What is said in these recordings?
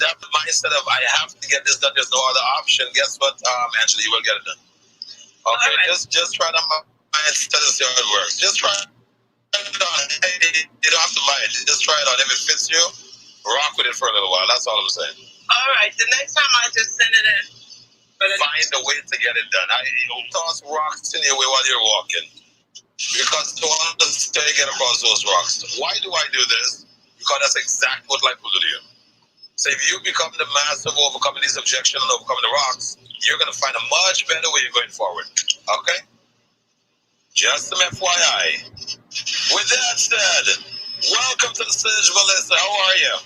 that mindset of I have to get this done, there's no other option, guess what, Angela, you will get it done. Okay, right. just try that mindset and see how it works. Just try it on. Hey, you don't have to buy it. Just try it on. If it fits you, rock with it for a little while. That's all I'm saying. All right, the next time I just send it in. Find a way to get it done. Toss rocks in your way while you're walking. Because to understand, get across those rocks. Why do I do this? Because that's exactly what life will do to you. So if you become the master of overcoming these objections and overcoming the rocks, you're going to find a much better way going forward. Okay? Just some FYI. With that said, welcome to the stage, Melissa. How are you?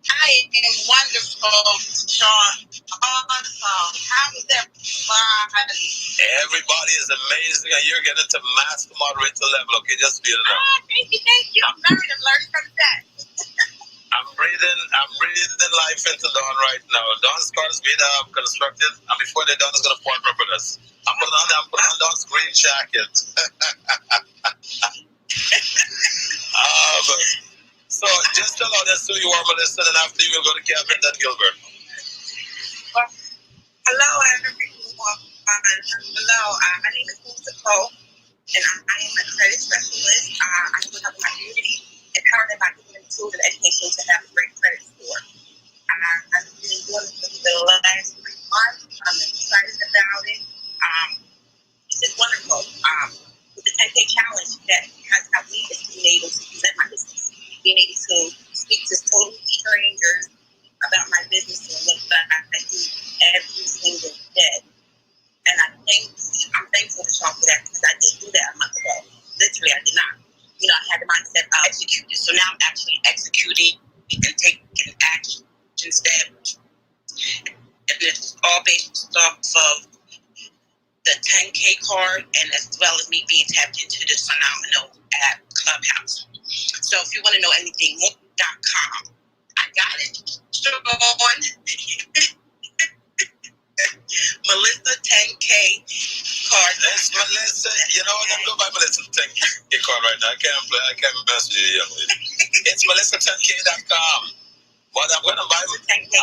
I am wonderful, Sean. Awesome. How is everybody? Everybody is amazing, and you're getting to master moderator level. Okay, just feel it out. Thank you. I'm learning from that. I'm breathing life into Dawn right now. Dawn's car is made up, constructed, and before they're done, is going to partner with us. I'm putting on Dawn's green jacket. So just tell us who you are, Melissa, and after you will go to Kevin and Gilbert. Well, hello, everyone. Hello, my name is Melissa Cole, and I am a credit specialist. I do help my community, empowering by giving them tools and education to have a great credit score. I've been doing this for the last 3 months. I'm excited about it. It's just wonderful. With the 10K challenge, that has helped me is being able to present my business, being able to speak to total strangers about my business and what I do every single day. And I'm thankful to Sean for that, because I didn't do that a month ago. Literally, I did not. I had the mindset of executing. So now I'm actually executing and taking action steps. And it's all based off of the 10K card, and as well as me being tapped into this phenomenal app, Clubhouse. So if you want to know anything more.com, I got it. Sean. Melissa 10K card. Melissa, I'm going by Melissa 10K card right now. I can't mess with you, young lady. It's Melissa10K.com. But I'm going to buy Melissa 10K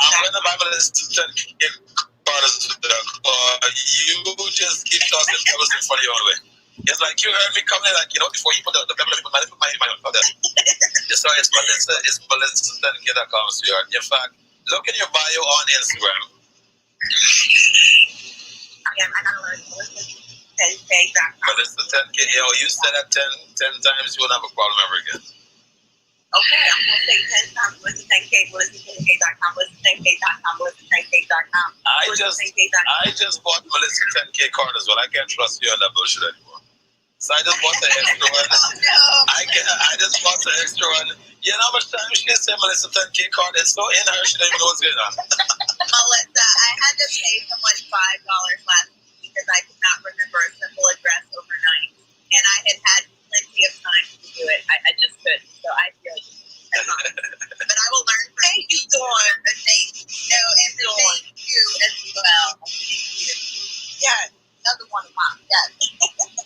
card as well. You just keep tossing pebbles in front of your own way. It's like you heard me coming in, before you put the pebble, let me put my on there. So it's Melissa10K.com, sweetheart. In fact, look in your bio on Instagram. I gotta learn Melissa10K.com. Melissa10K. You said that 10 times, you won't have a problem ever again. Okay, I'm gonna say 10 times Melissa10K, Melissa10K.com, Melissa10K.com, Melissa10K.com. I just bought Melissa10K card as well. I can't trust you on that bullshit anymore. So I just bought the extra one. I just bought the extra one. You know how much time she said Melissa10K card? It's so in her, she don't even know what's going on. Melissa, I had to pay someone $5 last week because I could not remember a simple address overnight. And I had plenty of time to do it. I just couldn't. So I feel you. But I will learn. Thank you, Dawn. Thank you as well. Thank you. Yes, another one of mine. Yes.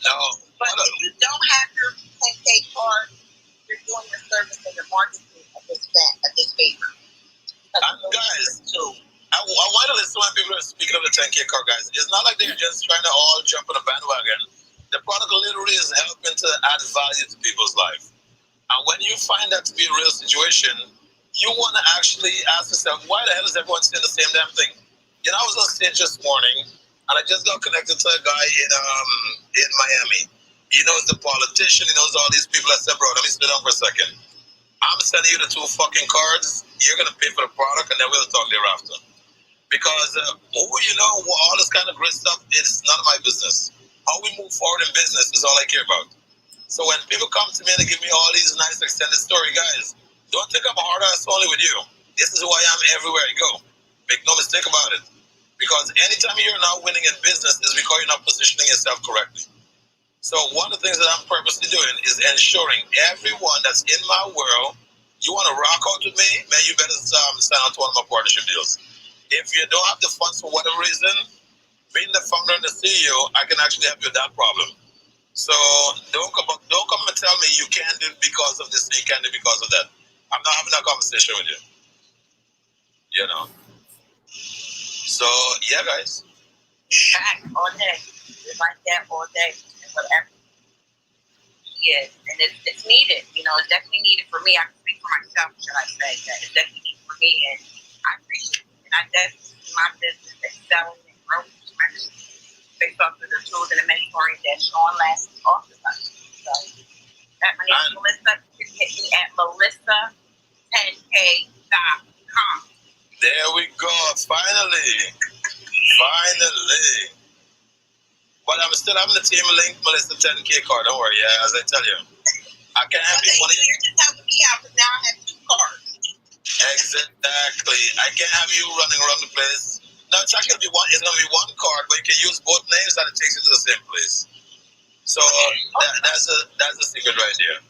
No. But if you don't have your 10K card, you're doing your service and your marketing of this favor. Guys, I want to listen when people are speaking of the 10K card, guys. It's not like they're just trying to all jump on a bandwagon. The product literally is helping to add value to people's life. And when you find that to be a real situation, you want to actually ask yourself, why the hell is everyone saying the same damn thing? I was on stage this morning, and I just got connected to a guy in Miami. He knows the politician, he knows all these people. I said, bro, let me sit down for a second. I'm sending you the 2 fucking cards. You're going to pay for the product, and then we'll talk thereafter. Because all this kind of great stuff, it's none of my business. How we move forward in business is all I care about. So when people come to me and they give me all these nice extended story, guys, don't think I'm a hard ass only with you. This is who I am everywhere I go. Make no mistake about it. Because anytime you're not winning in business is because you're not positioning yourself correctly. So one of the things that I'm purposely doing is ensuring everyone that's in my world, you want to rock out with me, man, you better sign on to one of my partnership deals. If you don't have the funds for whatever reason, being the founder and the CEO, I can actually help you with that problem. So don't come and tell me you can't do it because of this, you can't do it because of that. I'm not having that conversation with you. You know. So yeah, guys. All day. It's like that all day. And whatever. Yeah, and it's needed. You know, it's definitely needed for me. I can speak for myself, should I say, that it's definitely needed for me, and I appreciate it. And I definitely see my business excelling and growing tremendously based off of the tools and the mentoring that Sean Last offers us. So, my name is Melissa. You can hit me at Melissa10KCARDS.com. There we go. Finally. But I'm still having the team link, Melissa 10K card. Don't worry, yeah, as I tell you. I can't have you money. You're just helping me out, but now I have 2 cards. Exactly. I can't have you running around the place. No, it's not gonna be one. It's gonna be one card, but you can use both names and it takes you to the same place. So that's the secret right here.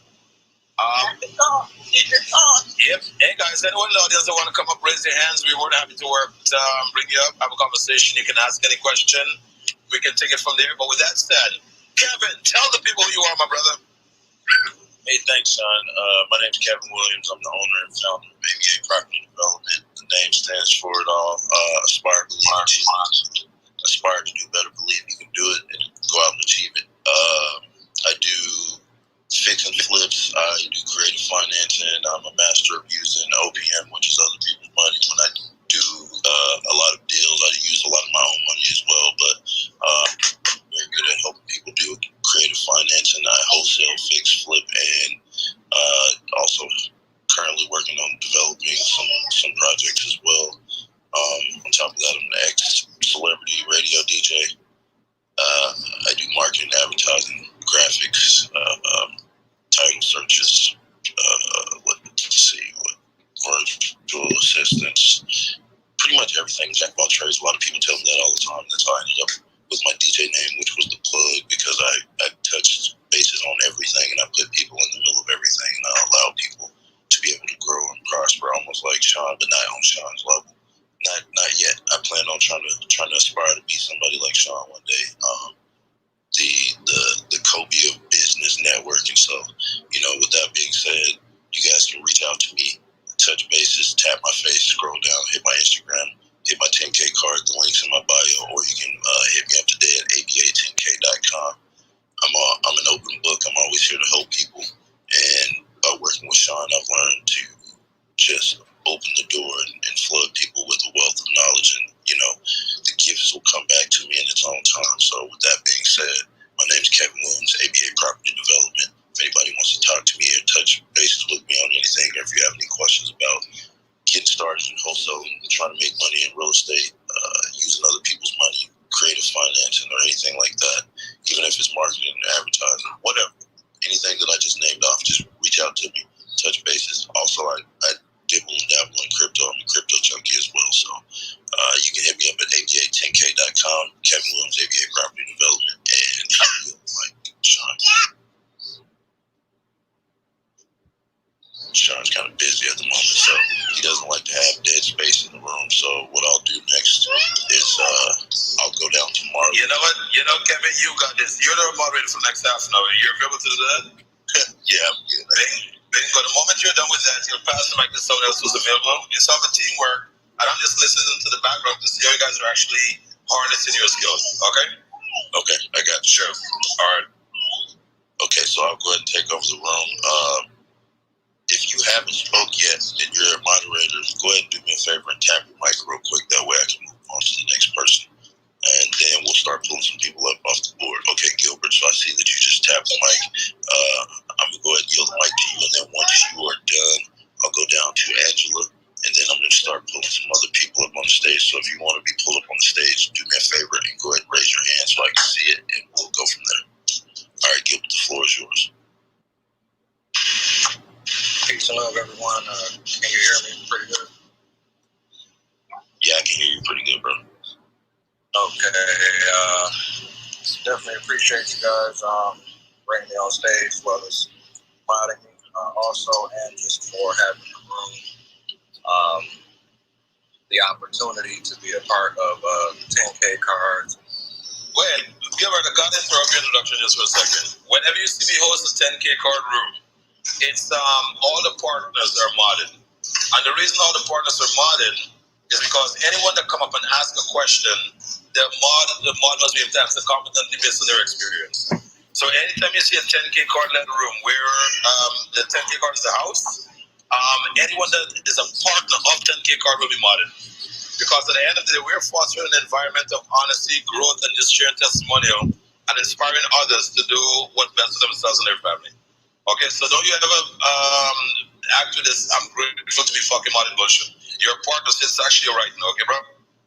Yep. Hey guys, anyone in the audience that want to come up, raise your hands. We're more than happy to work, bring you up, have a conversation. You can ask any question. We can take it from there. But with that said, Kevin, tell the people who you are, my brother. Hey, thanks, Sean. My name's Kevin Williams. I'm the owner and founder of ABA Property Development. The name stands for it all. Aspire, believe, aspire to do better, believe you can do it, and go out and achieve it. I do fix and flips. I do creative financing. I'm a master of using OPM, which is other people's money. When I do a lot of deals, I use a lot of my own money as well, but very good at helping people do creative financing. I wholesale, fix, flip, and also currently working on developing some projects as well. On top of that, I'm an ex-celebrity radio DJ. I do marketing, advertising, graphics, title searches, virtual assistants, pretty much everything. Jack of all trades. A lot of people tell me that all the time. That's how I ended up with my DJ name, which was The Plug, because I touched bases on everything and I put people in the middle of everything and I allow people to be able to grow and prosper, almost like Sean, but not on Sean's level. Not yet. I plan on trying to aspire to be somebody like Sean one day. The Kobe of business networking. So, with that being said, you guys can reach out to me, touch bases, tap my face, scroll down, hit my Instagram, hit my 10K card, the link's in my bio, or you can hit me up today at aba10k.com. I'm an open book. I'm always here to help people. And by working with Sean, I've learned to just open the door and flood people with a wealth of knowledge, and the gifts will come back to me in its own time. So with that being said, my name is Kevin Williams, ABA Property Development. If anybody wants to talk to me or touch bases with me on anything, or if you have any questions about getting started in wholesale and trying to make money in real estate, using other people's money, creative financing, or anything like that, even if it's marketing and advertising, whatever, anything that I just named off, just reach out to me, touch bases. Also, I dibble and dabble in crypto. I'm a crypto junkie as well. So you can hit me up at aba10k.com, Kevin Williams, ABA Property Development, and Sean. Sean's kind of busy at the moment, so he doesn't like to have dead space in the room. So what I'll do next is I'll go down tomorrow. You know what? Kevin, you got this. You're the moderator for the next half an hour. You're available to do that? Yeah, I'm good. Bingo. The moment you're done with that, you'll pass the mic to someone else who's available. It's all the teamwork, and I'm just listening to the background to see how you guys are actually harnessing your skills. Okay? Okay, I got you. Sure. All right. Okay, so I'll go ahead and take over the room. If you haven't spoke yet and you're a moderator, go ahead and do me a favor and tap your mic real quick. That way I can move on to the next person. And then we'll start pulling some people up off the board. Okay, Gilbert, so I see that you just tapped the mic. I'm going to go ahead and yield the mic to you. And then once you are done, I'll go down to Angela. And then I'm going to start pulling some other people up on the stage. So if you want to be pulled up on the stage, do me a favor and go ahead and raise your hand so I can see it. And we'll go from there. All right, Gilbert, the floor is yours. Peace and love, everyone. Can you hear me pretty good? Yeah, I can hear you pretty good, bro. Okay. Definitely appreciate you guys bringing me on stage, as well as modding me also, and just for having the room, the opportunity to be a part of 10K Cards. Wait, Gilbert, I got to interrupt your introduction just for a second. Whenever you see me host a 10K card room, it's all the partners are modded. And the reason all the partners are modded is because anyone that come up and ask a question, the mod must be able to answer competently based on their experience. So anytime you see a 10K card led room where the 10K card is the house, anyone that is a partner of 10K card will be modded. Because at the end of the day, we're fostering an environment of honesty, growth, and just sharing testimonial and inspiring others to do what's best for themselves and their family. Okay, so don't you ever act with this, I'm grateful to be fucking modded bullshit. Your partner sits actually right now, okay, bro?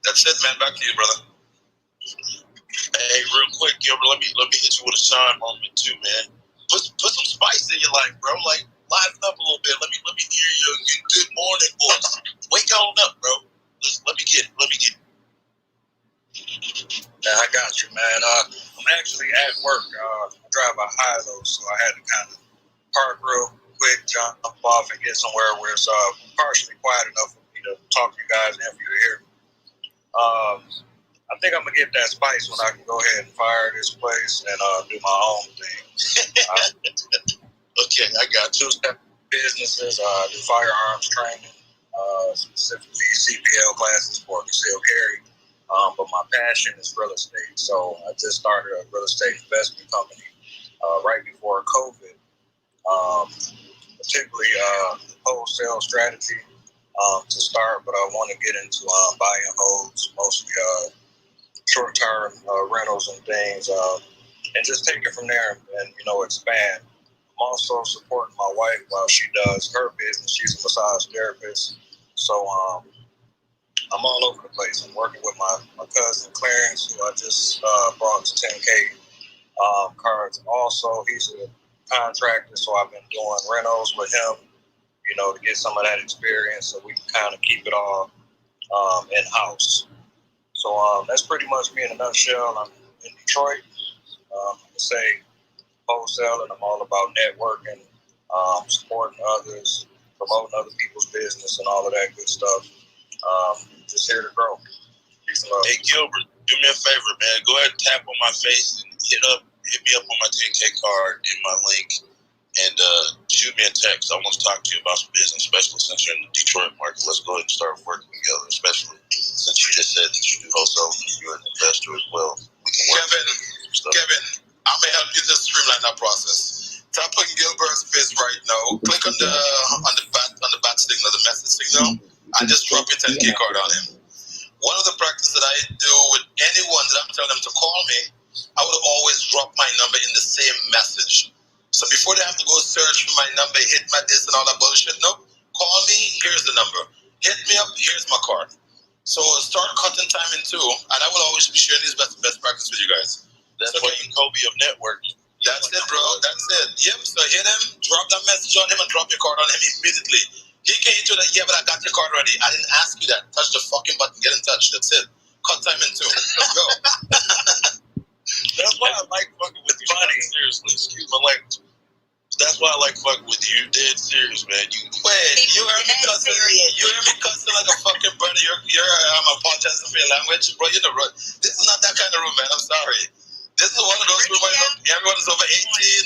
That's it, man. Back to you, brother. Hey, real quick, Gilbert, let me hit you with a Sean moment too, man. Put some spice in your life, bro. Like, liven up a little bit. Let me hear your good morning voice. Wake on up, bro. Let me get it. Yeah, I got you, man. I'm actually at work. I drive a high-low, so I had to kind of park real quick, jump off, and get somewhere where it's partially quiet enough for me to talk to you guys and for you to hear me. I think I'm going to get that spice when I can go ahead and fire this place and do my own thing. Okay, I got two businesses. I do firearms training, specifically CPL classes for concealed carry. But my passion is real estate. So I just started a real estate investment company right before COVID, particularly wholesale strategy to start. But I want to get into buy and holds, mostly short-term rentals and things, and just take it from there and expand. I'm also supporting my wife while she does her business. She's a massage therapist. So I'm all over the place. I'm working with my cousin Clarence, who I just brought to 10KCARDS. Also, he's a contractor, so I've been doing rentals with him, to get some of that experience so we can kind of keep it all in-house. So that's pretty much me in a nutshell. I'm in Detroit. I can say wholesale, and I'm all about networking, supporting others, promoting other people's business, and all of that good stuff. Just here to grow. Peace and love. Hey, Gilbert, do me a favor, man. Go ahead and tap on my face and hit me up on my 10K card in my link, and shoot me a text. I want to talk to you about some business, especially since you're in the Detroit market. Let's go ahead and start working together, especially since you just said that you do wholesale and you're an investor as well. We can work Kevin, I'm going to help you just streamline that process. Tap on Gilbert's face right now. Click on the bat signal, the message signal, and just drop your 10K card on him. One of the practices that I do with anyone that I'm telling them to call me, I would always drop my number in the same message. So before they have to go search for my number, hit my this and all that bullshit, no, call me, here's the number. Hit me up, here's my card. So start cutting time in two, and I will always be sharing these best practices with you guys. That's what you Kobe of networking. That's it, bro. That's it. Yep. So hit him, drop that message on him, and drop your card on him immediately. He came into that, yeah, but I got your card ready. I didn't ask you that. Touch the fucking button, get in touch. That's it. Cut time in two. Let's go. That's why I like fucking with you. Seriously, excuse my language. That's why I like fucking with you. You're dead serious, man. You heard me cussing. You heard me cussing like a fucking brother. I'm apologizing for your language, bro. This is not that kind of room, man. I'm sorry. This is one of those rooms where everyone is over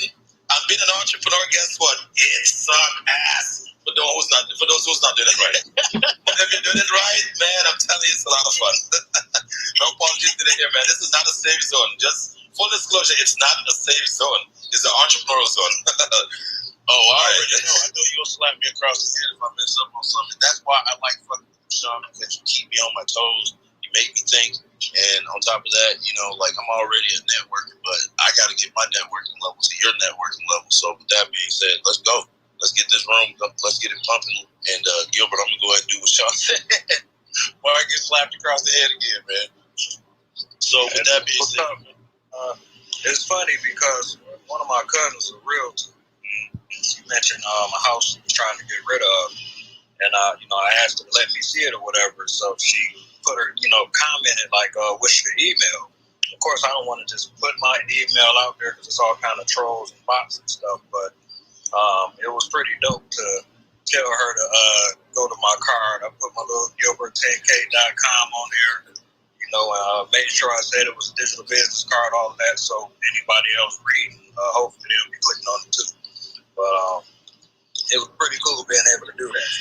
18. And being an entrepreneur, guess what? It's some ass. For those who's not doing it right. But if you're doing it right, man, I'm telling you, it's a lot of fun. No apologies to the here, man. This is not a safe zone. Just full disclosure, it's not a safe zone. It's an entrepreneurial zone. Oh, all right. I know you'll slap me across the head if I mess up on something. That's why I like fucking with you, Sean, because you keep me on my toes. You make me think. And on top of that, like I'm already a networker, but I got to get my networking level to your networking level. So with that being said, let's go. Let's get this room, let's get it pumping. And Gilbert, I'm going to go ahead and do what Sean said. Before I get slapped across the head again, man. So with that being said. It's funny because one of my cousins is a realtor. She mentioned a house she was trying to get rid of. And, I asked her to let me see it or whatever. So she put her, commented like, what's your email? Of course, I don't want to just put my email out there because it's all kind of trolls and bots and stuff. But it was pretty dope to tell her to go to my card. I put my little Gilbert10k.com on there, made sure I said it was a digital business card, all of that. So anybody else reading, hopefully they'll be clicking on it too. But it was pretty cool being able to do that.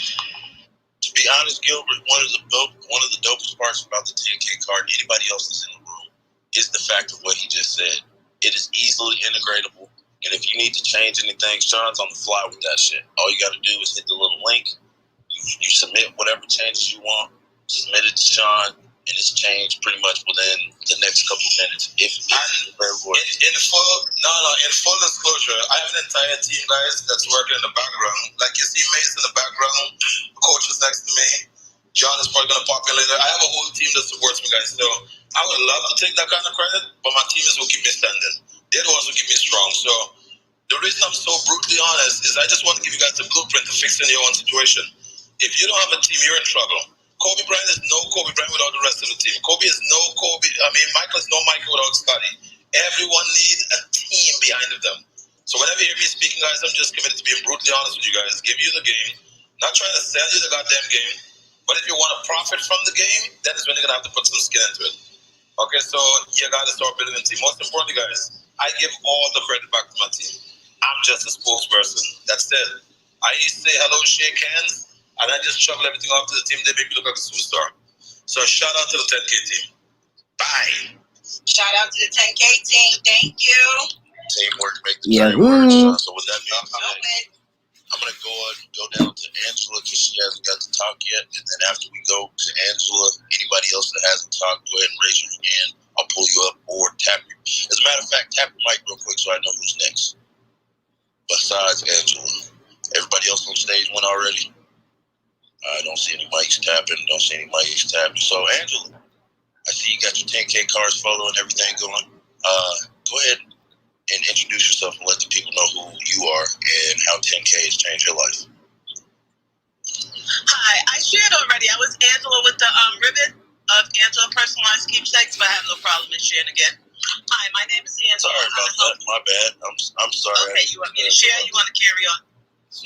To be honest, Gilbert, one of the dopest parts about the 10K card, anybody else that's in the room, is the fact of what he just said. It is easily integratable, and if you need to change anything, Sean's on the fly with that shit. All you got to do is hit the little link. You submit whatever changes you want, submit it to Sean, and it's changed pretty much within the next couple of minutes. In full disclosure, I have an entire team, guys, that's working in the background. Like you see Mace in the background, the coach is next to me. John is probably going to pop in later. I have a whole team that supports me, guys. So I would love to take that kind of credit, but my team is who keep me standing. They're the ones who keep me strong. So the reason I'm so brutally honest is I just want to give you guys a blueprint to fixing your own situation. If you don't have a team, you're in trouble. Kobe Bryant is no Kobe Bryant without the rest of the team. Kobe is no Kobe. Michael is no Michael without Scotty. Everyone needs a team behind them. So whenever you hear me speaking, guys, I'm just committed to being brutally honest with you guys. Give you the game. Not trying to sell you the goddamn game. But if you want to profit from the game, then is when you're going to have to put some skin into it. Okay, so you got to start building a team. Most importantly, guys, I give all the credit back to my team. I'm just a spokesperson. That's it. I say hello, shake hands, and I just shovel everything off to the team. They make me look like a superstar. So shout out to the 10K team. Bye. Shout out to the 10K team. Thank you. Teamwork makes the dream work. So with that being said, I'm going to go down to Angela because she hasn't got to talk yet. And then after we go to Angela, anybody else that hasn't talked, go ahead and raise your hand. I'll pull you up or tap you. As a matter of fact, tap your mic real quick so I know who's next. Besides Angela. Everybody else on stage went already? I don't see any mics tapping. So, Angela, I see you got your 10K cards photo and everything going. Go ahead and introduce yourself and let the people know who you are and how 10K has changed your life. Hi, I shared already. I was Angela with the ribbon of Angela Personalized Keepsakes, but I have no problem in sharing again. Hi, my name is Angela. Sorry about that. My bad. I'm sorry. Okay, you want me to share? You want to carry on?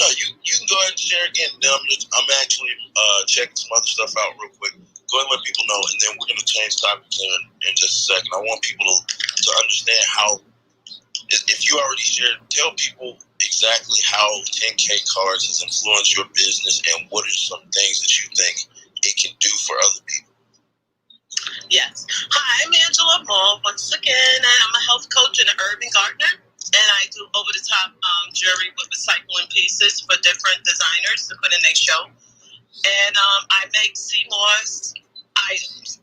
No, you can go ahead and share again. Then I'm actually checking some other stuff out real quick. Go ahead and let people know, and then we're going to change topics in just a second. I want people to understand how, if you already shared, tell people exactly how 10K cards has influenced your business and what are some things that you think it can do for other people. Yes. Hi, I'm Angela Moore. Once again, I'm a health coach and an urban gardener. And I do over-the-top jewelry with recycling pieces for different designers to put in their show. And I make Seymour's items.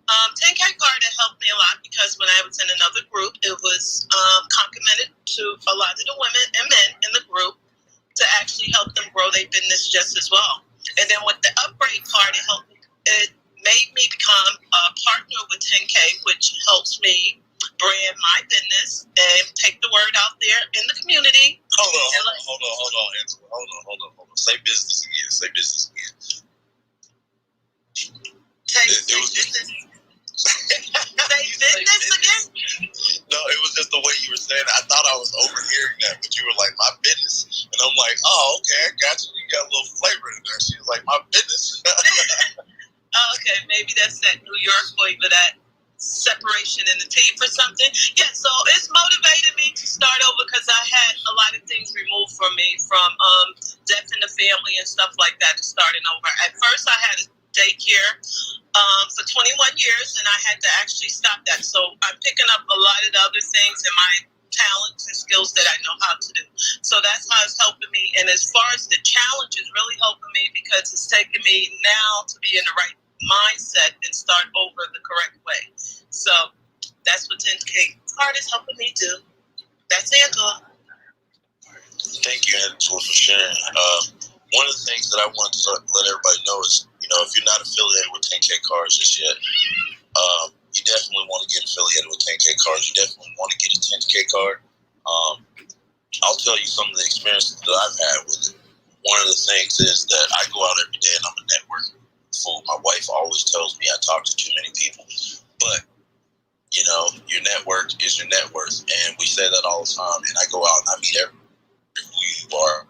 10K Card helped me a lot because when I was in another group, it was complimented to a lot of the women and men in the group to actually help them grow their business just as well. And then with the upgrade card, it made me become a partner with 10K, which helps me brand my business and take the word out there in the community. Hold on, Angela. Hold on. Say business again. Say business again. No, it was just the way you were saying it. I thought I was overhearing that, but you were like, my business. And I'm like, oh, okay, I got you. You got a little flavor in there. She was like, my business. Okay, maybe that's that New York flavor, that separation in the teeth or something. Yeah, so it's motivated me to start over because I had a lot of things removed from me from death in the family and stuff like that and starting over. At first I had a daycare for 21 years and I had to actually stop that. So I'm picking up a lot of the other things in my talents and skills that I know how to do. So that's how it's helping me. And as far as the challenge is really helping me because it's taking me now to be in the right mindset and start over the correct way. So that's what 10K card is helping me do. That's Angela. Thank you, Angela, for sharing. One of the things that I want to let everybody know is, if you're not affiliated with 10K cards just yet, you definitely want to get affiliated with 10K cards. You definitely want to get a 10K card. I'll tell you some of the experiences that I've had with it. One of the things is that I go out every day and I'm a networker. My wife always tells me I talk to too many people, but your network is your net worth, and we say that all the time. And I go out and I meet everyone who you are.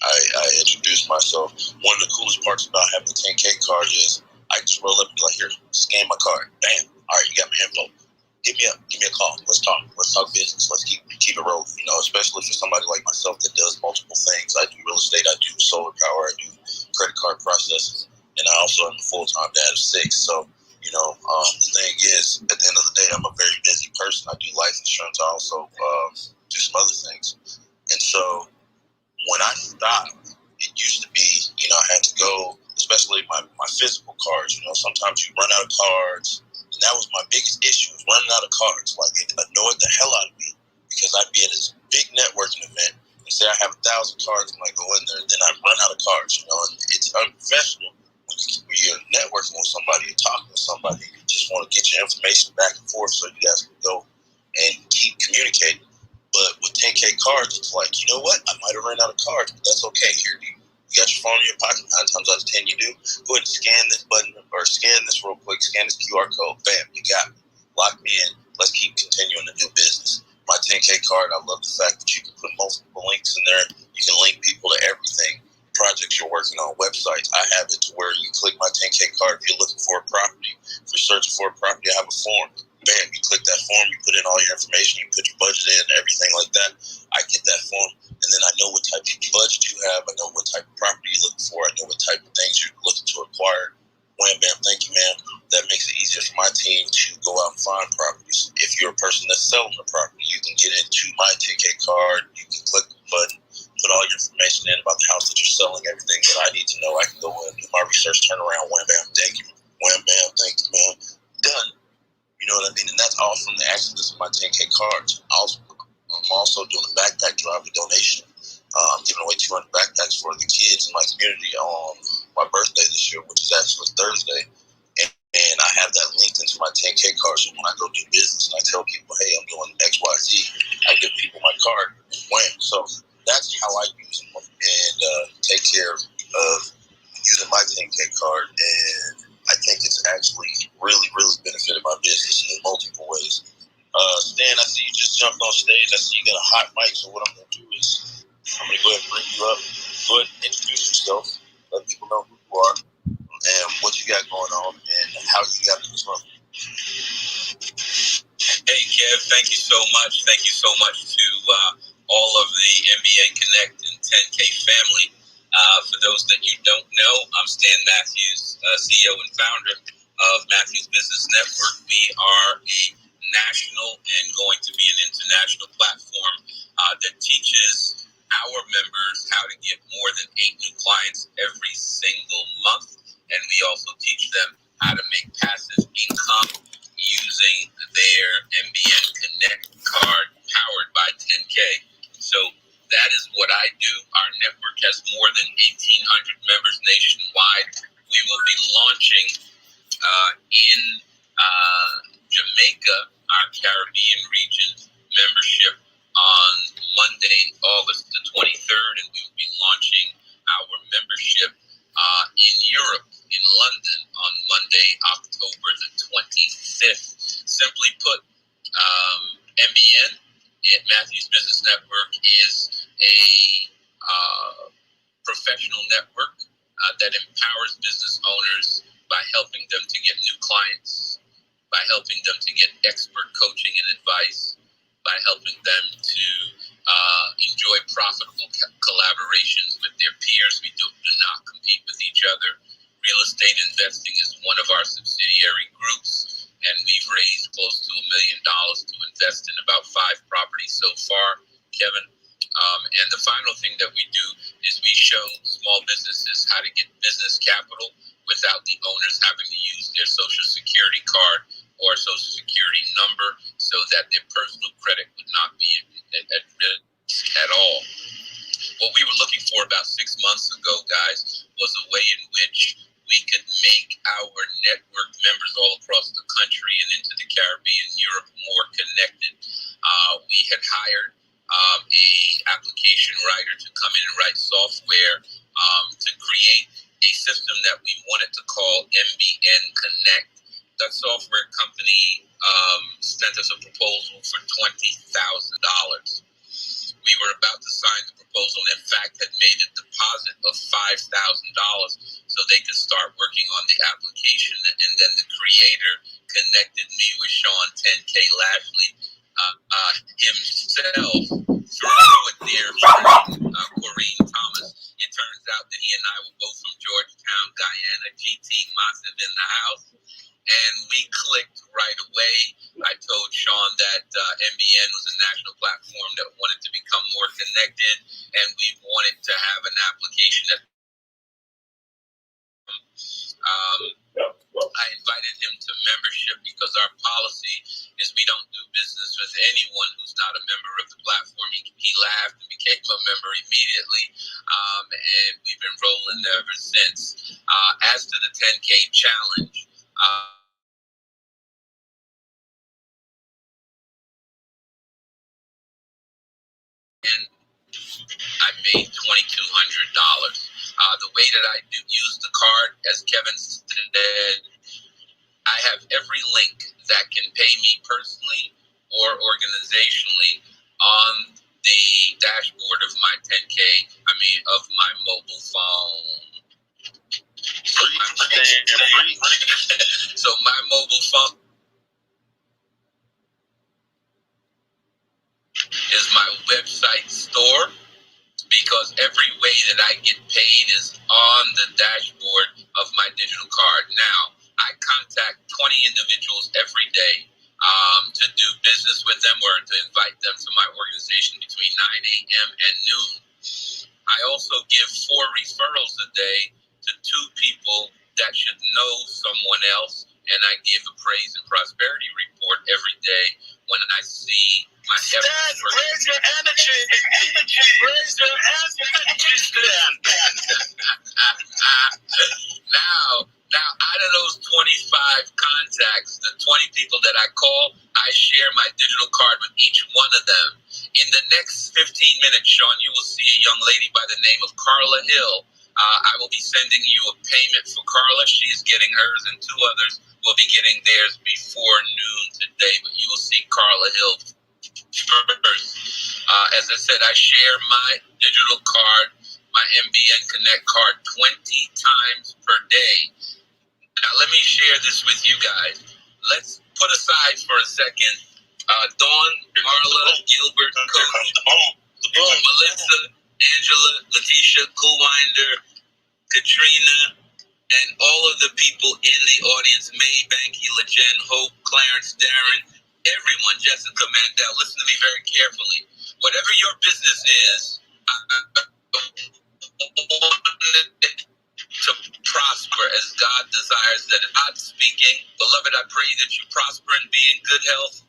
I introduce myself. One of the coolest parts about having a 10K card is I just roll up and be like, here, scan my card. Bam. All right, you got my info. Hit me up. Give me a call. Let's talk. Let's talk business. Let's keep it rolling. Especially for somebody like myself that does multiple things. I do real estate. I do solar power. I do credit card processes. And I also am a full-time dad of 6. So, the thing is, at the end of the day, I'm a very busy person. I do life insurance. I also do some other things. And so when I stopped, it used to be, I had to go, especially my physical cards. Sometimes you run out of cards. And that was my biggest issue, was running out of cards. Like, it annoyed the hell out of me because I'd be at this big networking event and say I have 1,000 cards and I go in there and then I run out of cards, and it's unprofessional when you're networking with somebody, you're talking with somebody, you just want to get your information back and forth so you guys can go and keep communicating. But with 10K cards, it's like, you know what? I might have run out of cards, but that's okay. Here, you got your phone in your pocket. 9 times out of 10, you do. Go ahead and scan this button or scan this real quick. Scan this QR code. Bam, you got me. Lock me in. Let's keep continuing to do business. My 10K card, I love the fact that you can put multiple links in there. You can link people to everything. Projects you're working on, websites. I have it to where you click my 10K card if you're looking for a property. If you're searching for a property, I have a form. Bam, you click that form, you put in all your information, you put your budget in, everything like that. I get that form, and then I know what type of budget you have. I know what type of property you're looking for. I know what type of things you're looking to acquire. Wham, bam, thank you, man. That makes it easier for my team to go out and find properties. If you're a person that's selling a property, you can get into my 10K card. You can click the button, put all your information in about the house that you're selling, everything that I need to know. I can go in, do my research, turn around, wham, bam, thank you. Wham, bam, thank you, man. Done. You know what I mean? And that's all from the access of my 10K cards. I'm also doing a backpack drive with donation. I'm giving away 200 backpacks for the kids in my community on my birthday this year, which is actually Thursday. And I have that linked into my 10K card. So when I go do business and I tell people, hey, I'm doing XYZ, I give people my card. Wham. So that's how I use them and take care of using my 10K card. And I think it's actually really, really benefited my business in multiple ways. Stan, I see you just jumped on stage. I see you got a hot mic. So what I'm going to do is I'm going to go ahead and bring you up. Go ahead and introduce yourself. Let people know who you are and what you got going on and how you got to this one. Hey, Kev, thank you so much. Thank you so much to all of the MBN Connect and 10K family. For those that you don't know, I'm Stan Matthews, CEO and founder of Matthews Business Network. We are a national and going to be an international platform that teaches our members how to get more than 8 new clients every single month. And we also teach them how to make passive income using their MBN Connect card powered by 10K. So that is what I do. Our network has more than 1,800 members nationwide. We will be launching in Jamaica, our Caribbean region membership on Monday, August the 23rd, and we will be launching our membership in Europe, in London, on Monday, October the 25th. Simply put, MBN, Matthews Business Network, is a professional network that empowers business owners by helping them to get new clients, by helping them to get expert coaching and advice, by helping them to enjoy profitable collaborations with their peers. We do not compete with each other. Real estate investing is one of our subsidiary groups, and we've raised close to $1 million to invest in about 5 properties so far, Kevin. And the final thing that we do is we show small businesses how to get business capital without the owners having to use their social security card or social security number, so that their personal credit would not be at risk at all. What we were looking for about 6 months ago, guys, was a way in which we could make our network members all across the country and into the Caribbean, Europe, more connected. We had hired a application writer to come in and write software to create a system that we wanted to call MBN Connect. The software company sent us a proposal for $20,000. We were about to sign the proposal and, in fact, had made a deposit of $5,000 so they could start working on the application. And then the creator connected me with Sean 10K Lashley himself through a dear friend, Corrine Thomas. It turns out that he and I were both from Georgetown, that wanted to become more connected, and we wanted to have an application that I invited him to membership because our policy is we don't do business with anyone who's not a member of the platform. He laughed and became a member immediately, and we've been rolling ever since. As to the 10K challenge, and I made $2,200. The way that I do use the card, as Kevin said, I have every link that can pay me personally or organizationally on the dashboard of my 10K, of my mobile phone. So my mobile phone is my website store, because every way that I get paid is on the dashboard of my digital card. Now, I contact 20 individuals every day to do business with them or to invite them to my organization between 9 a.m. and noon. I also give 4 referrals a day to 2 people that should know someone else, and I give a praise and prosperity report every day when I see my efforts. Raise your energy. Raise your energy, Stan. Now, out of those 25 contacts, the 20 people that I call, I share my digital card with each one of them. In the next 15 minutes, Sean, you will see a young lady by the name of Carla Hill. I will be sending you a payment for Carla. She's getting hers, and 2 others will be getting theirs before noon today. But you will see Carla Hill first. As I said, I share my digital card, my MBN Connect card, 20 times per day. Now, let me share this with you guys. Let's put aside for a second Dawn, Marla, Gilbert, Coach, Melissa, Angela, Letitia, Coolwinder, Katrina, and all of the people in the audience, May, Banky, LeJen, Hope, Clarence, Darren, everyone, Jessica, Mandel, listen to me very carefully. Whatever your business is, to prosper as God desires that it. God speaking, beloved, I pray that you prosper and be in good health,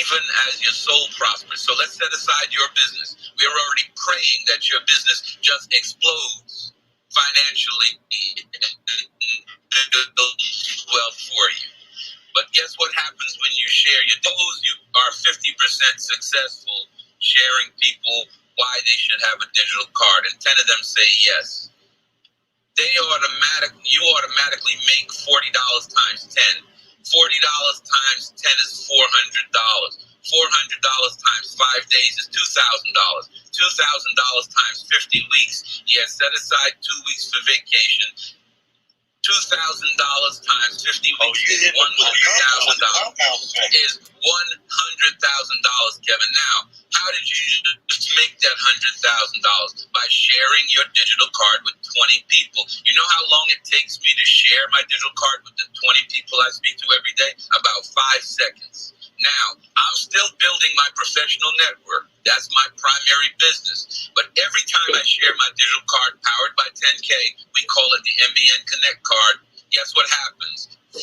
even as your soul prospers. So let's set aside your business. We're already praying that your business just explodes financially, wealth for you. But guess what happens when you share? Those you are 50% successful sharing people why they should have a digital card, and 10 of them say yes. You automatically make $40 times 10. $40 times 10 is $400. $400 times 5 days is $2,000. $2,000 times 50 weeks. Yes, set aside 2 weeks for vacation. $2,000 times 50 weeks is $100,000. Is $100,000, Kevin. Now, how did you just make that $100,000? By sharing your digital card with 20 people. You know how long it takes me to share my digital card with the 20 people I speak to every day? About 5 seconds. Now, I'm still building my professional network. That's my primary business. But every time I share my digital card powered by 10K, we call it the MBN Connect card. Guess what happens? $40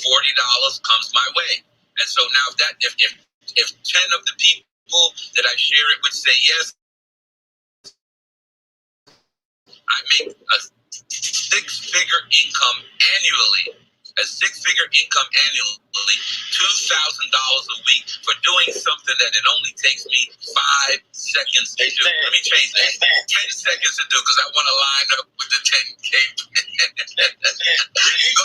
comes my way. And so now if 10 of the people that I share it with say yes, I make a 6-figure income annually. A 6-figure income annually, $2,000 a week for doing something that it only takes me 5 seconds to do. Let me change that. 10 seconds to do because I want to line up with the 10K. Go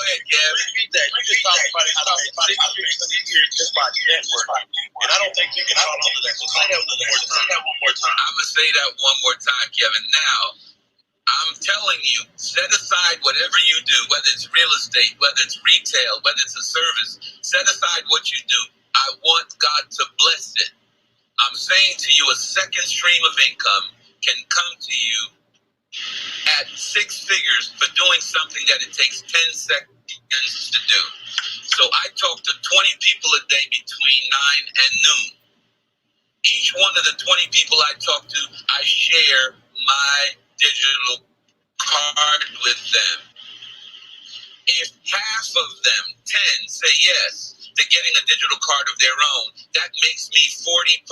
ahead, Kev. Repeat that. You just talked about how to make 6 figures a year just by network. And I don't think you can hold on to that. So say that one more time. I'm going to say that one more time, Kevin. Now, I'm telling you, set aside whatever you do, whether it's real estate, whether it's retail, whether it's a service, set aside what you do. I want God to bless it. I'm saying to you, a second stream of income can come to you at 6 figures for doing something that it takes 10 seconds to do. So I talk to 20 people a day between 9 and noon. Each one of the 20 people I talk to, I share my digital card with them. If half of them, 10, say yes to getting a digital card of their own, that makes me 40%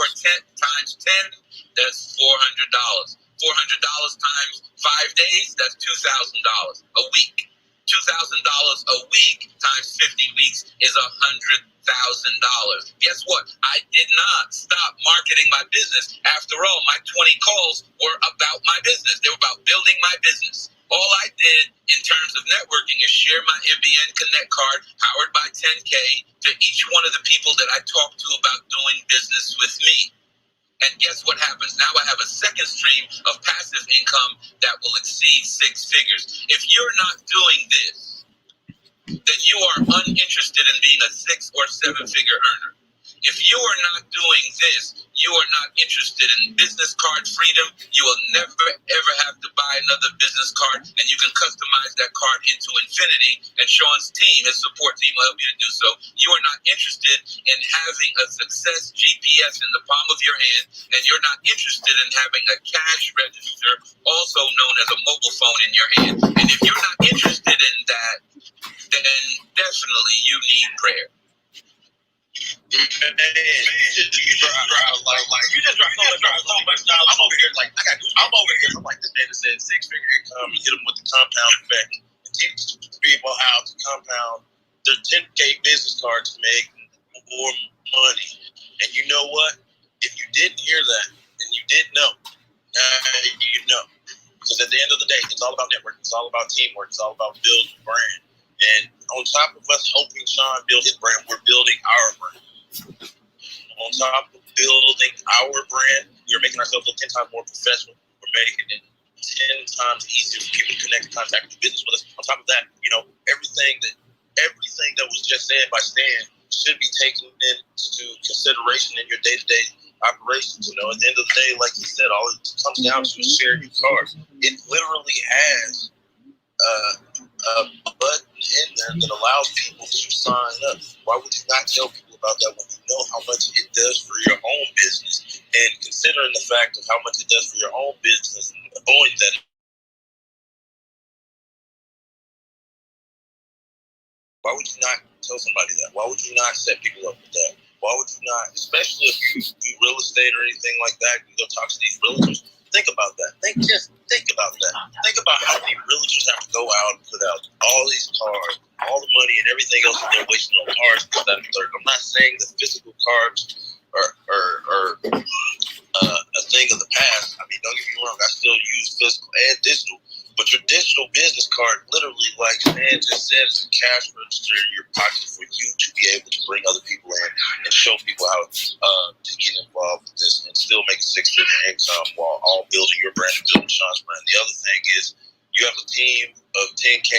times 10, that's $400. $400 times 5 days, that's $2,000 a week. $2,000 a week times 50 weeks is $100,000. Guess what? I did not stop marketing my business. After all, my 20 calls were about my business. They were about building my business. All I did in terms of networking is share my MBN Connect card powered by 10K to each one of the people that I talked to about doing business with me. And guess what happens? Now I have a second stream of passive income that will exceed 6 figures. If you're not doing this, then you are uninterested in being a 6 or 7 figure earner. If you are not doing this, you are not interested in business card freedom. You will never, ever have to buy another business card, and you can customize that card into infinity, and Sean's team, his support team, will help you to do so. You are not interested in having a success GPS in the palm of your hand, and you're not interested in having a cash register, also known as a mobile phone, in your hand. And if you're not interested in that, then definitely you need prayer. Man, you just dropped so much knowledge. I'm over here like I'm like this man that said 6-figure income and hit them with the compound effect and teach people how to compound their 10K business cards to make more money. And you know what? If you didn't hear that and you didn't know, now you know. Because at the end of the day, it's all about networking. It's all about teamwork. It's all about building a brand. And on top of us helping Sean build his brand, we're building our brand. On top of building our brand, we're making ourselves look 10 times more professional. We're making it 10 times easier for people to connect and contact and do business with us. On top of that, everything that was just said by Stan should be taken into consideration in your day-to-day operations. At the end of the day, like he said, all it comes down to is sharing your cards. It literally has a button in there that allows people to sign up. Why would you not tell people about that when you know how much it does for your own business? And considering the fact of how much it does for your own business, knowing that, why would you not tell somebody that? Why would you not set people up with that? Why would you not, especially if you do real estate or anything like that, you go talk to these realtors, think about that. Think about that. Think about how many realtors have to go out and put out all these cards, all the money and everything else that they're wasting on cards. I'm not saying the physical cards are a thing of the past. I mean, don't get me wrong, I still use physical and digital. But your digital business card, literally, like Stan just said, is a cash register in your pocket for you to be able to bring other people in and show people how to get involved with this and still make a 6-figure income while all building your brand and building Sean's brand. The other thing is you have a team of 10K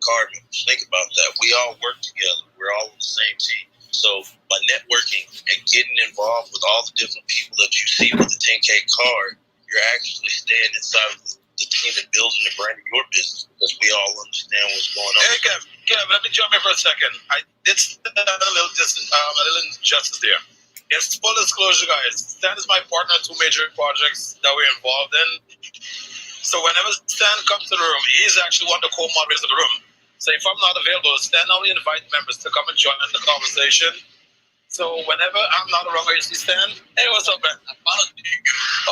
card members. Think about that. We all work together. We're all on the same team. So by networking and getting involved with all the different people that you see with the 10K card, you're actually staying inside of the team and building the brand of your business because we all understand what's going on. Hey, Kev, let me jump in for a second. I did a little injustice there. It's full disclosure, guys. Stan is my partner on 2 major projects that we're involved in. So whenever Stan comes to the room, he's actually one of the co-moderators of the room. So if I'm not available, Stan only invites members to come and join in the conversation. So whenever I'm not around, you see Stan, hey, what's up, man? I followed you.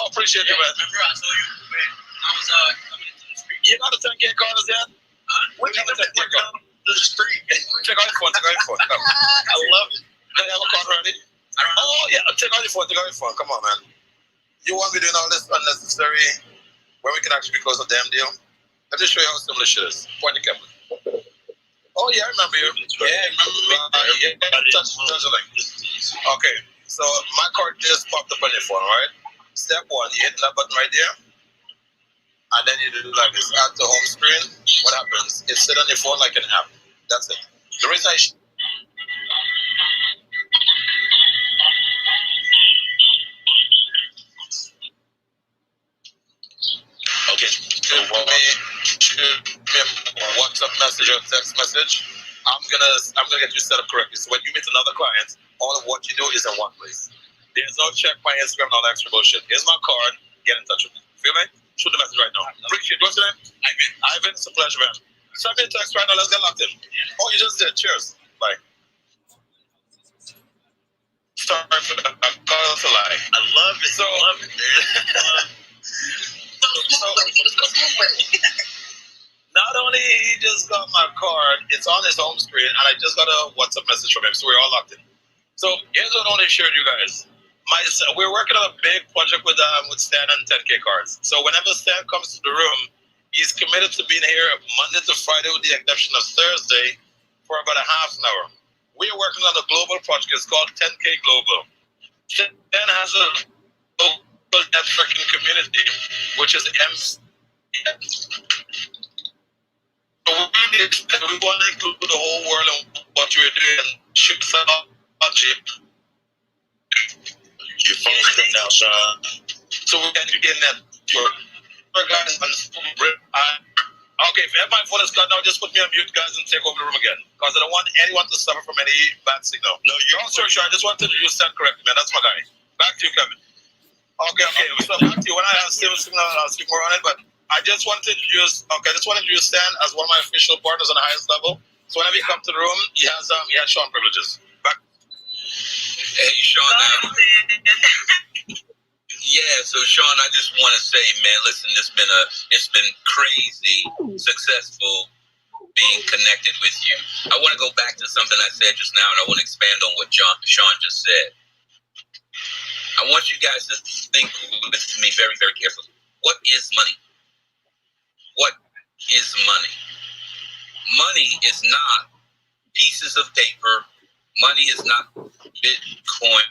Oh, appreciate you, man. Remember I told you, man, I was coming into the street. You got the 10KCARDS yet? We got the 10KCARDS. The street. Check out your phone. I love it. Do you have a card ready? Oh, yeah. Check out your phone. Come on, man. You want me doing all this unnecessary when we can actually close a damn deal? Let me show you how simple this shit is. Point the camera. Oh, yeah, I remember you. Yeah, Okay, so my card just popped up on your phone, right? Step 1, you hit that button right there. And then you do like this. At the home screen, what happens? It sits on your phone like an app. That's it. The reason okay, shoot me a WhatsApp message or text message. I'm gonna get you set up correctly. So when you meet another client, all of what you do is in one place. There's no check my Instagram and all that extra bullshit. Here's my card. Get in touch with me. Feel me? Shoot the message right now. Appreciate it. What's your name? Ivan. It's a pleasure, man. Send me a text right now. Let's get locked in. Oh, you just did. Cheers. Bye. Sorry for that. I call it a lie. I love it. So, not only he just got my card, it's on his home screen, and I just got a WhatsApp message from him, so we're all locked in. So here's what I want to share with you guys. We're working on a big project with Stan and 10KCARDS. So whenever Stan comes to the room, he's committed to being here Monday to Friday with the exception of Thursday for about a half an hour. We are working on a global project. It's called 10K Global. Stan has a global networking community, which is we want to include the whole world in what we're doing and ship some your phone's good now, Sean. So we can begin that tour. Guys, okay, if my phone is cut now, just put me on mute, guys, and take over the room again. Because I don't want anyone to suffer from any bad signal. No, you're not sure, I just wanted to use that correctly, man. That's my guy. Back to you, Kevin. Okay. So back to you. When I have stable signal, I'll speak more on it, but I just wanted to use Stan as one of my official partners on the highest level. So whenever he comes to the room, he has Sean privileges. Back. Hey, Sean. Yeah, so Sean, I just want to say, man, listen, it's been crazy successful being connected with you. I want to go back to something I said just now, and I want to expand on what Sean just said. I want you guys to think with me very, very carefully. What is money? What is money? Money is not pieces of paper. Money is not Bitcoin.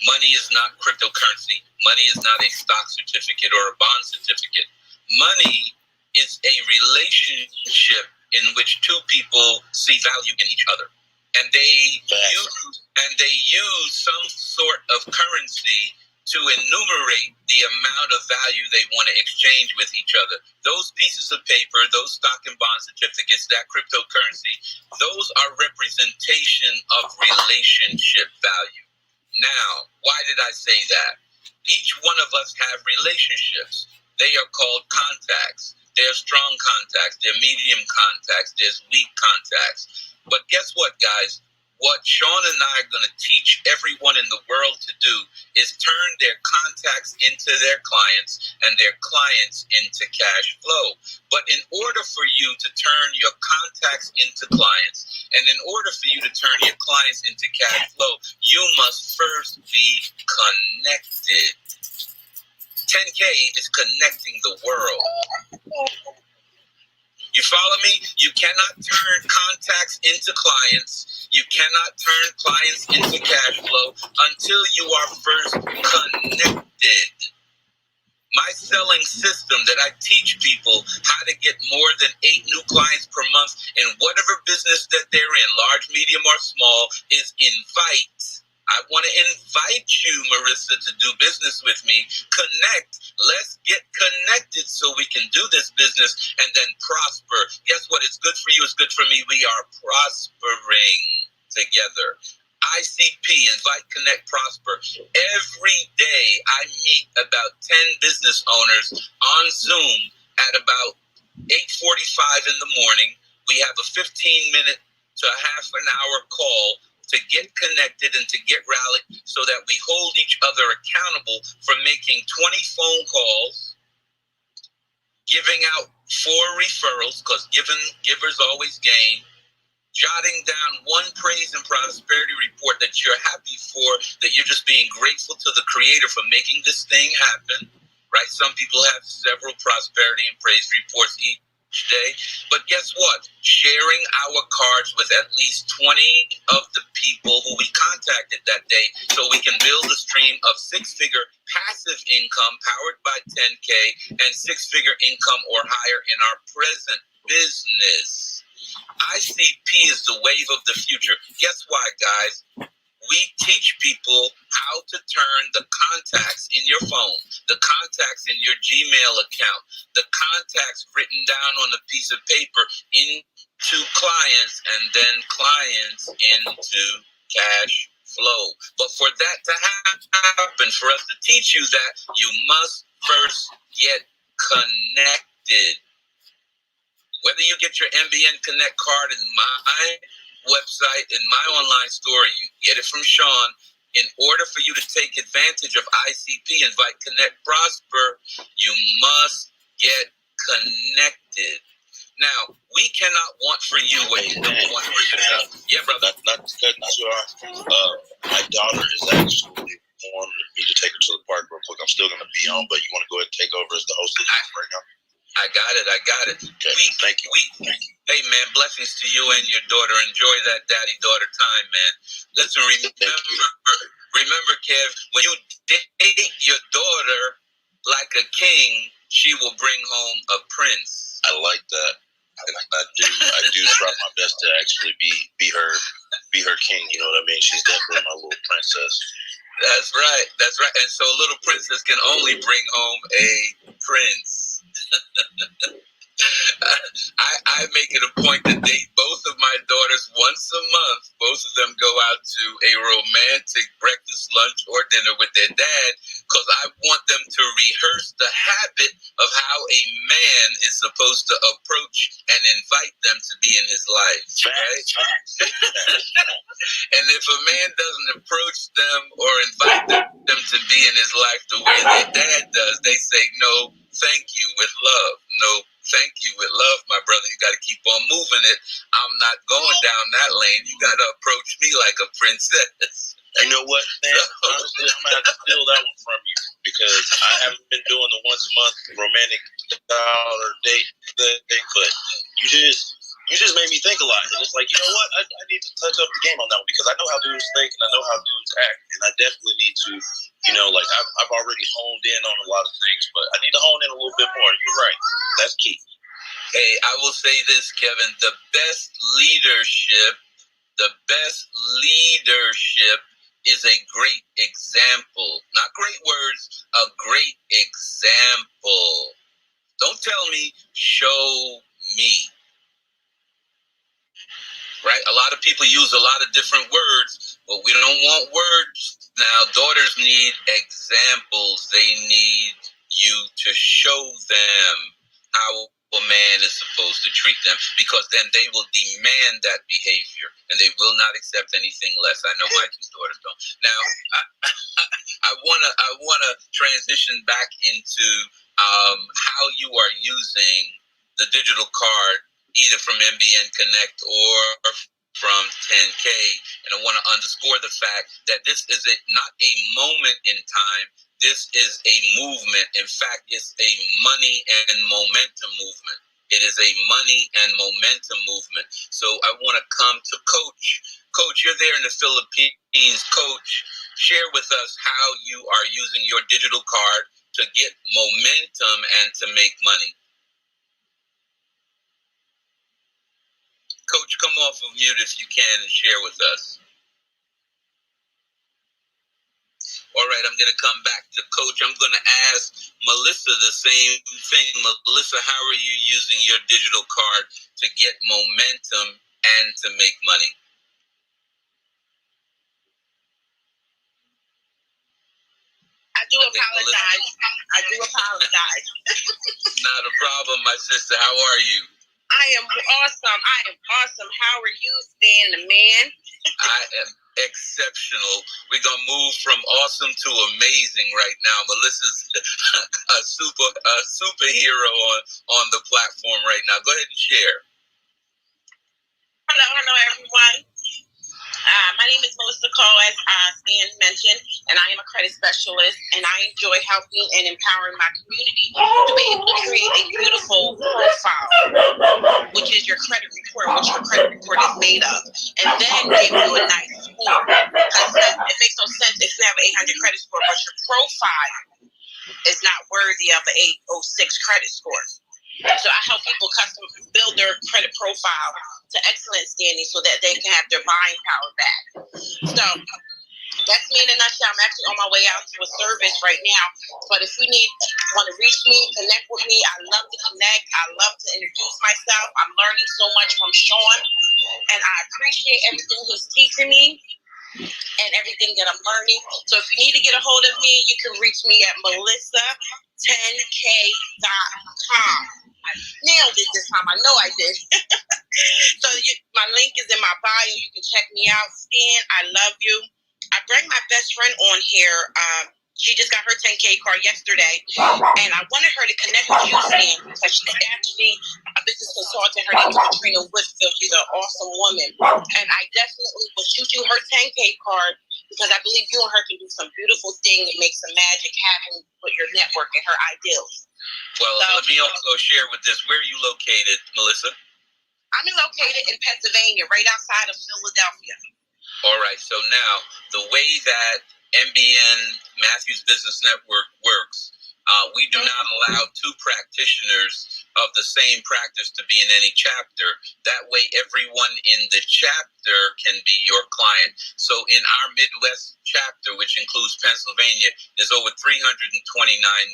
Money is not cryptocurrency. Money is not a stock certificate or a bond certificate. Money is a relationship in which two people see value in each other. And they use some sort of currency to enumerate the amount of value they want to exchange with each other. Those pieces of paper, those stock and bond certificates, that cryptocurrency, those are representation of relationship value. Now, why did I say that? Each one of us have relationships. They are called contacts. There's strong contacts, there's medium contacts, there's weak contacts. But guess what, guys? What Sean and I are going to teach everyone in the world to do is turn their contacts into their clients and their clients into cash flow. But in order for you to turn your contacts into clients, and in order for you to turn your clients into cash flow, you must first be connected. 10K is connecting the world. You follow me? You cannot turn contacts into clients. You cannot turn clients into cash flow until you are first connected. My selling system that I teach people how to get more than 8 new clients per month in whatever business that they're in, large, medium, or small, is invite. I want to invite you, Marissa, to do business with me. Connect. Let's get connected so we can do this business and then prosper. Guess what? It's good for you. It's good for me. We are prospering together. ICP, Invite, Connect, Prosper. Every day I meet about 10 business owners on Zoom at about 8:45 in the morning. We have a 15-minute to a half an hour call to get connected and to get rallied so that we hold each other accountable for making 20 phone calls, giving out 4 referrals, because givers always gain, jotting down 1 praise and prosperity report that you're happy for, that you're just being grateful to the Creator for making this thing happen, right? Some people have several prosperity and praise reports each day, but guess what? Sharing our cards with at least 20 of the people who we contacted that day so we can build a stream of 6-figure passive income powered by 10K and 6-figure income or higher in our present business. ICP is the wave of the future. Guess why, guys? We teach people how to turn the contacts in your phone, the contacts in your Gmail account, the contacts written down on a piece of paper into clients, and then clients into cash flow. But for that to happen, for us to teach you that, you must first get connected. Whether you get your MBN Connect card in my website, in my online store, you get it from Sean. In order for you to take advantage of ICP, Invite, Connect, Prosper, you must get connected. Now, we cannot want for you what you don't want for yourself. Yeah, brother. Not to cut you off. My daughter is actually wanting me to take her to the park real quick. I'm still going to be on, but you want to go ahead and take over as the host of the house right now? I got it. Okay, thank you. Hey, man, blessings to you and your daughter. Enjoy that daddy-daughter time, man. Listen, remember, Kev, when you date your daughter like a king, she will bring home a prince. I like that. I do try my best to actually be her king. You know what I mean? She's definitely my little princess. That's right. And so a little princess can only bring home a prince. I make it a point to date both of my daughters once a month. Both of them go out to a romantic breakfast, lunch, or dinner with their dad because I want them to rehearse the habit of how a man is supposed to approach and invite them to be in his life. Right? And if a man doesn't approach them or invite them to be in his life the way their dad does, they say no, thank you with love. No, thank you with love, my brother. You got to keep on moving it. I'm not going down that lane. You got to approach me like a princess. You know what, man? Honestly, I'm going to have to steal that one from you because I haven't been doing the once a month romantic dollar date thing, but you just made me think a lot. And it's like, you know what? I need to touch up the game on that one because I know how dudes think and I know how dudes act. And I definitely need to, like I've already honed in on a lot of things, but I need to hone in a little bit more. You're right. That's key. Hey, I will say this, Kevin. The best leadership is a great example. Not great words, a great example. Don't tell me, show me. Right? A lot of people use a lot of different words, but we don't want words. Now, daughters need examples. They need you to show them how a man is supposed to treat them, because then they will demand that behavior and they will not accept anything less. I know my two daughters don't. Now, I wanna transition back into how you are using the digital card, either from MBN Connect or from 10K. And I want to underscore the fact that this is not a moment in time. This is a movement. In fact, it's a money and momentum movement. It is a money and momentum movement. So I want to come to Coach. Coach, you're there in the Philippines. Coach, share with us how you are using your digital card to get momentum and to make money. Coach, come off of mute if you can and share with us. All right, I'm going to come back to Coach. I'm going to ask Melissa the same thing. Melissa, how are you using your digital card to get momentum and to make money? I do apologize. Not a problem, my sister. How are you? I am awesome. How are you, Stan the man? I am exceptional. We're going to move from awesome to amazing right now. Melissa's a superhero on the platform right now. Go ahead and share. Hello, everyone. My name is Melissa Cole, as Stan mentioned, and I am a credit specialist, and I enjoy helping and empowering my community to be able to create a beautiful profile, which is your credit report, which your credit report is made of, and then give you a nice score. Because it makes no sense if you have an 800 credit score, but your profile is not worthy of an 806 credit score. So I help people build their credit profile to excellent standing so that they can have their buying power back. So that's me in a nutshell. I'm actually on my way out to a service right now. But if you want to reach me, connect with me, I love to connect. I love to introduce myself. I'm learning so much from Sean, and I appreciate everything he's teaching me. and everything that I'm learning. So if you need to get a hold of me, you can reach me at Melissa10K.com. I nailed it this time. I know I did. So my link is in my bio. You can check me out. Stan, I love you. I bring my best friend on here. She just got her 10K card yesterday, and I wanted her to connect with you, Stan, because she's actually a business consultant. Her name is Katrina Woodfield. She's an awesome woman, and I definitely will shoot you her 10K card because I believe you and her can do some beautiful thing and make some magic happen with your network and her ideals. Well, let me also share with this. Where are you located, Melissa? I'm located in Pennsylvania, right outside of Philadelphia. All right. So now, the way that MBN Matthews Business Network works, we do not allow two practitioners of the same practice to be in any chapter. That way, everyone in the chapter can be your client. So in our Midwest chapter, which includes Pennsylvania, there's over 329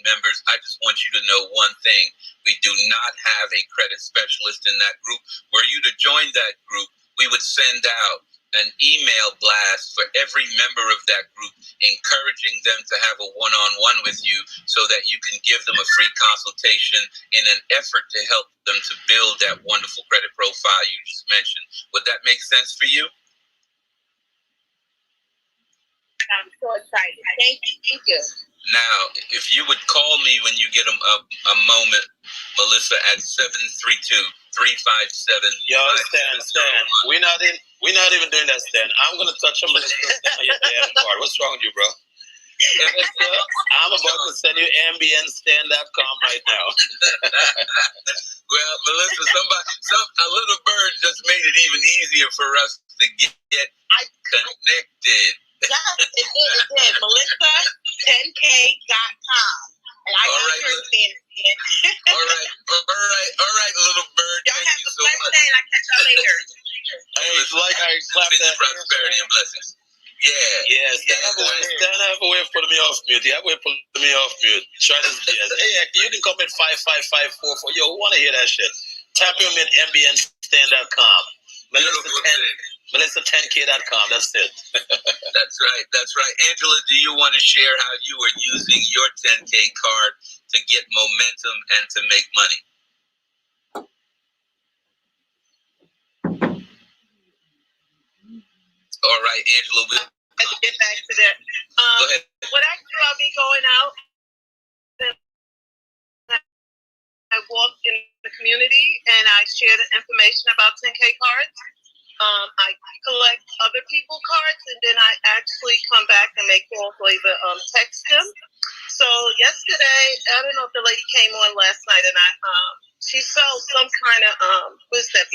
members. I just want you to know one thing. We do not have a credit specialist in that group. Were you to join that group, we would send out an email blast for every member of that group, encouraging them to have a one-on-one with you so that you can give them a free consultation in an effort to help them to build that wonderful credit profile you just mentioned. Would that make sense for you? I'm so excited. Thank you. Now, if you would call me when you get a moment, Melissa, at 732-357. Yo, Stan, we're not even doing that, Stan. I'm gonna touch on your damn card. What's wrong with you, bro? I'm about to send you ambnstan.com right now. Well, Melissa, a little bird just made it even easier for us to get connected. Yes, it did. Melissa10K.com. And I got your Stan. All right, little bird. Y'all have a blessed day, and I'll catch y'all later. Hey, it's like I clapped that. Prosperity and blessings. Yeah. Stan have a way of putting me off mute. You have a way of putting me off mute. Try this. Hey, you can come in 55544. Yo, who want to hear that shit? Tap him at mbnstan.com. Melissa10k.com. That's it. That's right. Angela, do you want to share how you are using your 10K card to get momentum and to make money? All right, Angela. Let's get back to that. Go ahead. What I do, I'll be going out. I walk in the community and I share the information about 10K cards. I collect other people's cards and then I actually come back and make calls or either text them. So yesterday, I don't know if the lady came on last night and she sold some kind of with the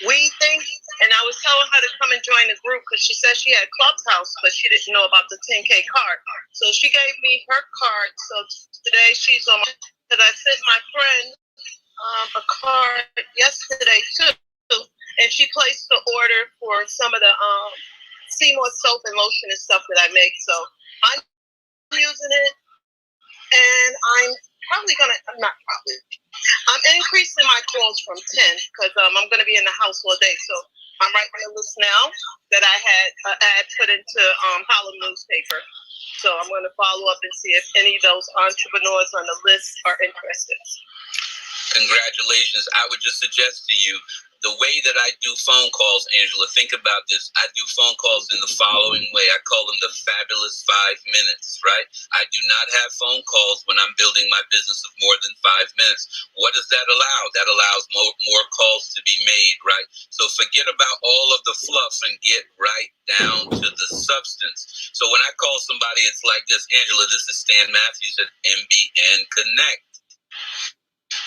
weed thing, and I was telling her to come and join the group because she said she had Clubhouse, but she didn't know about the 10K card. So she gave me her card. So today she's on because I sent my friend a card yesterday too, and she placed the order for some of the Seymour soap and lotion and stuff that I make. So I'm using it, and I'm increasing my calls from 10 because I'm going to be in the house all day. So I'm writing a list now that I had an ad put into Harlem newspaper. So I'm going to follow up and see if any of those entrepreneurs on the list are interested. Congratulations. I would just suggest to you, the way that I do phone calls, Angela, think about this. I do phone calls in the following way. I call them the fabulous 5 minutes, right? I do not have phone calls when I'm building my business of more than 5 minutes. What does that allow? That allows more calls to be made, right? So forget about all of the fluff and get right down to the substance. So when I call somebody, it's like this. Angela, this is Stan Matthews at MBN Connect.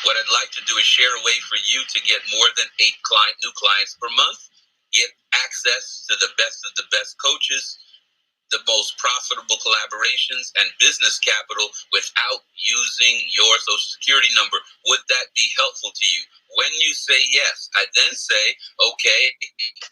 What I'd like to do is share a way for you to get more than 8 new clients per month, get access to the best coaches, the most profitable collaborations, and business capital without using your social security number. Would that be helpful to you? When you say yes, I then say, okay,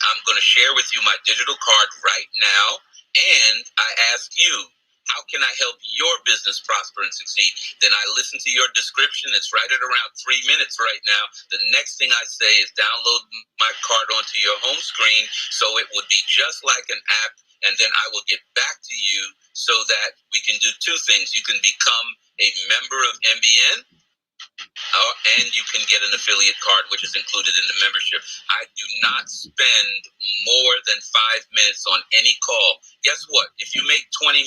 I'm going to share with you my digital card right now, and I ask you How can I help your business prosper and succeed? Then I listen to your description. It's right at around 3 minutes right now. The next thing I say is download my card onto your home screen so it would be just like an app, and then I will get back to you so that we can do two things. You can become a member of MBN, and you can get an affiliate card, which is included in the membership. I do not spend more than 5 minutes on any call. Guess what? If you make 20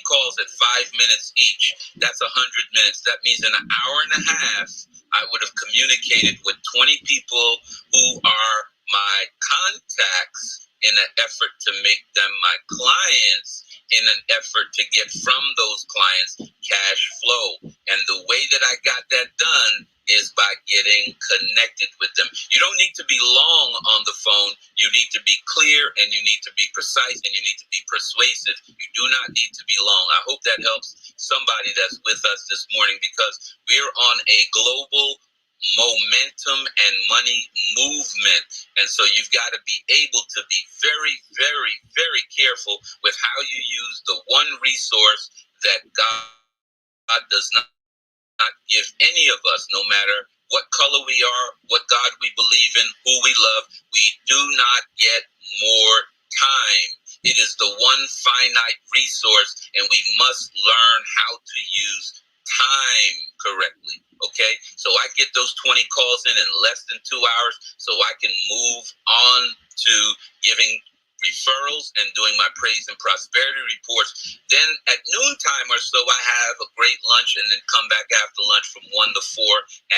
calls at 5 minutes each, that's 100 minutes. That means in an hour and a half, I would have communicated with 20 people who are my contacts in an effort to make them my clients, in an effort to get from those clients cash flow. And the way that I got that done is by getting connected with them. You don't need to be long on the phone. You need to be clear, and you need to be precise, and you need to be persuasive. You do not need to be long. I hope that helps somebody that's with us this morning, because we're on a global momentum and money movement. And so you've got to be able to be very, very, very careful with how you use the one resource that God does not give any of us, no matter what color we are, what God we believe in, who we love. We do not get more time. It is the one finite resource, and we must learn how to use time correctly. Okay, so I get those 20 calls in less than 2 hours, so I can move on to giving referrals and doing my praise and prosperity reports. Then at noontime or so, I have a great lunch, and then come back after lunch from 1 to 4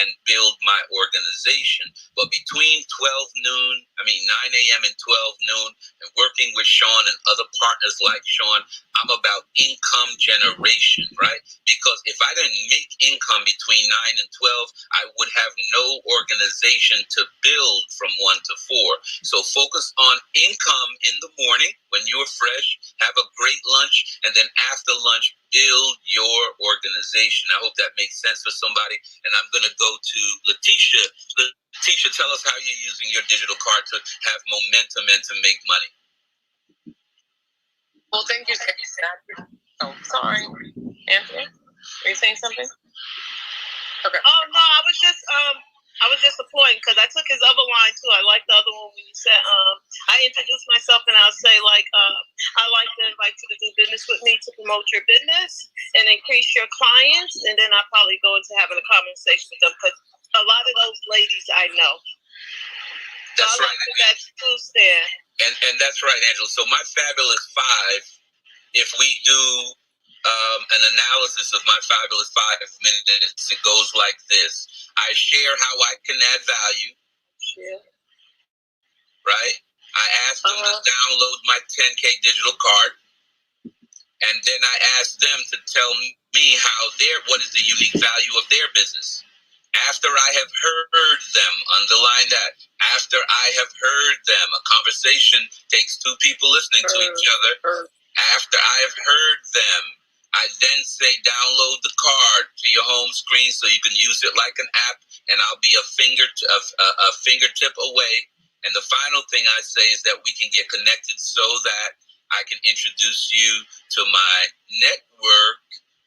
and build my organization. But between 9 a.m. and 12 noon, and working with Sean and other partners like Sean, I'm about income generation, right? Because if I didn't make income between 9 and 12, I would have no organization to build from 1 to 4. So focus on income in the morning when you're fresh, have a great lunch, and then after lunch, build your organization. I hope that makes sense for somebody. And I'm going to go to Letitia. Letitia, tell us how you're using your digital card to have momentum and to make money. Well, thank you. Oh, sorry. Anthony, are you saying something? Okay. Oh no, I was just applauding because I took his other line too. I like the other one when you said I introduce myself and I'll say I like to invite you to do business with me to promote your business and increase your clients, and then I'll probably go into having a conversation with them because a lot of those ladies I know. That's so right. That's too stand. And that's right, Angela. So my Fabulous 5, if we do an analysis of my Fabulous 5 minutes, it goes like this. I share how I can add value. Yeah. Right? I ask them to download my 10K digital card. And then I ask them to tell me what is the unique value of their business. After I have heard them, underline that, after I have heard them, a conversation takes two people listening to each other. After I have heard them, I then say download the card to your home screen so you can use it like an app, and I'll be a fingertip away. And the final thing I say is that we can get connected so that I can introduce you to my network,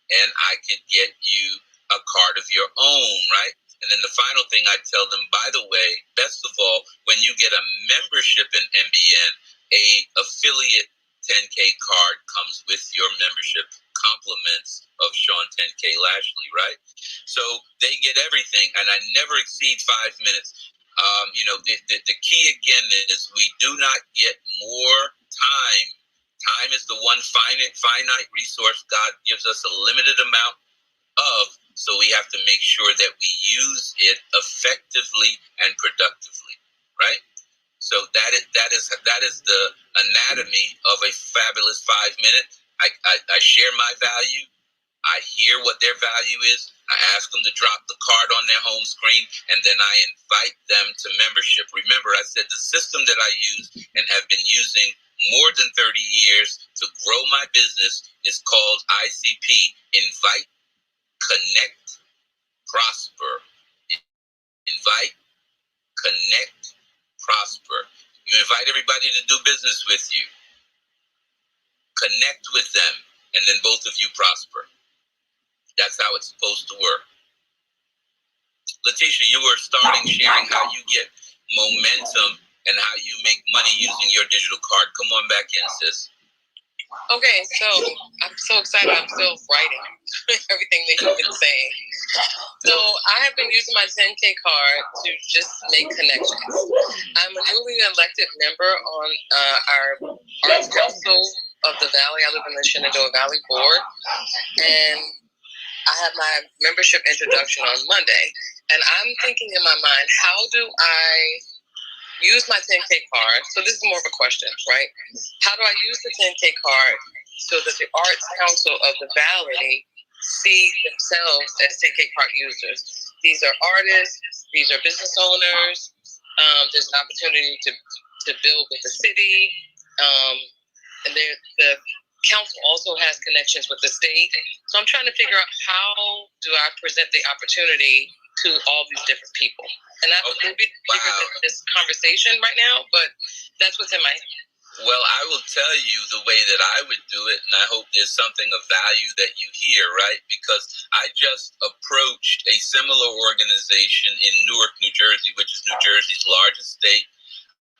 and I can get you a card of your own, right? And then the final thing I tell them, by the way, best of all, when you get a membership in MBN, a affiliate 10K card comes with your membership, compliments of Sean 10K Lashley, right? So they get everything, and I never exceed 5 minutes. The key again is we do not get more time. Time is the one finite resource God gives us a limited amount of, so we have to make sure that we use it effectively and productively, right? So that is the anatomy of a Fabulous 5 minute. I share my value. I hear what their value is. I ask them to drop the card on their home screen, and then I invite them to membership. Remember, I said the system that I use and have been using more than 30 years to grow my business is called ICP, Invite, Connect, Prosper. Invite, connect, prosper. You invite everybody to do business with you. Connect with them. and then both of you prosper. That's how it's supposed to work. Letitia, you were starting sharing how you get momentum and how you make money using your digital card. Come on back in, sis. Okay, so I'm so excited. I'm still writing everything that you've been saying. So I have been using my 10K card to just make connections. I'm a newly elected member on our Arts Council of the Valley. I live in the Shenandoah Valley Board, and I have my membership introduction on Monday. And I'm thinking in my mind, how do I use my 10K card? So this is more of a question, right? How do I use the 10K card so that the Arts Council of the Valley see themselves as 10K card users? These are artists, these are business owners. There's an opportunity to build with the city. And the council also has connections with the state. So I'm trying to figure out, how do I present the opportunity to all these different people? And that's a little bit bigger than this conversation right now, but that's what's in my head. Well, I will tell you the way that I would do it, and I hope there's something of value that you hear, right? Because I just approached a similar organization in Newark, New Jersey, which is New Jersey's largest state.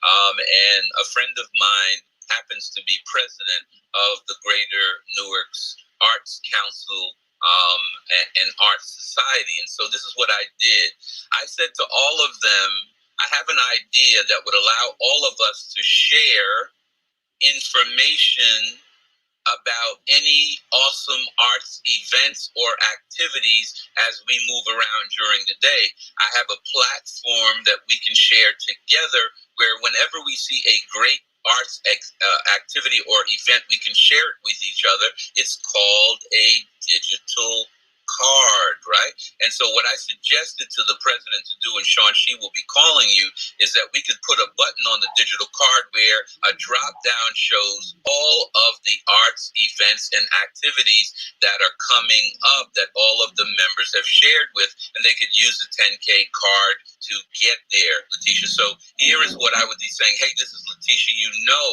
And a friend of mine happens to be president of the Greater Newark's Arts Council and Arts Society. And so this is what I did. I said to all of them, I have an idea that would allow all of us to share information about any awesome arts events or activities as we move around during the day. I have a platform that we can share together where whenever we see a great arts activity or event, we can share it with each other. It's called a digital card, right? And so what I suggested to the president to do, and Sean, she will be calling you, is that we could put a button on the digital card where a drop down shows all of the arts events and activities that are coming up that all of the members have shared with, and they could use the 10K card to get there, Letitia. So here is what I would be saying. Hey, this is Letitia. You know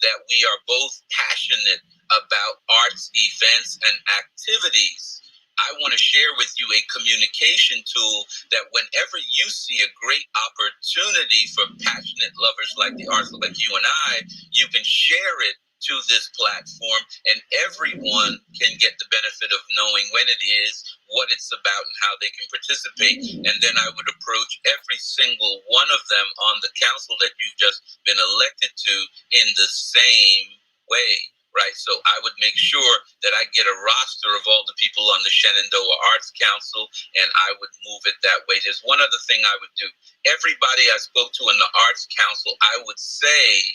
that we are both passionate about arts events and activities. I want to share with you a communication tool that whenever you see a great opportunity for passionate lovers like the arts, like you and I, you can share it to this platform, and everyone can get the benefit of knowing when it is, what it's about, and how they can participate. And then I would approach every single one of them on the council that you've just been elected to in the same way. Right, so I would make sure that I get a roster of all the people on the Shenandoah Arts Council, and I would move it that way. There's one other thing I would do. Everybody I spoke to in the Arts Council, I would say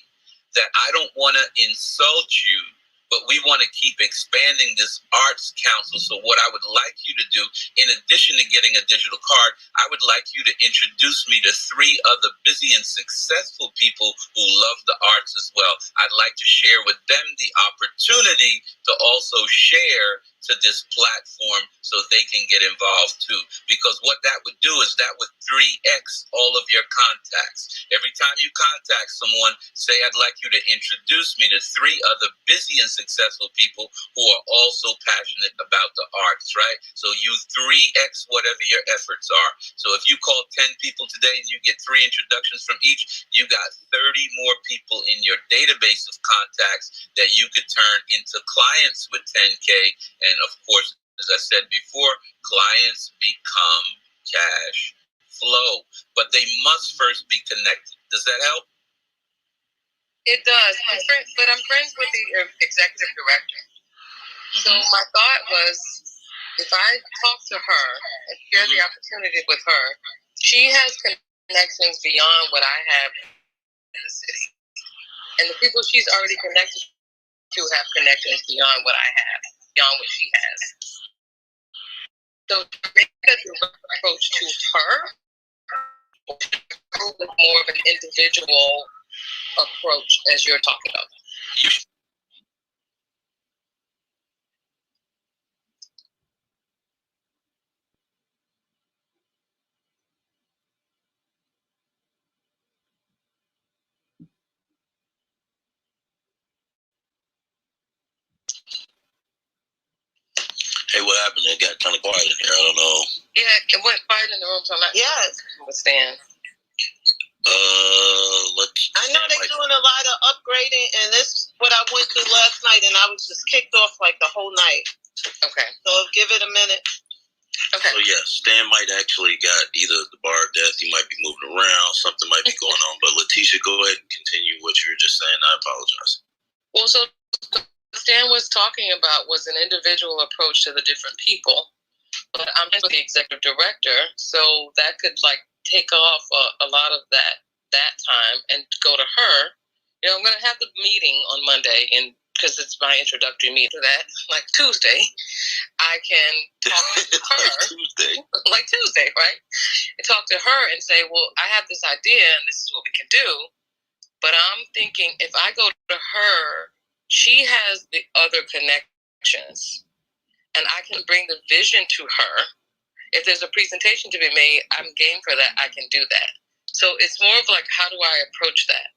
that I don't want to insult you, but we want to keep expanding this Arts Council. So what I would like you to do, in addition to getting a digital card, I would like you to introduce me to 3 other busy and successful people who love the arts as well. I'd like to share with them the opportunity to also share to this platform so they can get involved too. Because what that would do is that would 3x all of your contacts. Every time you contact someone, say, I'd like you to introduce me to 3 other busy and successful people who are also passionate about the arts, right? So you 3x whatever your efforts are. So if you call 10 people today and you get 3 introductions from each, you got 30 more people in your database of contacts that you could turn into clients with 10K. And of course, as I said before, clients become cash flow, but they must first be connected. Does that help? It does. I'm friends with the executive director. So my thought was, if I talk to her and share the opportunity with her, she has connections beyond what I have in the city. And the people she's already connected to have connections beyond what I have, beyond what she has. So to make a direct approach to her, with more of an individual approach as you're talking about. what happened? It got kind of quiet in here. I don't know. Yeah, it went quiet in the room, so I'm not understand. I know they're doing a lot of upgrading, and this is what I went through last night, and I was just kicked off like the whole night. Okay. So give it a minute. Okay. So yeah, Stan might actually got either the bar of death, he might be moving around, something might be going on. But Letitia, go ahead and continue what you were just saying. I apologize. Well, so Stan was talking about was an individual approach to the different people, but I'm just the executive director, so that could like take off a lot of that time and go to her. You know, I'm going to have the meeting on Monday, and because it's my introductory meeting to that, like Tuesday, I can talk to her. Like Tuesday, right? And talk to her and say, well, I have this idea, and this is what we can do. But I'm thinking if I go to her, she has the other connections, and I can bring the vision to her. If there's a presentation to be made, I'm game for that. I can do that. So it's more of like, how do I approach that?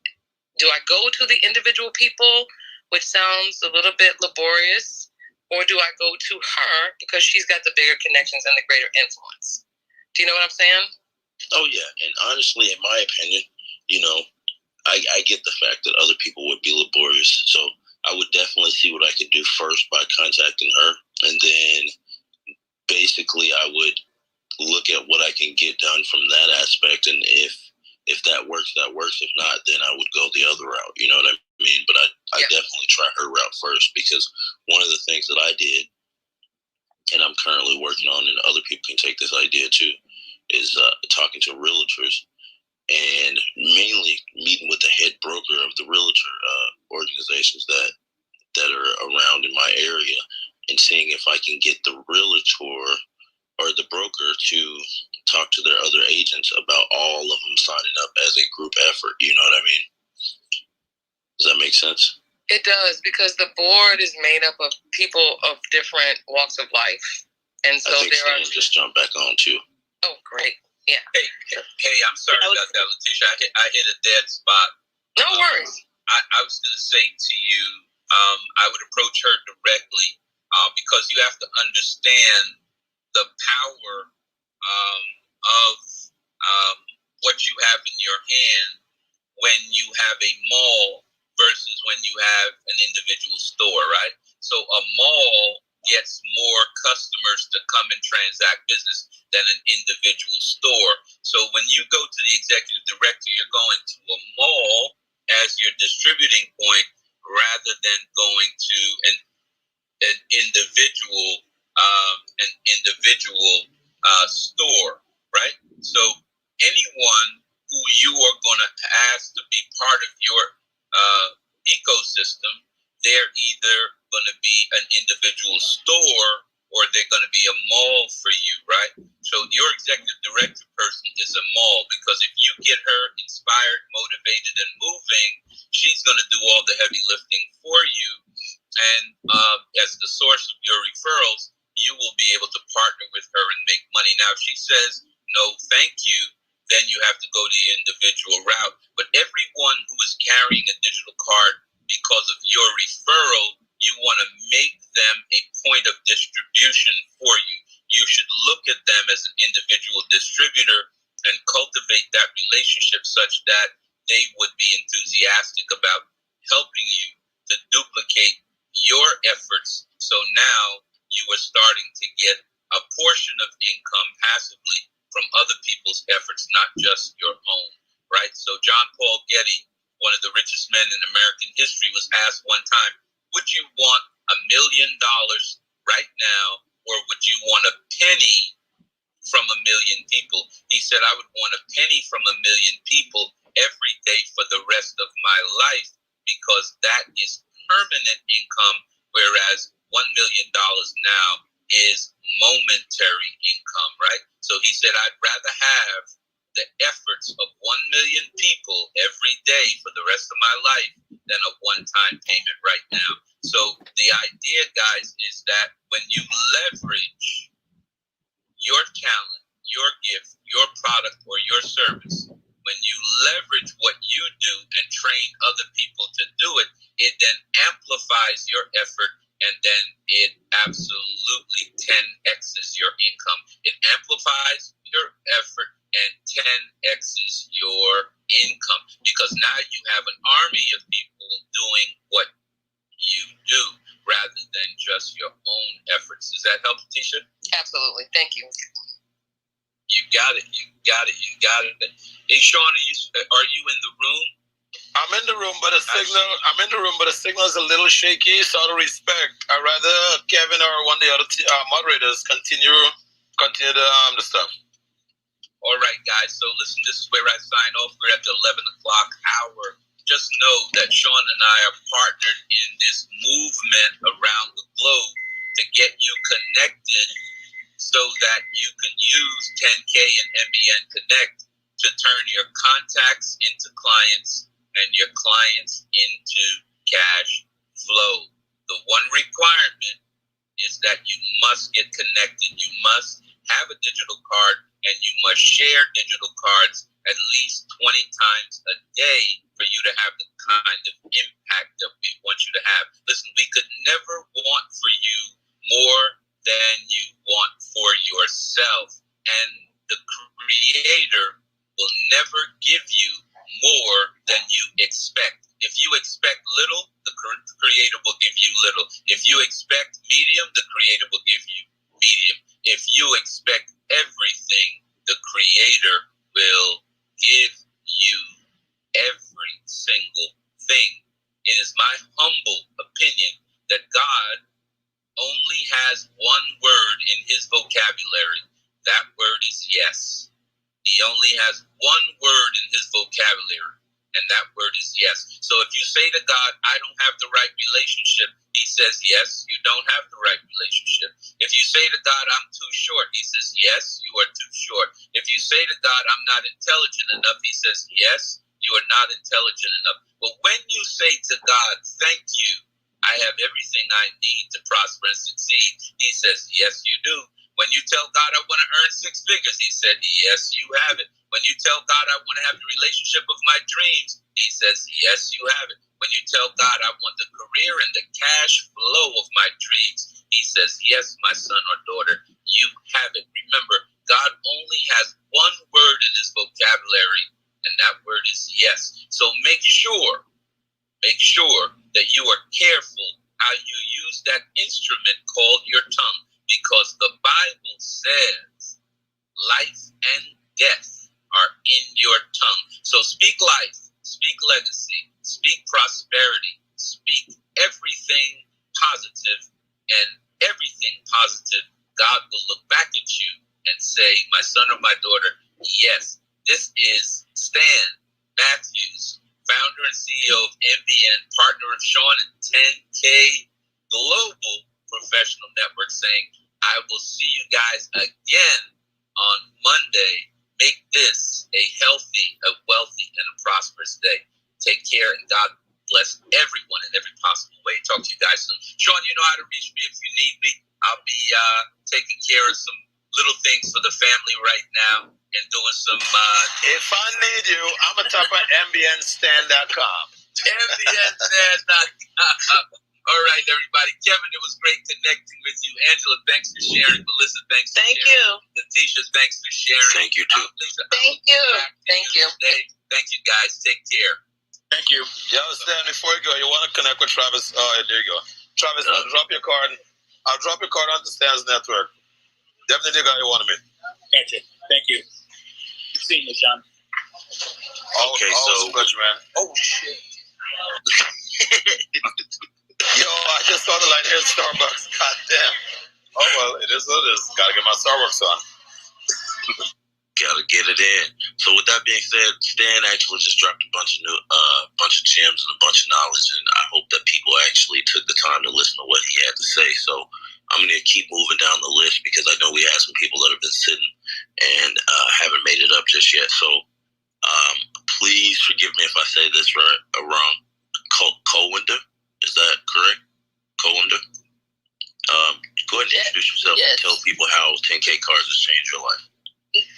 Do I go to the individual people, which sounds a little bit laborious, or do I go to her because she's got the bigger connections and the greater influence? Do you know what I'm saying? Oh, yeah. And honestly, in my opinion, you know, I get the fact that other people would be laborious. So I would definitely see what I could do first by contacting her. And then basically I would look at what I can get done from that aspect. And if that works, that works. If not, then I would go the other route. You know what I mean? But I definitely try her route first, because one of the things that I did, and I'm currently working on, and other people can take this idea too, is talking to realtors and mainly meeting with the head broker of the realtor organizations that are around in my area, and seeing if I can get the realtor or the broker to talk to their other agents about all of them signing up as a group effort. You know what I mean? Does that make sense? It does, because the board is made up of people of different walks of life. And so I think Stan just jumped back on too. Oh, great. Yeah. Hey, I'm sorry about that, Letitia. I hit a dead spot. No worries. I was going to say to you, I would approach her directly because you have to understand the power of what you have in your hand when you have a mall versus when you have an individual store, right? So a mall gets more customers to come and transact business than an individual store. So when you go to the executive director, you're going to a mall as your distributing point rather than going to an individual store, right? So anyone who you are going to ask to be part of your ecosystem, they're either going to be an individual store or they're going to be a mall for you, right? So your executive director person is a mall, because if you get her inspired, motivated, and moving, she's going to do all the heavy lifting for you. And as the source of your referrals, you will be able to partner with her and make money. Now, if she says, no, thank you, then you have to go the individual route. But everyone who is carrying a digital card because of your referral, you want to make them a point of distribution for you. You should look at them as an individual distributor and cultivate that relationship such that they would be enthusiastic about helping you to duplicate your efforts. So now you are starting to get a portion of income passively from other people's efforts, not just your own, right? So John Paul Getty, one of the richest men in American history, was asked one time, would you want $1 million right now, or would you want a penny from 1 million people? He said, I would want a penny from 1 million people every day for the rest of my life, because that is permanent income, whereas $1 million now is momentary income, right? So he said, I'd rather have the efforts of 1 million people every day for the rest of my life than a one-time payment right now. So the idea, guys, is that when you leverage your talent, your gift, your product, or your service, when you leverage what you do and train other people to do it, it then amplifies your effort and then it absolutely 10x's your income. It amplifies your effort and 10x's your income, because now you have an army of people doing what you do rather than just your own efforts. Does that help, Tisha? Absolutely. Thank you. You got it. Hey, Sean, are you in the room? I'm in the room, but the signal is a little shaky. So out of respect, I'd rather Kevin or one of the other moderators continue the stuff. All right, guys. So listen, this is where I sign off. We're at the 11 o'clock hour. Just know that Sean and I are partnered in this movement around the globe to get you connected so that you can use 10K and MBN Connect to turn your contacts into clients and your clients into cash flow. The one requirement is that you must get connected. You must have a digital card, and you must share digital cards at least 20 times a day for you to have the kind of impact that we want you to have. Listen, we could never want for you more than you want for yourself. And the Creator will never give you more than you expect. If you expect little, the Creator will give you little. If you expect medium, the Creator will give you medium. If you expect everything, the Creator will give you every single thing. It is my humble opinion that God only has one word in his vocabulary. That word is yes. He only has one word in his vocabulary, and that word is yes. So if you say to God, I don't have the right relationship, he says, yes, you don't have the right relationship. If you say to God, I'm too short, he says, yes, you are too short. If you say to God, I'm not intelligent enough, he says, yes, you are not intelligent enough. But when you say to God, thank you, I have everything I need to prosper and succeed, he says, yes, you do. When you tell God, I want to earn 6 figures, he said, yes, you have it. When you tell God, I want to have the relationship of my dreams, he says, yes, you have it. When you tell God, I want the career and the cash flow of my dreams, he says, yes, my son or daughter, you have it. Remember, God only has one word in his vocabulary, and that word is yes. So make sure that you are careful how you use that instrument called your tongue, because the Bible says life and death are in your tongue. So speak life, speak legacy, speak prosperity, speak everything positive, and everything positive, God will look back at you and say, my son or my daughter, yes, this is Stan Matthews, founder and CEO of MBN, partner of Sean and 10K Global Professional Network, saying, I will see you guys again on Monday. Make this a healthy, a wealthy, and a prosperous day. Take care, and God bless everyone in every possible way. Talk to you guys soon. Sean, you know how to reach me if you need me. I'll be taking care of some little things for the family right now and doing some... if I need you, I'm going to type on mbnstand.com. mbnstand.com. All right, everybody. Kevin, it was great connecting with you. Angela, thanks for sharing. Melissa, thanks for sharing. Thank you. Letitia, thanks for sharing. Thank you, too. Lisa, Thank you. Thank you. Thank you, guys. Take care. Thank you. Yeah, Stan, before you go, you want to connect with Travis? Oh, there you go. Travis, I'll drop your card. I'll drop your card onto Stan's network. Definitely the guy you want to meet. Gotcha. Thank you. You've seen me, John. Okay, so... Pleasure, man. Oh, shit. Yo, I just saw the line here at Starbucks. God damn. Oh, well, it is what it is. Gotta get my Starbucks on. Gotta get it in. So with that being said, Stan actually just dropped a bunch of gems and a bunch of knowledge, and I hope that people actually took the time to listen to what he had to say. So I'm gonna keep moving down the list, because I know we have some people that have been sitting and haven't made it up just yet. So please forgive me if I say this wrong. Cowinder, is that correct? Cowinder. Go ahead and introduce yourself and tell people how 10K Cards has changed your life.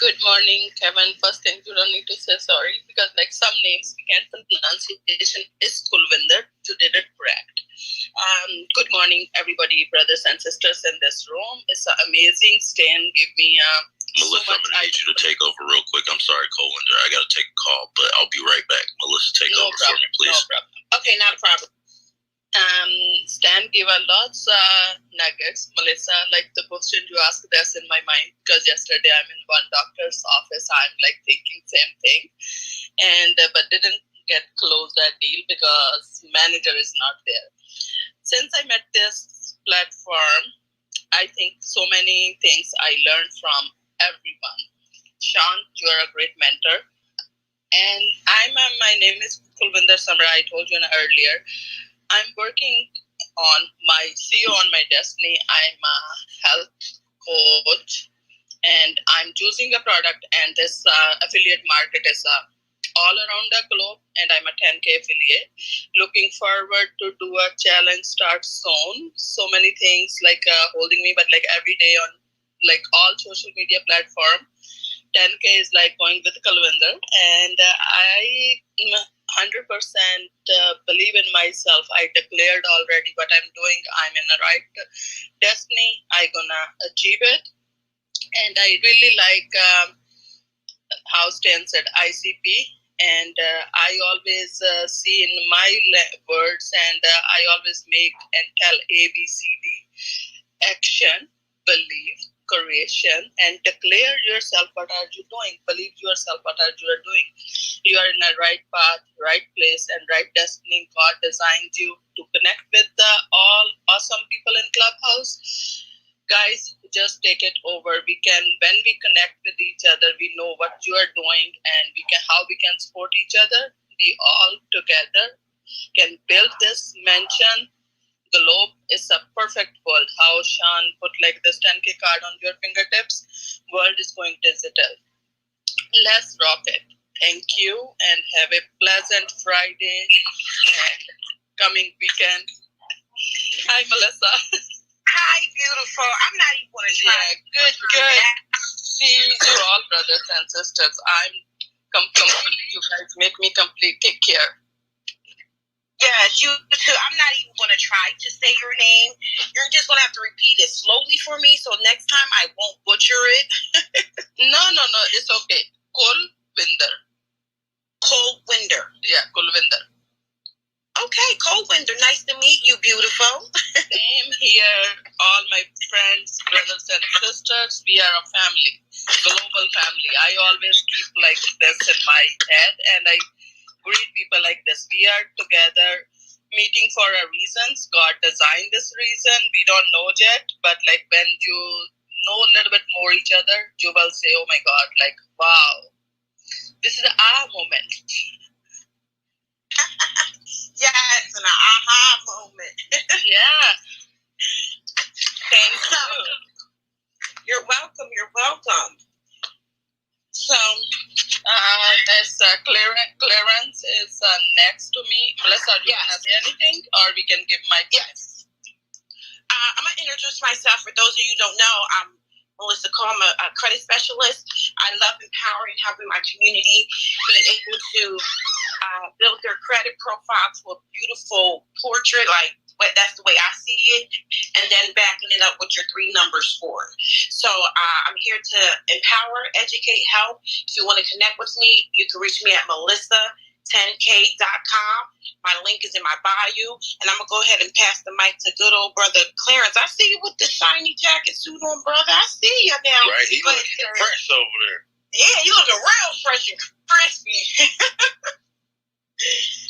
Good morning, Kevin. First thing, you don't need to say sorry because like some names we can't pronunciation is Kulvinder. You did it correct. Good morning, everybody, brothers and sisters in this room. It's amazing. Stan, give me Melissa, so I'm going to need you to take over real quick. I'm sorry, Colwinder. I got to take a call, but I'll be right back. Melissa, take over for me, please. No problem. Okay, not a problem. Stan gave a lots nuggets. Melissa, like the question you asked, that's in my mind because yesterday I'm in one doctor's office. I'm like thinking same thing, and but didn't get close that deal because manager is not there. Since I met this platform, I think so many things I learned from everyone. Sean, you are a great mentor, and my name is Kulvinder Samra. I told you earlier. I'm working on my CEO on my destiny. I'm a health coach and I'm choosing a product, and this affiliate market is all around the globe, and I'm a 10K affiliate. Looking forward to do a challenge start soon. So many things like holding me, but like every day on like all social media platform. 10K is like going with Kulvinder, and I 100% believe in myself. I declared already what I'm doing. I'm in the right destiny. I'm gonna achieve it, and I really like how Stan said ICP, and I always see in my words, and I always make and tell ABCD: action, believe, creation, and declare yourself what are you doing. Believe yourself what are you are doing. You are in the right path, right place, and right destiny. God designed you to connect with all awesome people in Clubhouse. Guys, just take it over. We can, when we connect with each other, we know what you are doing, and we can how we can support each other. We all together can build this mansion. Globe is a perfect world. How Sean put like this 10K card on your fingertips. World is going digital. Let's rock it. Thank you and have a pleasant Friday and coming weekend. Hi, Melissa. Hi, beautiful. I'm not even going to try. Yeah, good. See you all, brothers and sisters. I'm complete. You guys make me complete. Take care. Yes, you too. I'm not even going to try to say your name. You're just going to have to repeat it slowly for me, so next time I won't butcher it. No. It's okay. Kulvinder. Kulvinder. Yeah, Kulvinder. Okay, Kulvinder. Nice to meet you, beautiful. Same here. All my friends, brothers and sisters, we are a family. Global family. I always keep like this in my head, and I greet people like this. We are together meeting for a reason. God designed this reason. We don't know yet, but like when you know a little bit more each other, you will say, oh my God, like, wow, this is our moment. Yes, an aha moment. Yeah. Thank you. You're welcome. So, there's Clarence is next to me. Melissa, do you want to say anything, or we can give my yes. I'm gonna introduce myself. For those of you who don't know, I'm Melissa Cole. I'm a credit specialist. I love empowering, helping my community be able to build their credit profile to a beautiful portrait, like that's the way I see it, and then backing it up with your 3 numbers for it. So I'm here to empower, educate, help. If you want to connect with me, you can reach me at melissa10k.com. My link is in my bio, and I'm going to go ahead and pass the mic to good old brother Clarence. I see you with the shiny jacket suit on, brother. I see you now. Right, he looks fresh over there. Yeah, you looking real fresh and crispy.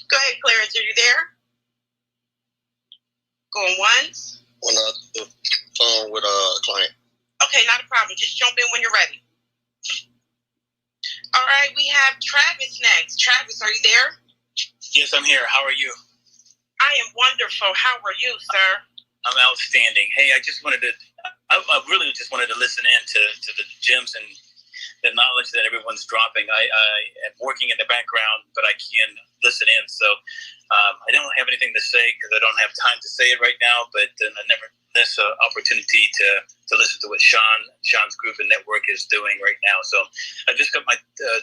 Go ahead, Clarence. Are you there? Going once? On the phone with a client. Okay, not a problem. Just jump in when you're ready. All right, we have Travis next. Travis, are you there? Yes, I'm here. How are you? I am wonderful. How are you, sir? I'm outstanding. Hey, I really just wanted to listen in to the gems and the knowledge that everyone's dropping. I am working in the background, but I can listen in. So I don't have anything to say because I don't have time to say it right now, but I never miss an opportunity to listen to what Sean's group and network is doing right now. So I just got my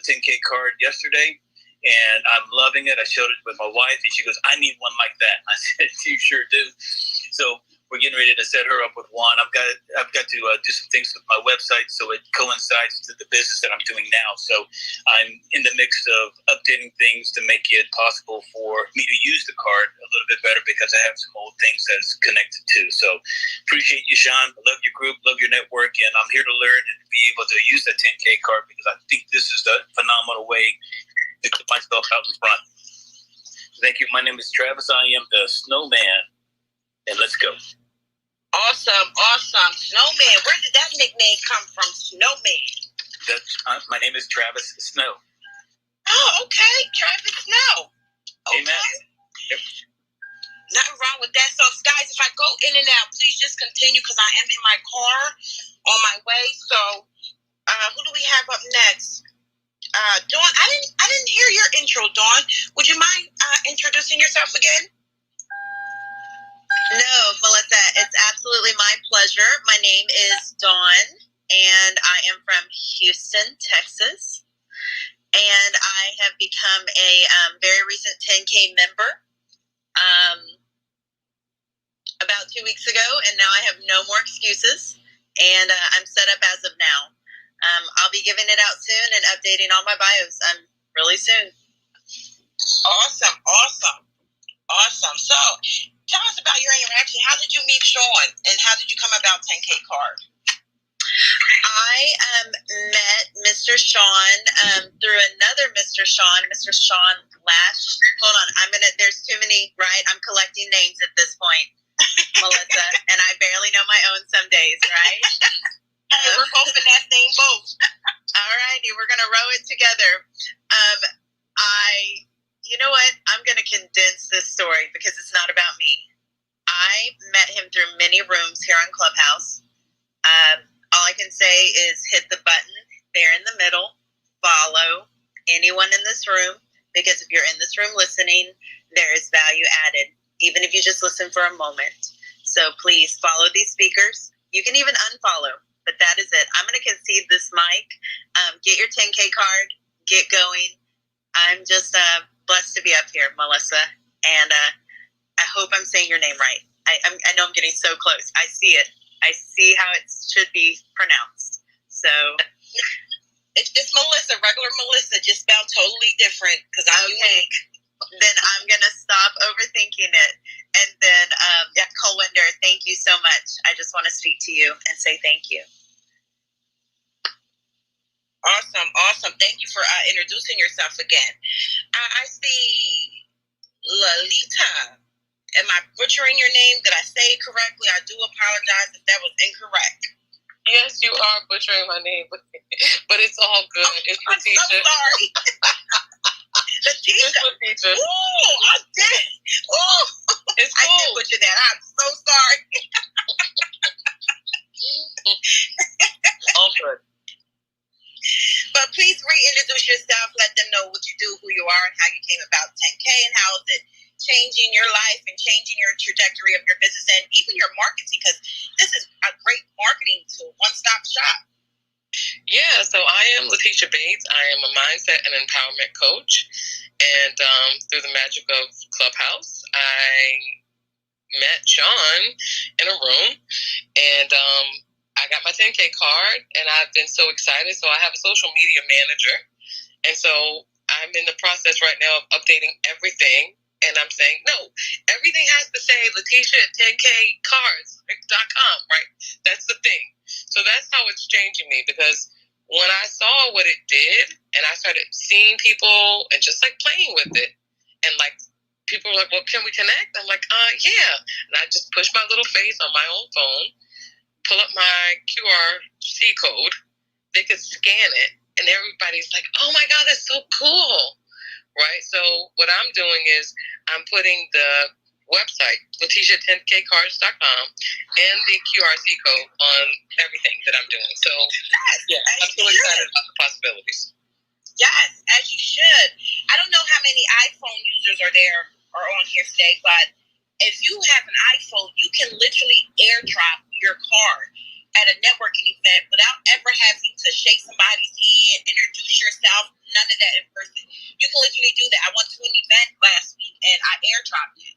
10K card yesterday, and I'm loving it. I showed it with my wife, and she goes, "I need one like that." And I said, "You sure do." So we're getting ready to set her up with one. I've got to do some things with my website so it coincides to the business that I'm doing now. So I'm in the mix of updating things to make it possible for me to use the card a little bit better, because I have some old things that's connected to. So appreciate you, Sean. I love your group, love your network, and I'm here to learn and be able to use the 10K card, because I think this is a phenomenal way to put myself out in front. Thank you. My name is Travis. I am the Snowman, and let's go. Awesome. Snowman. Where did that nickname come from, Snowman? My name is Travis Snow. Oh, okay. Travis Snow. Okay. Amen. Yep. Nothing wrong with that. So, guys, if I go in and out, please just continue, because I am in my car on my way. So, who do we have up next? Dawn, I didn't hear your intro, Dawn. Would you mind introducing yourself again? No, Melissa, it's absolutely my pleasure. My name is Dawn, and I am from Houston, Texas. And I have become a very recent 10K member about 2 weeks ago, and now I have no more excuses, and I'm set up as of now. I'll be giving it out soon and updating all my bios really soon. Awesome. So, tell us about your interaction. How did you meet Sean, and how did you come about 10K Card? I met Mr. Sean through another Mr. Sean Lash. Hold on, there's too many, right? I'm collecting names at this point, Melissa, and I barely know my own some days, right? Hey, we're hoping that same boat. All righty, we're going to row it together. You know what? I'm going to condense this story because it's not about me. I met him through many rooms here on Clubhouse. All I can say is hit the button there in the middle, follow anyone in this room, because if you're in this room listening, there is value added, even if you just listen for a moment. So please follow these speakers. You can even unfollow, but that is it. I'm going to concede this mic. Get your 10K card, get going. I'm just blessed to be up here, Melissa, and I hope I'm saying your name right. I know I'm getting so close. I see it. I see how it should be pronounced. So it's just Melissa, regular Melissa, just spelled totally different, because I'm unique. Then I'm going to stop overthinking it. And then, Colwinder, thank you so much. I just want to speak to you and say thank you. Awesome. Thank you for introducing yourself again. I see Lalita. Am I butchering your name? Did I say it correctly? I do apologize if that was incorrect. Yes, you are butchering my name, but it's all good. It's Letitia. I'm so sorry. Letitia. Letitia. Ooh, I did. Ooh. It's cool. I did butcher that. I'm so sorry. All good. But please reintroduce yourself. Let them know what you do, who you are, and how you came about 10K, and how is it changing your life and changing your trajectory of your business and even your marketing, because this is a great marketing tool, one-stop shop. Yeah, so I am Letitia Bates. I am a mindset and empowerment coach, and through the magic of Clubhouse, I met Sean in a room, and I got my 10K card, and I've been so excited. So I have a social media manager, and so I'm in the process right now of updating everything. And I'm saying, no, everything has to say Letitia at 10KCARDS.com, right? That's the thing. So that's how it's changing me, because when I saw what it did and I started seeing people and just like playing with it, and like people were like, well, can we connect? I'm like, yeah. And I just push my little face on my own phone, pull up my QRC code, they could scan it, and everybody's like, oh my God, that's so cool. Right? So what I'm doing is I'm putting the website, Letitia10KCards.com, and the QRC code on everything that I'm doing. So, yeah, I'm so excited about the possibilities. Yes, as you should. I don't know how many iPhone users are on here today, but if you have an iPhone, you can literally airdrop your card at a networking event without ever having to shake somebody's hand, introduce yourself. None of that in person. You can literally do that. I went to an event last week and I airdropped it.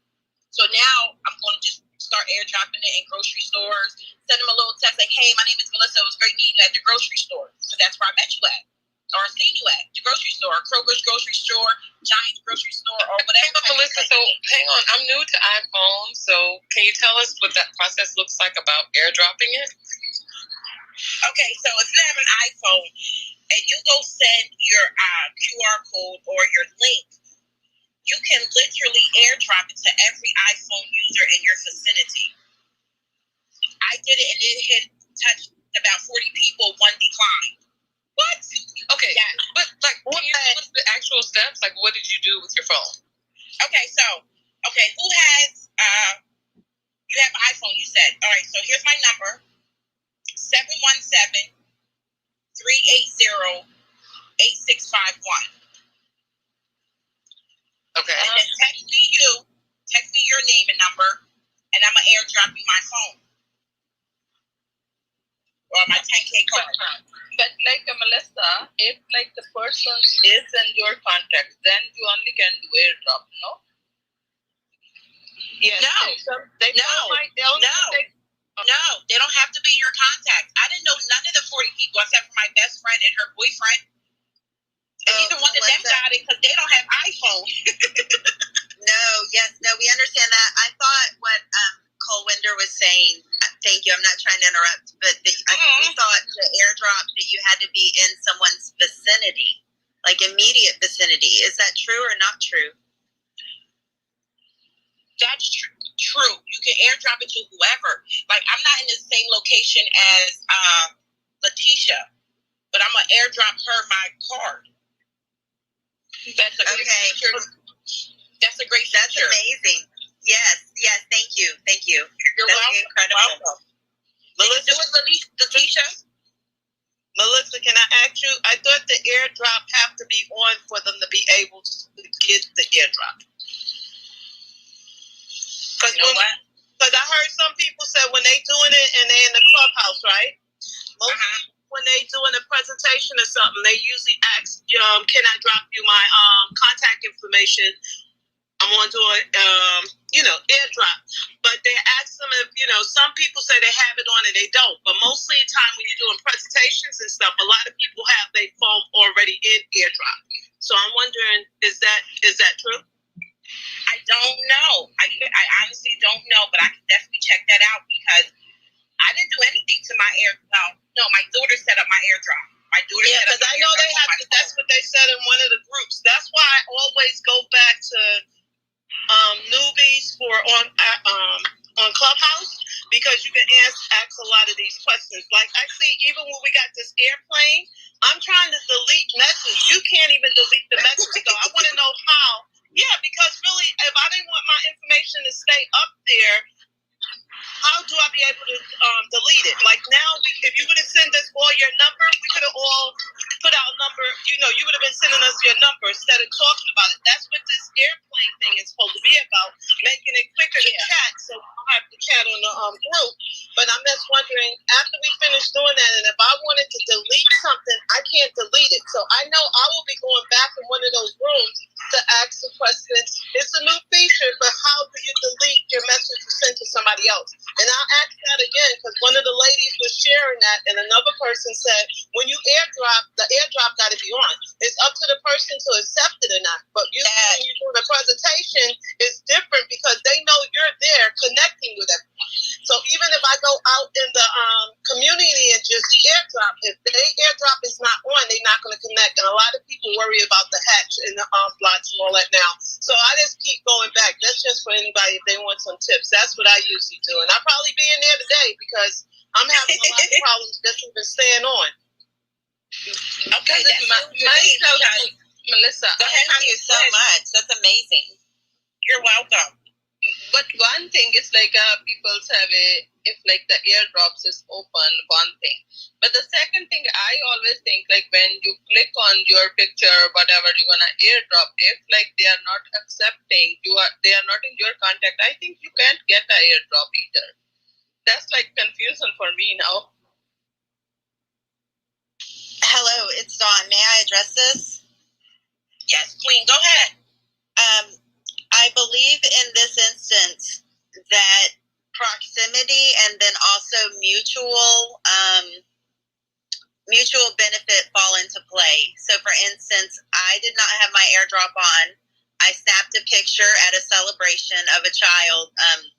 So now I'm going to just start airdropping it in grocery stores. Send them a little text like, "Hey, my name is Melissa. It was great meeting you at the grocery store." Because that's where I met you at. Or seen you at the grocery store, Kroger's grocery store, Giant's grocery store, or whatever. Melissa, so hang on. I'm new to iPhone, so can you tell us what that process looks like about airdropping it? Okay, so if you have an iPhone and you go send your QR code or your link, you can literally airdrop it to every iPhone user in your vicinity. I did it and it touched about 40 people, one declined. What? Okay, yeah. But like, can you tell us the actual steps? Like, what did you do with your phone? Okay, so, who has, you have an iPhone, you said. All right, so here's my number, 717-380-8651. Okay. And then text me your name and number, and I'm going to airdrop you my phone. Or my 10K card. But like Melissa, if like the person is in your contact, then you only can do airdrop, no? Yes. No, they don't have to be your contact. I didn't know none of the 40 people except for my best friend and her boyfriend. And neither one of them got it because they don't have iPhone. No, we understand that. I thought what Cole Winder was saying, thank you, I'm not trying to interrupt, but we thought the airdrop that you had to be in someone's vicinity, like immediate vicinity. Is that true or not true? That's true. You can airdrop it to whoever. Like, I'm not in the same location as Letitia, but I'm going to airdrop her my card. That's a great feature. That's a great feature. That's amazing. Yes, thank you. You're welcome. Incredible. Melissa, Letitia? Melissa, can I ask you? I thought the airdrop have to be on for them to be able to get the airdrop. Because I heard some people say when they doing it and they in the clubhouse, right? Most people, when they doing a presentation or something, they usually ask, "Can I drop you my contact information? I'm going to do a, airdrop." But they ask them if, some people say they have it on and they don't. But mostly the time when you're doing presentations and stuff, a lot of people have their phone already in airdrop. So I'm wondering, is that true? I don't know. I honestly don't know, but I can definitely check that out because I didn't do anything to my No, my daughter set up my airdrop. Because I know they have to. That's what they said in one of the groups. That's why I always go back to newbies for on Clubhouse, because you can ask a lot of these questions. Like I see, even when we got this airplane, I'm trying to delete messages. You can't even delete the message. So I want to know how. Yeah, because really, if I didn't want my information to stay up there, how do I be able to delete it? Like now, if you would have sent us all your number, we could have all put our number. You would have been sending us your number instead of talking about it. That's what this airplane thing is supposed to be about, making it quicker to chat, so we don't have to chat on the group. But I'm just wondering, after we finish doing that, and if I wanted to delete something, I can't delete it. So I know I will be going back in one of those rooms to ask the question. It's a new feature, but how do you delete your message you sent to somebody else? And I'll ask that again, because one of the ladies was sharing that, and another person said, when you airdrop, the airdrop got to be on. It's up to the person to accept it or not. But usually when you're doing a presentation, it's different because they know you're there connecting with everyone. So even if I go out in the community and just airdrop, if the airdrop is not on, they're not going to connect. And a lot of people worry about the hatch and the blocks and all that now. So I just keep going back. That's just for anybody if they want some tips. That's what I usually do. And I'll probably be in there today because I'm having a lot of problems just even staying on. Okay, that's Melissa, thank you so much. That's amazing. You're welcome. But one thing is like people have if like the airdrops is open, one thing. But the second thing, I always think like when you click on your picture, whatever you're gonna airdrop, if like they are not accepting, they are not in your contact, I think you can't get the airdrop either. That's like confusion for me now. Dawn, may I address this? Yes, Queen, go ahead. I believe in this instance that proximity and then also mutual benefit fall into play. So, for instance, I did not have my airdrop on. I snapped a picture at a celebration of a child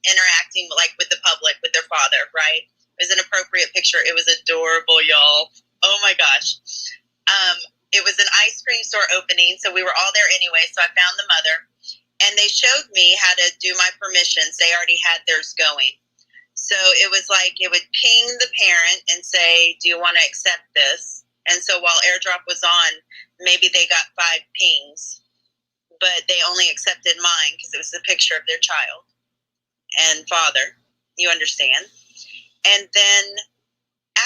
interacting like with the public, with their father, right? It was an appropriate picture. It was adorable, y'all. Oh my gosh. It was an ice cream store opening, so we were all there anyway, so I found the mother. And they showed me how to do my permissions. They already had theirs going. So it was like it would ping the parent and say, do you want to accept this? And so while airdrop was on, maybe they got 5 pings, but they only accepted mine because it was a picture of their child and father. You understand? And then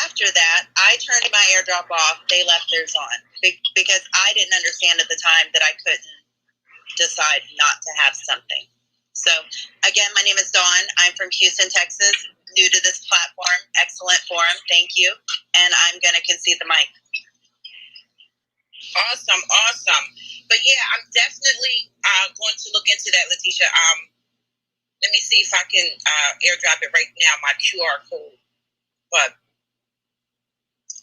after that, I turned my airdrop off. They left theirs on because I didn't understand at the time that I couldn't decide not to have something. So again, my name is Dawn. I'm from Houston, Texas, new to this platform. Excellent forum. Thank you. And I'm going to concede the mic. Awesome. But yeah, I'm definitely going to look into that, Letitia. Let me see if I can airdrop it right now, my QR code. But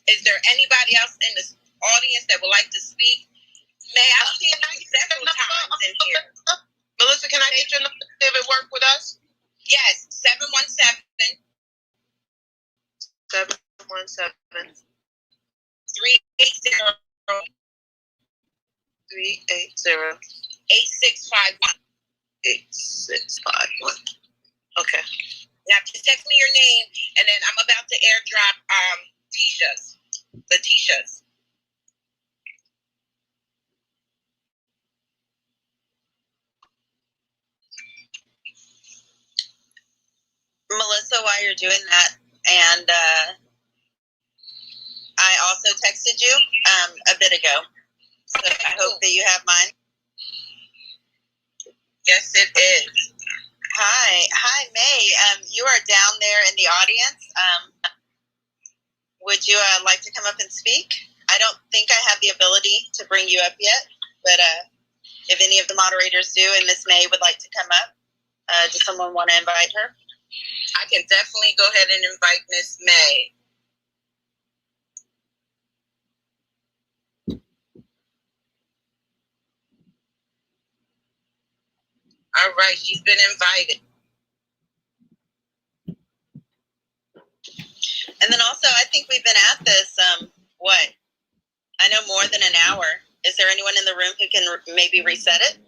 is there anybody else in this audience that would like to speak? May I see it like several times in here? Melissa, can I get your number to see if it work with us? Yes, 717 717 380 380 8651. 8651. Okay. Now just text me your name, and then I'm about to airdrop Letitia's. Melissa, while you're doing that, and I also texted you a bit ago. So I hope that you have mine. Yes, it is. Hi, May. You are down there in the audience. Would you like to come up and speak? I don't think I have the ability to bring you up yet, but if any of the moderators do, and Miss May would like to come up, does someone want to invite her? I can definitely go ahead and invite Miss May. All right, she's been invited. And then also, I think we've been at this, I know more than an hour. Is there anyone in the room who can maybe reset it?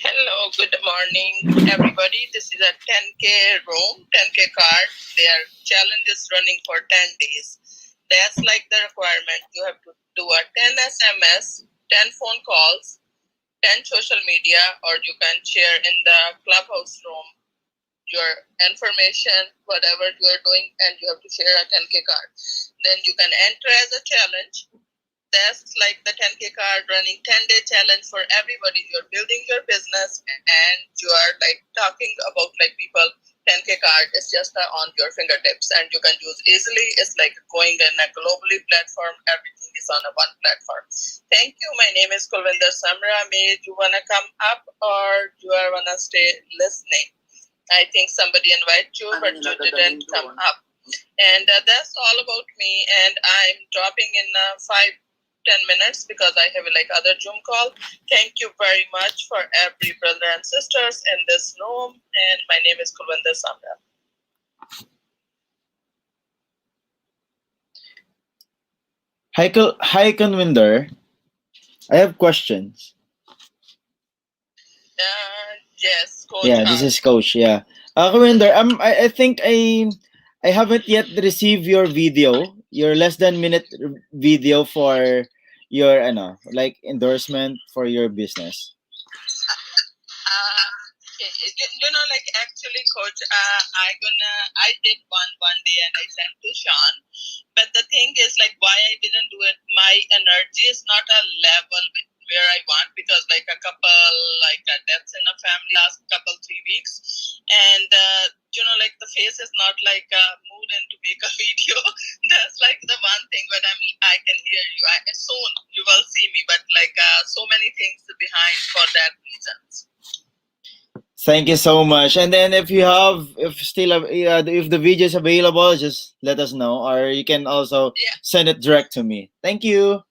Hello, good morning, everybody. This is a 10K room, 10K cards. Their challenge is running for 10 days. That's like the requirement. You have to do a 10 SMS, 10 phone calls, 10 social media, or you can share in the clubhouse room your information, whatever you are doing, and you have to share a 10K card. Then you can enter as a challenge. That's like the 10K card running 10-day challenge for everybody. You're building your business and you are like talking about like people. 10K card is just on your fingertips and you can use easily. It's like going in a globally platform. Everything is on a one platform. Thank you. My name is Kulvinder Samra. May you want to come up or you are want to stay listening? I think somebody invited you, but you didn't come up. And that's all about me. And I'm dropping in 5-10 minutes because I have like other Zoom call. Thank you very much for every brother and sisters in this room. And my name is Kulvinder Samra. Hi, Conwinder. I have questions. Yes, Coach. Yeah, this is Coach. Yeah, Conwinder. I think I haven't yet received your video, your less than minute video for your like endorsement for your business. You know, like actually, Coach, I did one day and I sent to Sean. But the thing is, like, why I didn't do it, my energy is not a level where I want because, like, a couple, like, deaths in a family last 3 is not like a mood and to make a video. That's like the one thing when I can hear you. Soon you will see me, but like so many things behind for that reasons. Thank you so much. And then if the video is available, just let us know, or you can also send it direct to me. Thank you. Where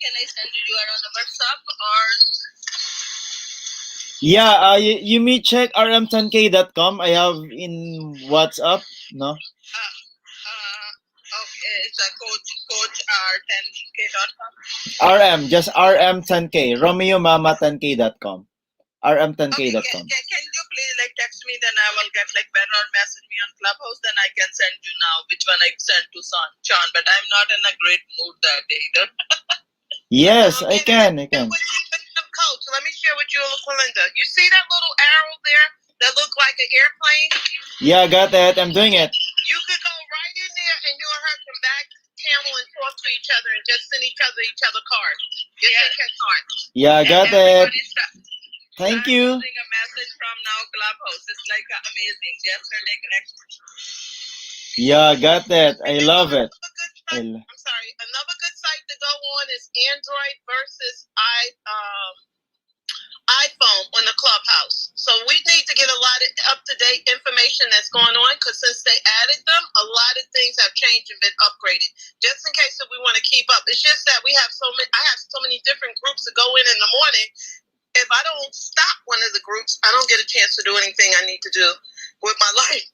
can I send you? You are on the WhatsApp or? Yeah, you may check rm10k.com. I have in WhatsApp, no? Okay, it's a coach r10k.com. RM, just rm10k, Romeo Mama 10k.com. rm10k.com. Okay, can you please like text me, then I will get like better, or message me on Clubhouse, then I can send you now which one I sent to Sean, but I'm not in a great mood that day either. Yes, I can. Coach, let me share with you, Melinda. You see that little arrow there that look like an airplane? Yeah, got that. I'm doing it. You could go right in there and you and her can back channel and talk to each other and just send each other cards. Cards. Yeah, got it. Thank you. I'm getting a message from now Clubhouse. It's like amazing. Yesterday connection. Yeah, got that. I love it. I'm sorry. Another good site to go on is Android versus iPhone on the Clubhouse. So we need to get a lot of up-to-date information that's going on, because since they added them, a lot of things have changed and been upgraded. Just in case that we want to keep up. It's just that I have so many different groups to go in the morning. If I don't stop one of the groups, I don't get a chance to do anything I need to do with my life.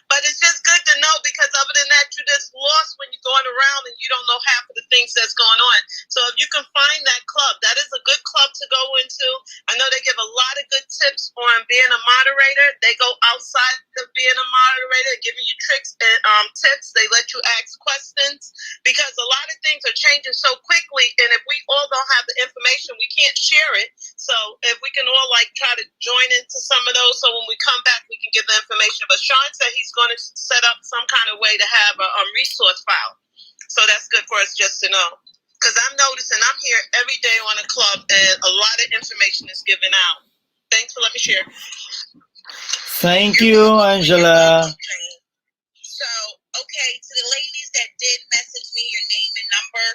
But it's just good to know, because other than that, you're just lost when you're going around and you don't know half of the things that's going on. So if you can find that club, that is a good club to go into. I know they give a lot of good tips on being a moderator. They go outside of being a moderator, giving you tricks and tips. They let you ask questions, because a lot of things are changing so quickly. And if we all don't have the information, we can't share it. So if we can all like try to join into some of those, so when we come back, we can give the information. But Sean said he's going to set up some kind of way to have a resource file. So that's good for us just to know. Because I'm noticing I'm here every day on a club, and a lot of information is given out. Thanks for letting me share. Thank you, Angela. So, okay, to the ladies that did message me your name and number,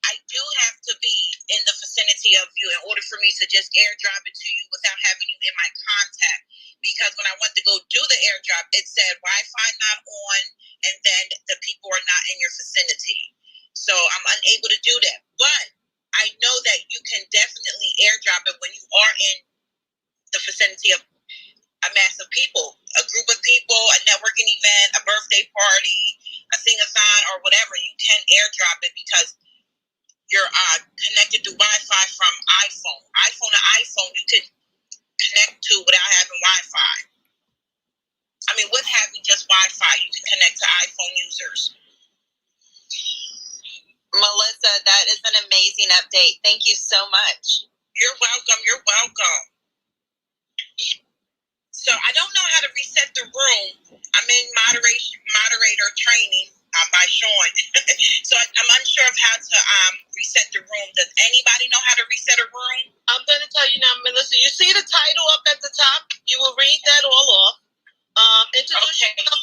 I do have to be in the vicinity of you in order for me to just airdrop it to you without having you in my contact. Because when I went to go do the airdrop, it said Wi-Fi not on, and then the people are not in your vicinity. So I'm unable to do that. But I know that you can definitely airdrop it when you are in the vicinity of a mass of people, a group of people, a networking event, a birthday party, a sing-a-thon, or whatever. You can airdrop it because you're connected to Wi-Fi from iPhone. iPhone to iPhone, you can connect to without having Wi-Fi. I mean, with having just Wi-Fi, you can connect to iPhone users. Melissa, that is an amazing update. Thank you so much. You're welcome. You're welcome. So I don't know how to reset the room. I'm in moderator training by Sean. So I'm unsure of how to reset the room. Does anybody know how to reset a room? I'm going to tell you now, Melissa. You see the title up at the top? You will read that all off. Introduce yourself,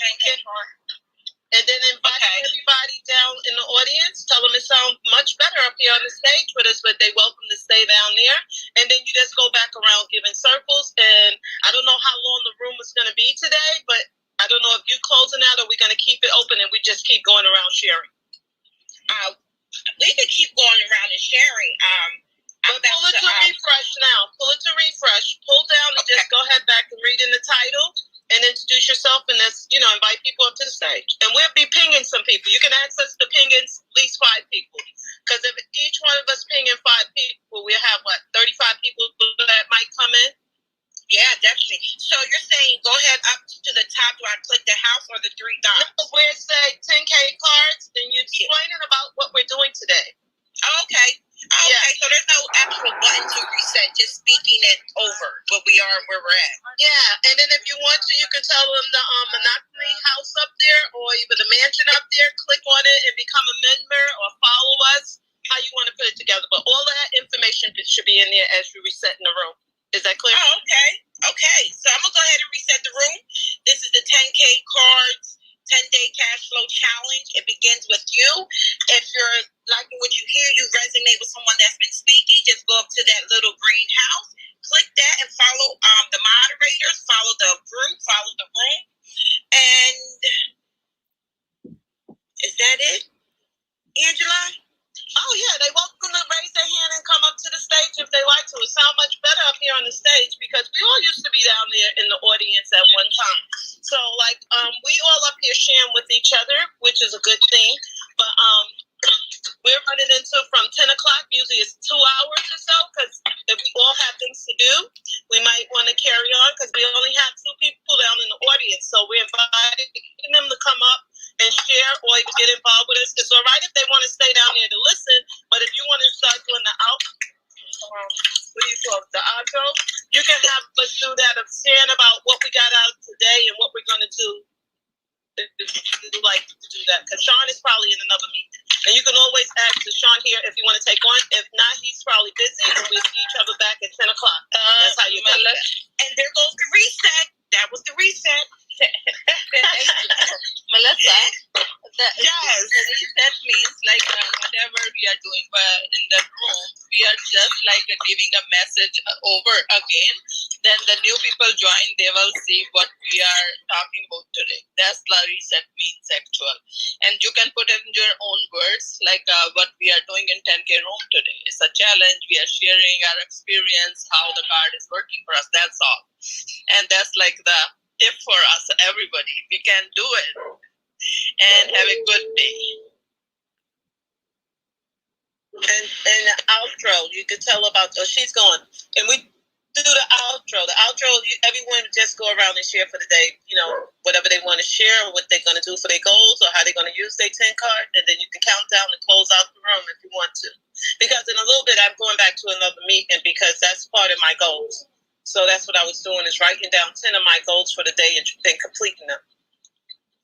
and then invite everybody down in the audience. Tell them it sounds much better up here on the stage with us, but they welcome to stay down there. And then you just go back around giving circles. And I don't know how long the room is going to be today, but I don't know if you closing out or we're going to keep it open and we just keep going around sharing. We can keep going around and sharing. But pull it to refresh now. Pull it to refresh. Pull down and just go ahead back and read in the title and introduce yourself, and that's, invite people up to the stage. And we'll be pinging some people. You can access the pinging at least 5 people. Because if each one of us pinging 5 people, we'll have, 35 people that might come in? Yeah, definitely. So you're saying go ahead up to the top. Do I click the house or the 3 dots? No, where it says 10K cards, and you're explaining about what we're doing today. Oh, okay. Okay, so there's no actual button to reset, just speaking it over what we are and where we're at. Yeah, and then if you want to, you can tell them the Monopoly house up there or even the mansion up there. Click on it and become a member or follow us, how you want to put it together. But all of that information should be in there as you reset in the room. Is that clear? Oh, okay. Okay, so I'm going to go ahead and reset the room. This is the 10K cards 10-day cash flow challenge. It begins with you. If you're liking what you hear, you resonate with someone that's been speaking, just go up to that little green house, click that, and follow the moderators, follow the group, follow the room. And is that it, Angela? Oh yeah, they welcome to raise their hand and come up to the stage if they like to. It sounds much better up here on the stage because we all used to be down there in the audience at one time. So like we all up here sharing with each other, which is a good thing. But we're running into from 10 o'clock. Usually it's 2 hours or so because if we all have things to do, we might want to carry on because we only have 2 people down in the audience. So we're inviting them to come up and share or even get involved with us. It's all right if they want to stay down here to listen, but if you want to start doing the the outro, you can have us do that of sharing about what we got out today and what we're going to do. Like to do that because Sean is probably in another meeting, and you can always ask Sean here if you want to take on. If not, he's probably busy, and we'll see each other back at 10 o'clock. That's how you do that. And there goes the reset. That was the reset. Melissa, yes. The reset means like whatever we are doing, but in the room we are just like giving a message over again. Then the new people join, they will see what we are talking about today. That's the reset means actual. And you can put it in your own words, like what we are doing in 10K room today. It's a challenge. We are sharing our experience, how the card is working for us. That's all. And that's like the tip for us, everybody. We can do it and have a good day. And the outro, you could tell about. Oh, she's going. And we do the outro. The outro, everyone just go around and share for the day. You know, whatever they want to share, or what they're going to do for their goals, or how they're going to use their 10 card, and then you can count down and close out the room if you want to. Because in a little bit, I'm going back to another meeting because that's part of my goals. So that's what I was doing, is writing down 10 of my goals for the day and then completing them.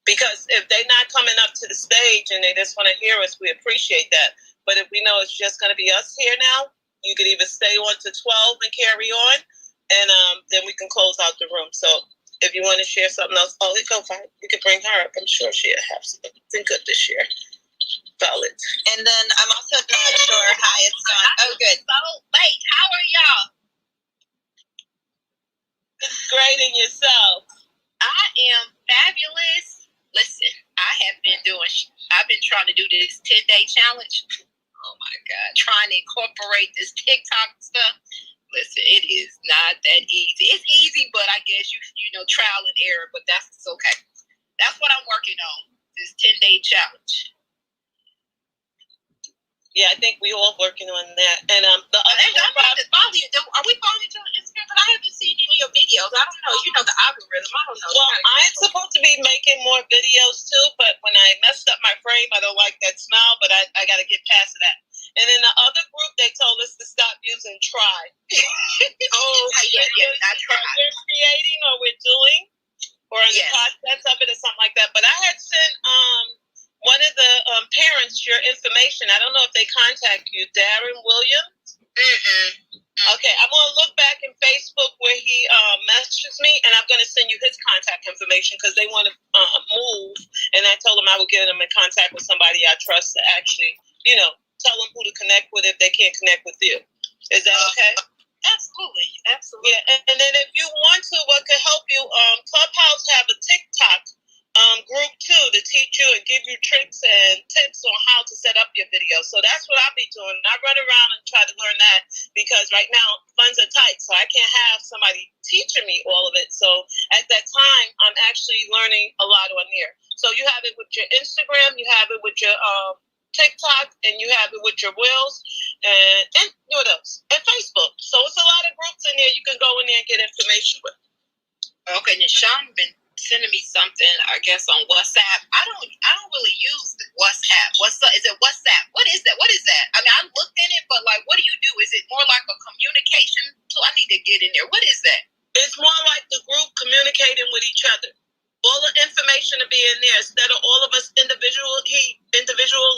Because if they're not coming up to the stage and they just want to hear us, we appreciate that. But if we know it's just going to be us here now, you could either stay on to 12 and carry on, and then we can close out the room. So if you want to share something else, go fine. You can bring her up. I'm sure she'll have something good to share. Valid. And then I'm also not sure how it's gone. Oh, good. So late. How are y'all? Grading yourself. I am fabulous. Listen, I've been trying to do this 10-day challenge. Oh my God, trying to incorporate this TikTok stuff. Listen, it is not that easy. It's easy, but I guess you know, trial and error, but that's okay. That's what I'm working on, this 10-day challenge. Yeah, I think we all working on that. And the other are we following each other on Instagram? But I haven't seen any of your videos. I don't know. You know the algorithm. I don't know. Well, I'm supposed to be making more videos too, but when I messed up my frame, I don't like that smile, but I got to get past that. And in the other group, they told us to stop using try. I tried. We're creating or we're doing, or in the process of it or something like that. But I had sent one of the parents your information. I don't know if they contact you, Darren Williams. Okay, I'm going to look back in Facebook where he messages me, and I'm going to send you his contact information because they want to move. And I told him I would get them in contact with somebody I trust to actually, you know, tell them who to connect with if they can't connect with you. Is that okay? Absolutely. Yeah, and then if you want to, what could help you, Clubhouse have a TikTok group too to teach you and give you tricks and tips on how to set up your video. So that's what I'll be doing. I run around and try to learn that because right now funds are tight, so I can't have somebody teaching me all of it. So at that time, I'm actually learning a lot on there. So you have it with your Instagram, you have it with your TikTok, and you have it with your Reels, and what else? And Facebook. So it's a lot of groups in there you can go in there and get information with. Okay, then Sean been sending me something, I guess, on WhatsApp. I don't really use WhatsApp. Is it WhatsApp? What is that? I mean, I looked in it, but like, what do you do? Is it more like a communication tool? I need to get in there. What is that? It's more like the group communicating with each other. All the information to be in there. Instead of all of us individual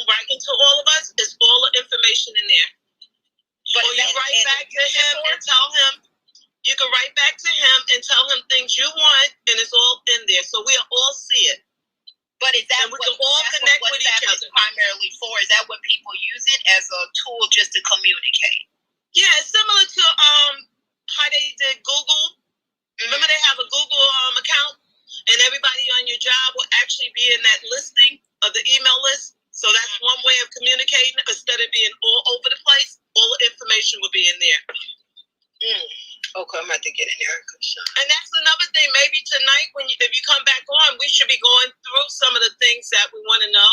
writing to all of us, it's all the information in there. But you write back to him and tell him You can write back to him and tell him things you want, and it's all in there. So we'll all see it. But is that and we can all connect with each other? Primarily for? Is that what people use it as a tool just to communicate? Yeah, it's similar to how they did Google. Remember they have a Google account, and everybody on your job will actually be in that listing of the email list. So that's one way of communicating. Instead of being all over the place, all the information will be in there. Okay, I'm about to get in there. And that's another thing. Maybe tonight, if you come back on, we should be going through some of the things that we want to know,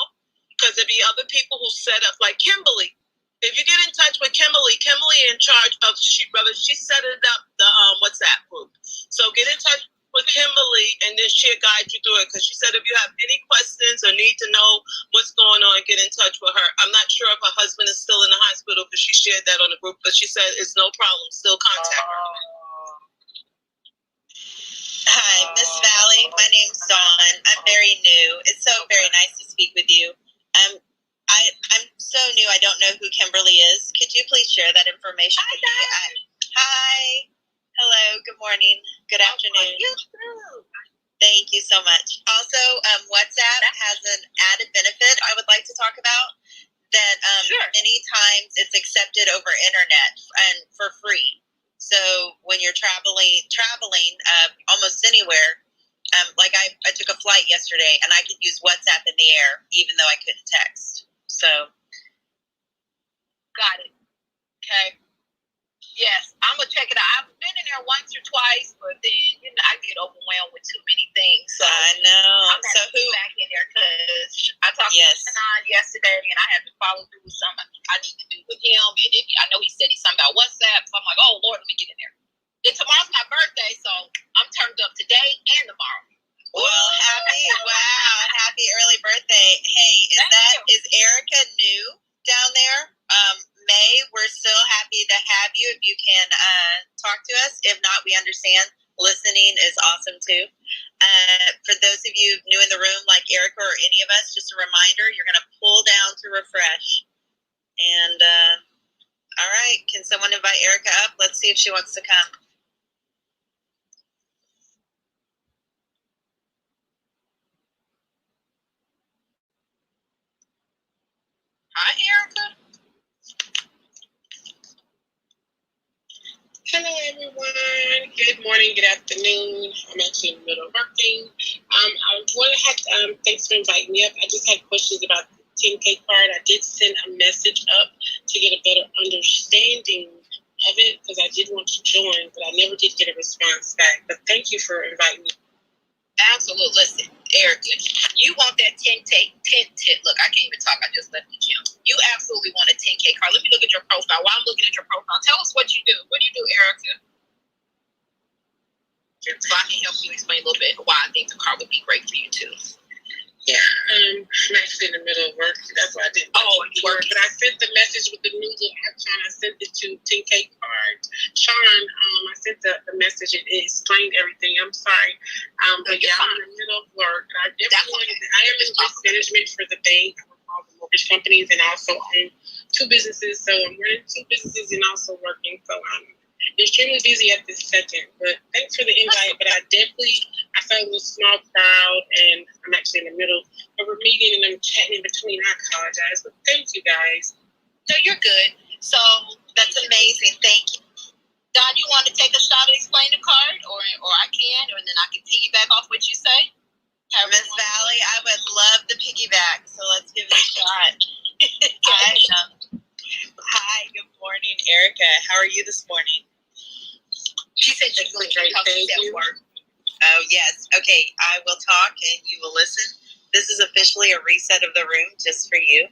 because there'll be other people who set up, like Kimberly. If you get in touch with Kimberly in charge of she set it up the WhatsApp group. So get in touch with Kimberly, and then she'll guide you through it. Because she said if you have any questions or need to know what's going on, get in touch with her. I'm not sure if her husband is still in the hospital, because she shared that on the group. But she said it's no problem. Still contact her. Hi, Miss Valley. My name's Dawn. I'm very new. It's so very nice to speak with you. I'm so new. I don't know who Kimberly is. Could you please share that information with me? Hi. Hello. Good morning. Good afternoon. Thank you so much. Also, WhatsApp has an added benefit I would like to talk about. That many times it's accepted over internet and for free. So when you're traveling almost anywhere, like I took a flight yesterday and I could use WhatsApp in the air even though I couldn't text. So, got it. Okay. Yes, I'm gonna check it out. I've been in there once or twice, but then I get overwhelmed with too many things. So I know. I'm back in there because I talked to Sean yesterday, and I had to follow through with something I need to do with him. And I know he said he's something about WhatsApp, so I'm like, oh Lord, let me get in there. Then tomorrow's my birthday, so I'm turned up today and tomorrow. Well, happy early birthday. Hey, is Erica new down there? May, we're still happy to have you if you can talk to us. If not, we understand. Listening is awesome too. For those of you new in the room, like Erica or any of us, just a reminder, you're going to pull down to refresh. And all right, can someone invite Erica up? Let's see if she wants to come. Hi, Erica. Hello, everyone. Good morning, good afternoon. I'm actually in the middle of working. Thanks for inviting me up. I just had questions about the 10K card. I did send a message up to get a better understanding of it because I did want to join, but I never did get a response back. But thank you for inviting me. Absolutely. Listen, Erica, you want that 10K. Look, I can't even talk. I just left the gym. You absolutely want a 10K card. Let me look at your profile. While I'm looking at your profile, tell us what you do. What do you do, Erica? So I can help you explain a little bit why I think the card would be great for you too. Yeah, I'm actually in the middle of work. That's why I didn't work. But I sent the message with the new little icon. I sent it to 10K cards. Sean, I sent the message. It explained everything. I'm sorry. But yeah, I'm in the middle of work. I definitely I am in risk management for the bank. I work for all the mortgage companies and also own 2 businesses. So I'm running 2 businesses and also working. So I'm extremely busy at this second, but thanks for the invite. But I felt a little small crowd, and I'm actually in the middle of a meeting and I'm chatting in between. I apologize, but thank you guys. No, you're good. So that's amazing. Thank you. Don, you want to take a shot at explaining the card, or I can, and then I can piggyback off what you say? Miss Valley, I would love to piggyback, so let's give it a shot. Hi, good morning, Erica. How are you this morning? She said she's going to talk at work. Oh, yes. Okay, I will talk and you will listen. This is officially a reset of the room just for you.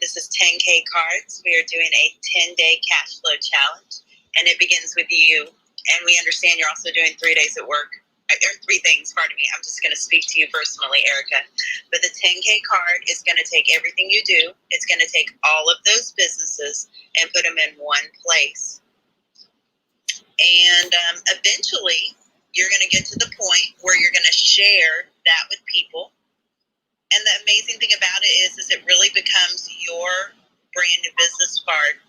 This is 10K cards. We are doing a 10-day cash flow challenge, and it begins with you. And we understand you're also doing 3 days at work. Or 3 things, pardon me. I'm just going to speak to you personally, Erica. But the 10K card is going to take everything you do. It's going to take all of those businesses and put them in one place. And eventually, you're going to get to the point where you're going to share that with people. And the amazing thing about it is it really becomes your brand new business card,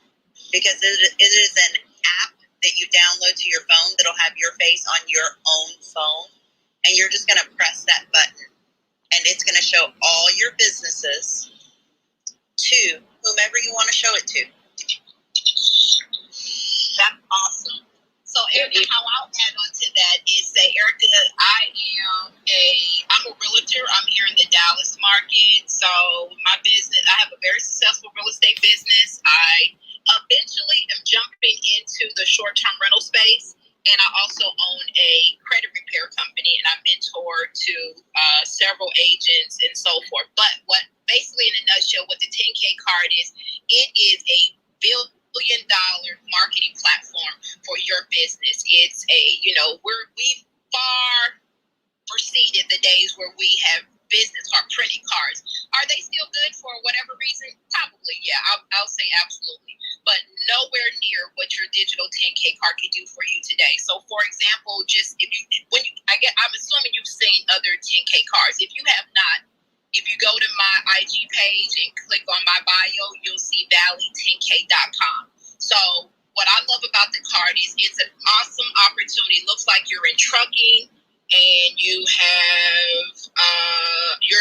because it is an app that you download to your phone that'll have your face on your own phone. And you're just going to press that button. And it's going to show all your businesses to whomever you want to show it to. That's awesome. So, Erica, how I'll add on to that is say, Erica, I'm a realtor. I'm here in the Dallas market. So, my business, I have a very successful real estate business. I eventually am jumping into the short-term rental space. And I also own a credit repair company, and I mentor to several agents and so forth. But what basically, in a nutshell, what the 10K card is, it is a billion-dollar marketing platform for your business. It's we've far preceded the days where we have business card printed cards. Are they still good for whatever reason? Probably, yeah. I'll say absolutely, but nowhere near what your digital 10K card can do for you today. So, for example, I'm assuming you've seen other 10K cards. If you have not, if you go to my IG page and click on my bio, you'll see valley10k.com. So what I love about the card is it's an awesome opportunity. It looks like you're in trucking and you're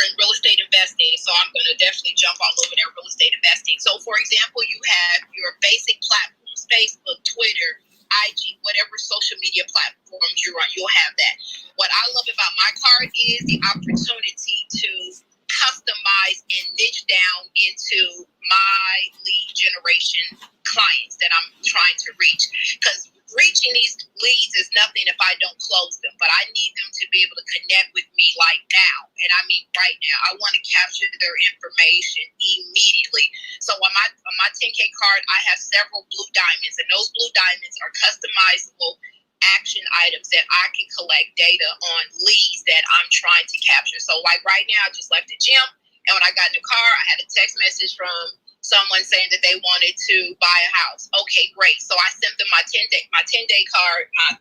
in real estate investing. So I'm going to definitely jump all over there, real estate investing. So for example, you have your basic platforms, Facebook, Twitter, IG, whatever social media platforms you're on, you'll have that. What I love about my card is the opportunity to customize and niche down into my lead generation clients that I'm trying to reach. Because reaching these leads is nothing if I don't close them, but I need them to be able to connect with me like now. And I mean right now. I want to capture their information immediately. So on my 10K card, I have several blue diamonds, and those blue diamonds are customizable action items that I can collect data on leads that I'm trying to capture. So like right now, I just left the gym, and when I got in the car, I had a text message from someone saying that they wanted to buy a house. Okay, great. So I sent them my 10-day card, my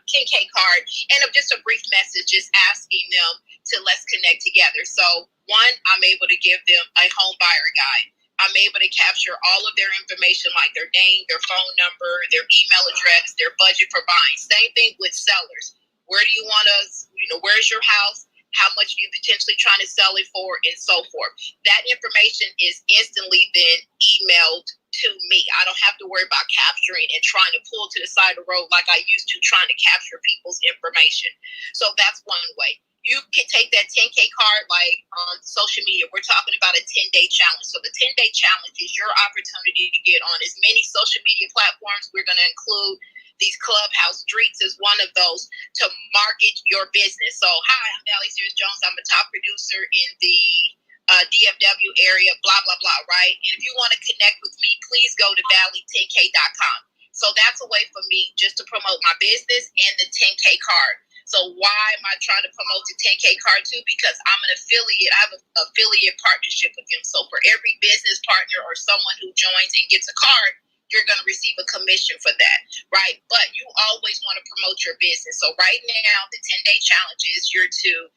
10K card, and just a brief message just asking them to let's connect together. So one, I'm able to give them a home buyer guide. I'm able to capture all of their information, like their name, their phone number, their email address, their budget for buying. Same thing with sellers. Where do you want us? Where's your house? How much are you potentially trying to sell it for, and so forth. That information is instantly then emailed to me. I don't have to worry about capturing and trying to pull to the side of the road like I used to, trying to capture people's information. So that's one way. You can take that 10K card like on social media. We're talking about a 10-day challenge. So the 10-day challenge is your opportunity to get on as many social media platforms. We're going to include these Clubhouse streets is one of those to market your business. So, hi, I'm Valley Sears Jones. I'm a top producer in the DFW area, blah, blah, blah, right? And if you want to connect with me, please go to valley10k.com. So that's a way for me just to promote my business and the 10K card. So why am I trying to promote the 10K card too? Because I'm an affiliate. I have an affiliate partnership with them. So for every business partner or someone who joins and gets a card, you're going to receive a commission for that, right? But you always want to promote your business. So right now, the 10-day challenge is you're to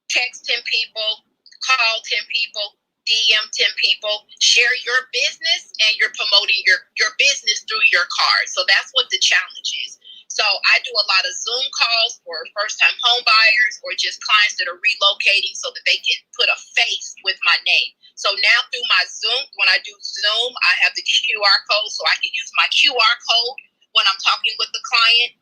text 10 people, call 10 people, DM 10 people, share your business, and you're promoting your business through your card. So that's what the challenge is. So I do a lot of Zoom calls for first-time home buyers or just clients that are relocating so that they can put a face with my name. So now through my Zoom, when I do Zoom, I have the QR code, so I can use my QR code when I'm talking with the client.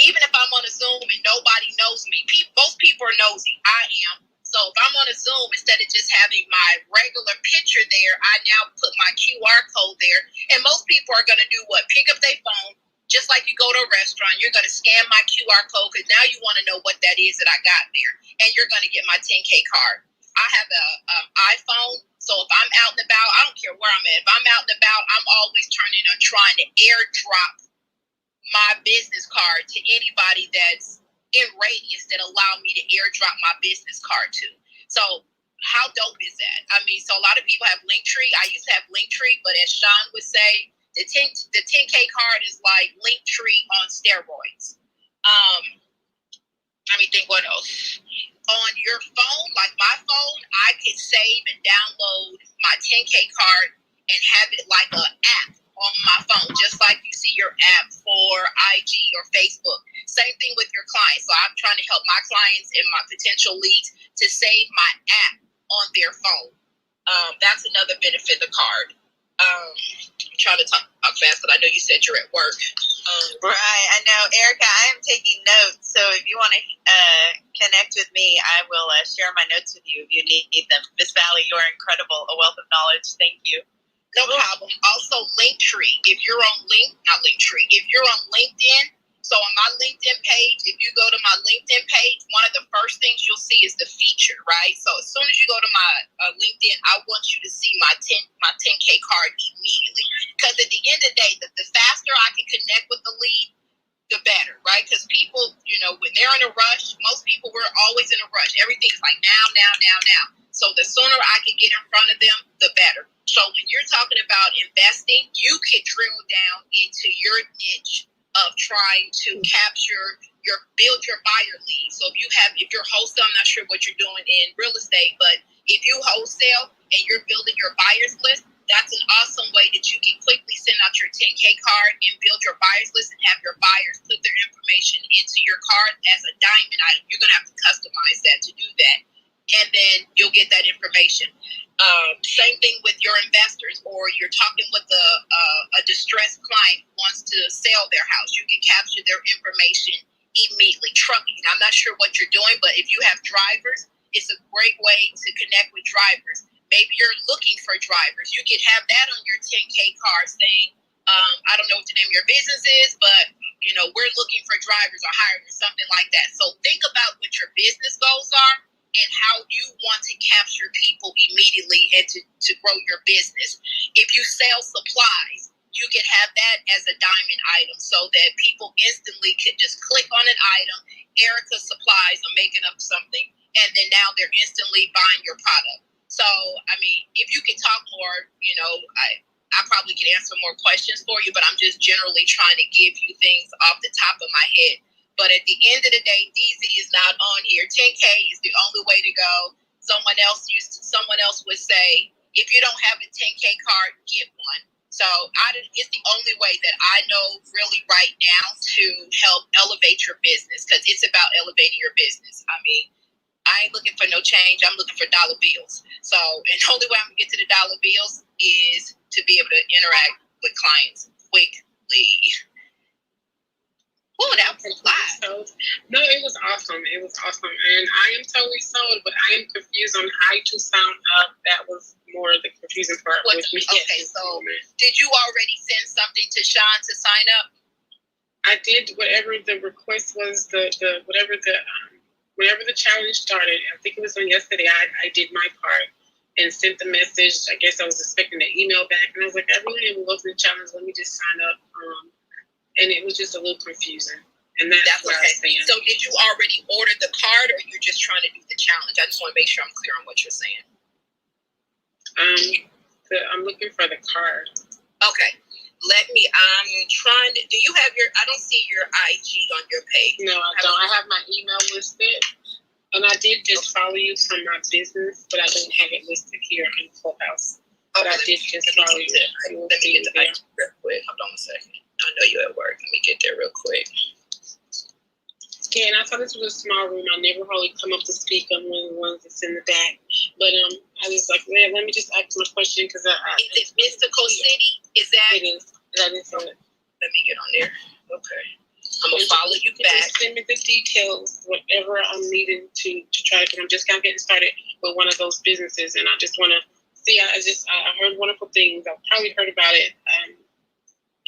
Even if I'm on a Zoom and nobody knows me, most people are nosy. I am. So if I'm on a Zoom, instead of just having my regular picture there, I now put my QR code there. And most people are going to do what? Pick up their phone. Just like you go to a restaurant, you're going to scan my QR code because now you want to know what that is that I got there. And you're going to get my 10K card. I have an iPhone, so if I'm out and about, I don't care where I'm at. If I'm out and about, I'm always turning on trying to airdrop my business card to anybody that's in radius that allow me to airdrop my business card to. So how dope is that? I mean, so a lot of people have Linktree. I used to have Linktree, but as Sean would say, the 10K card is like Linktree on steroids. Let me think what else. On your phone, like my phone, I can save and download my 10K card and have it like an app on my phone, just like you see your app for IG or Facebook. Same thing with your clients. So I'm trying to help my clients and my potential leads to save my app on their phone. That's another benefit of the card. I'm trying to talk fast because I know you said you're at work. Right, I know. Erica, I am taking notes, so if you want to connect with me, I will share my notes with you if you need them. Miss Valley, you are incredible, a wealth of knowledge. Thank you. No problem. Also, Linktree. If you're on if you're on LinkedIn, so on my LinkedIn page, if you go to my LinkedIn page, one of the first things you'll see is the feature, right? So as soon as you go to my LinkedIn, I want you to see my 10K card immediately. Because at the end of the day, the faster I can connect with the lead, the better, right? Because people, when they're in a rush, most people, we're always in a rush. Everything is like now. So the sooner I can get in front of them, the better. So when you're talking about investing, you can drill down into your niche of trying to build your buyer lead. So if you're wholesale, I'm not sure what you're doing in real estate, but if you wholesale and you're building your buyers list, that's an awesome way that you can quickly send out your 10K card and build your buyers list and have your buyers put their information into your card as a diamond item. You're going to have to customize that to do that. And then you'll get that information. Same thing with your investors, or you're talking with a distressed client who wants to sell their house. You can capture their information immediately. Trucking. I'm not sure what you're doing, but if you have drivers, it's a great way to connect with drivers. Maybe you're looking for drivers. You can have that on your 10K card saying, I don't know what the name of your business is, but we're looking for drivers or hiring or something like that. So think about what your business goals are and how you want to capture people immediately and to grow your business. If you sell supplies, you can have that as a diamond item so that people instantly can just click on an item, Erica Supplies, I'm making up something, and then now they're instantly buying your product. So, if you can talk more, I probably can answer more questions for you, but I'm just generally trying to give you things off the top of my head. But at the end of the day, DZ is not on here. 10K is the only way to go. Someone else would say, if you don't have a 10K card, get one. So it's the only way that I know really right now to help elevate your business, because it's about elevating your business. I ain't looking for no change. I'm looking for dollar bills. So, and the only way I'm going to get to the dollar bills is to be able to interact with clients quickly. Oh, that was live. No, it was awesome. And I am totally sold, but I am confused on how to sign up. That was more the confusing part. Okay, so did you already send something to Sean to sign up? I did. Whatever the request was, whatever the challenge started, I think it was on yesterday, I did my part and sent the message. I guess I was expecting an email back, and I was like, I really am loving the challenge. Let me just sign up. And it was just a little confusing. And that's what okay. I was saying. So did you already order the card, or you're just trying to do the challenge? I just want to make sure I'm clear on what you're saying. I'm looking for the card. Okay. I'm trying to, do you have I don't see your IG on your page. No, I don't. I have my email listed. And I did just follow you from my business, but I didn't have it listed here in Clubhouse. But I did just follow you. Let me get the IG real quick. Hold on a second. I know you're at work. Let me get there real quick. Yeah, and I thought this was a small room. I never really come up to speak. I'm one of the ones that's in the back. But I was like, man, let me just ask my question because is it Mystical City? Is that? It is. That is it. Let me get on there. Okay. I'm gonna follow you back. Just send me the details, whatever I'm needing to try to. I'm just kind of getting started with one of those businesses, and I just want to see. I heard wonderful things. I probably heard about it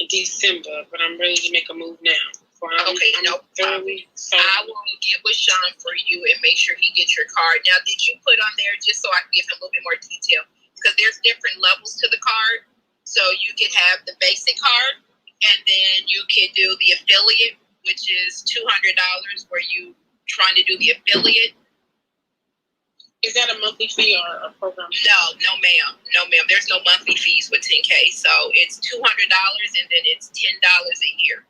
in December, but I'm ready to make a move now. So I'm no problem. I will get with Sean for you and make sure he gets your card. Now, did you put on there, just so I can give him a little bit more detail, because there's different levels to the card. So you could have the basic card, and then you could do the affiliate, which is $200, where you trying to do the affiliate. Is that a monthly fee or a program? No, ma'am. There's no monthly fees with 10K. So it's $200, and then it's $10 a year.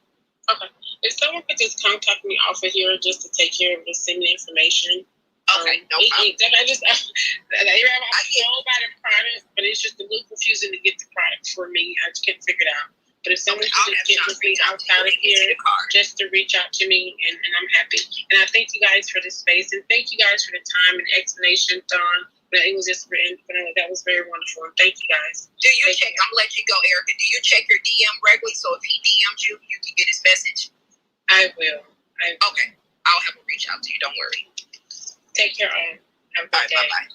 Okay. If someone could just contact me off of here just to take care of the send me information. Okay, no problem. I'm sold by the product, but it's just a little confusing to get the product for me. I just can't figure it out. But if someone can just get with me outside of here, just to reach out to me, and I'm happy. And I thank you guys for the space, and thank you guys for the time and explanation, Dawn. But it was just that was very wonderful. And thank you guys. Do you check? I'm gonna let you go, Erica. Do you check your DM regularly? So if he DMs you, you can get his message. I will. Okay, I'll have him reach out to you. Don't worry. Take care. Have a good day. Bye.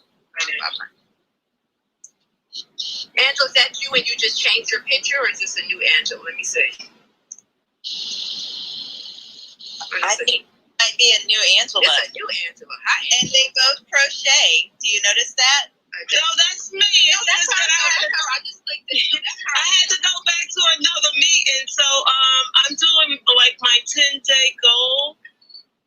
Angela, is that you and you just changed your picture, or is this a new Angela? Let me see. I think it might be a new Angela. It's a new Angela. Hi, and they both crochet. Do you notice that? No, that's me. No, that's her. I just clicked it. I had to go back to another meeting, so I'm doing like my 10-day goal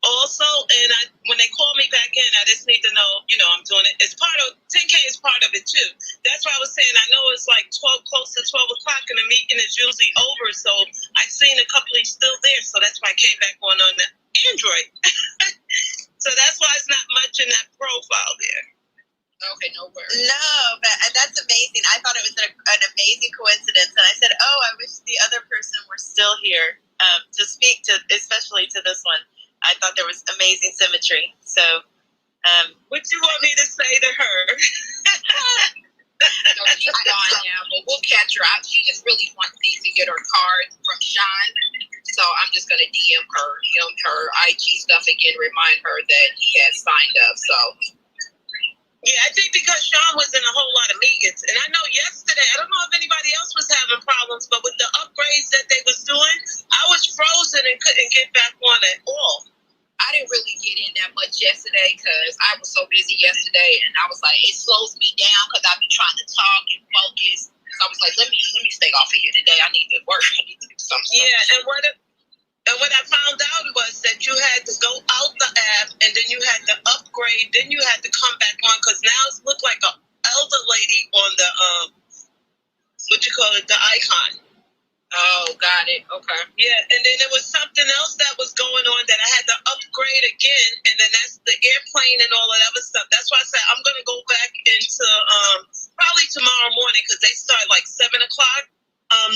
also, and when they call me back in, I just need to know, I'm doing it. It's part of 10K is part of it too. That's why I was saying I know it's like 12, close to 12 o'clock, and the meeting is usually over. So I've seen a couple of still there, so that's why I came back on the Android. So that's why it's not much in that profile there. Okay, no worries. No, but that's amazing. I thought it was an amazing coincidence, and I said, "Oh, I wish the other person were still here to speak to, especially to this one." I thought there was amazing symmetry. So, what you want me to say to her? No, she's gone now, but we'll catch her out. She just really wants to get her card from Sean, so I'm just gonna DM him her IG stuff again, remind her that he has signed up. So. Yeah, I think because Sean was in a whole lot of meetings, and I know yesterday, I don't know if anybody else was having problems, but with the upgrades that they was doing, I was frozen and couldn't get back on at all. I didn't really get in that much yesterday because I was so busy yesterday, and I was like, it slows me down because I've been trying to talk and focus. So I was like, let me stay off of here today. I need to work. I need to do something. Yeah, and what I found out was that you had to go out the app, and then you had to upgrade, then you had to come back on, because now it looked like an elder lady on the, the icon. Oh, got it. Okay. Yeah, and then there was something else that was going on that I had to upgrade again, and then that's the airplane and all of that other stuff. That's why I said I'm going to go back into probably tomorrow morning, because they start like 7 o'clock,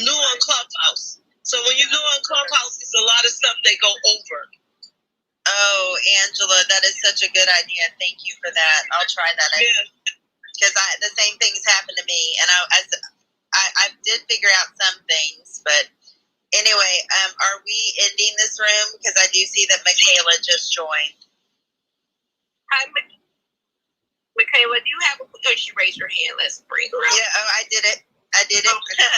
new on Clubhouse. So when you do on Clubhouse, it's a lot of stuff they go over. Oh, Angela, that is such a good idea. Thank you for that. I'll try that. Because the same things happened to me, and I did figure out some things, but anyway, are we ending this room? Because I do see that Michaela just joined. Hi, Michaela, do you have she raised her hand? Let's bring her up. Yeah, I did it. Okay.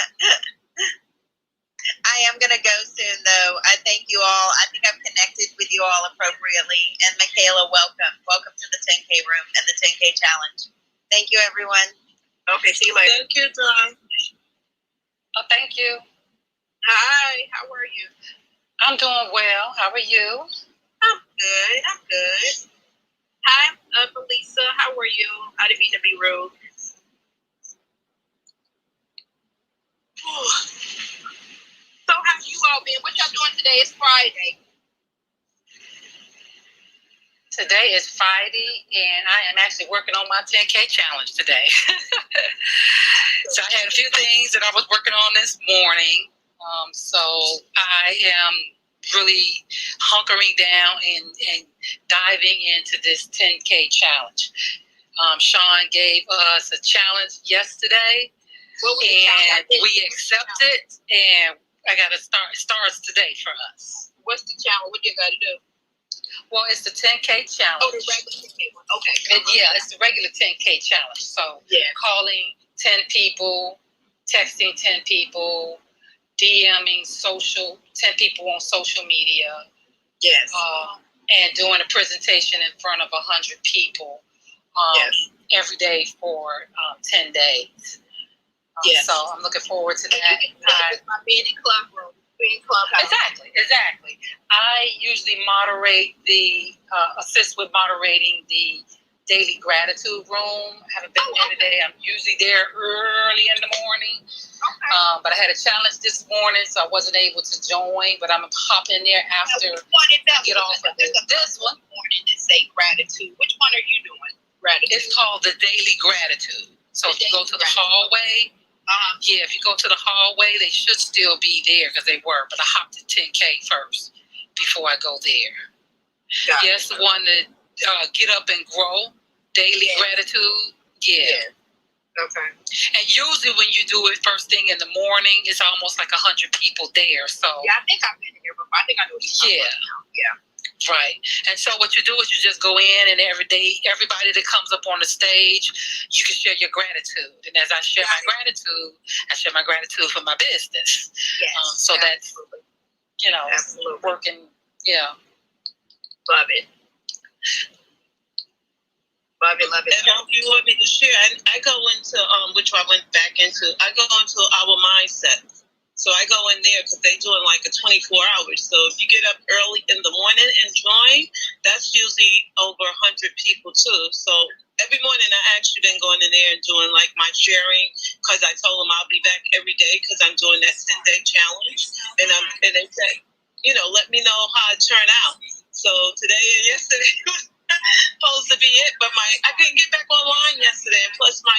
I am going to go soon, though. I thank you all. I think I've connected with you all appropriately. And Michaela, welcome. Welcome to the 10K room and the 10K challenge. Thank you, everyone. Okay, see you later. Thank you, Dawn. Oh, thank you. Hi, how are you? I'm doing well. How are you? I'm good. Hi, Melissa. How are you? I didn't mean to be rude. So how you all been? What y'all doing today? It's Friday. Today is Friday, and I am actually working on my 10K challenge today. So I had a few things that I was working on this morning. So I am really hunkering down and diving into this 10K challenge. Sean gave us a challenge yesterday, and we accepted, and I got to starts today for us. What's the challenge? What you got to do? Well, it's the 10K challenge. Oh, the regular 10K one. Okay. Yeah, it's the regular 10K challenge. So calling 10 people, texting 10 people, DMing 10 people on social media. Yes. And doing a presentation in front of 100 people every day for 10 days. So I'm looking forward to that. My being in clubhouse. Exactly. I usually assist with moderating the daily gratitude room. I haven't been there today. I'm usually there early in the morning. Okay. But I had a challenge this morning, so I wasn't able to join. But I'm going to hop in there after I get off of this one. Morning that say gratitude. Which one are you doing? Gratitude. It's called the daily gratitude. So if you go to the hallway, if you go to the hallway, they should still be there because they were. But I hopped to 10K first before I go there. Yes, the one that get up and grow, daily gratitude. Yeah. Okay. And usually when you do it first thing in the morning, it's almost like 100 people there. So yeah, I think I've been here before. I think I know what you're talking about now. Yeah. Right. And so what you do is you just go in, and every day, everybody that comes up on the stage, you can share your gratitude. And as I share my gratitude, I share my gratitude for my business. Yes. So that's, working. Yeah. Love it. Love it. And if you want me to share, I go into which I went back into. I go into our mindset. So I go in there because they doing like a 24 hours. So if you get up early in the morning and join, that's usually over 100 people too. So every morning I actually been going in there and doing like my sharing because I told them I'll be back every day because I'm doing that 10-day challenge. And they say, let me know how it turned out. So today and yesterday was supposed to be it, but I couldn't get back online yesterday. And plus my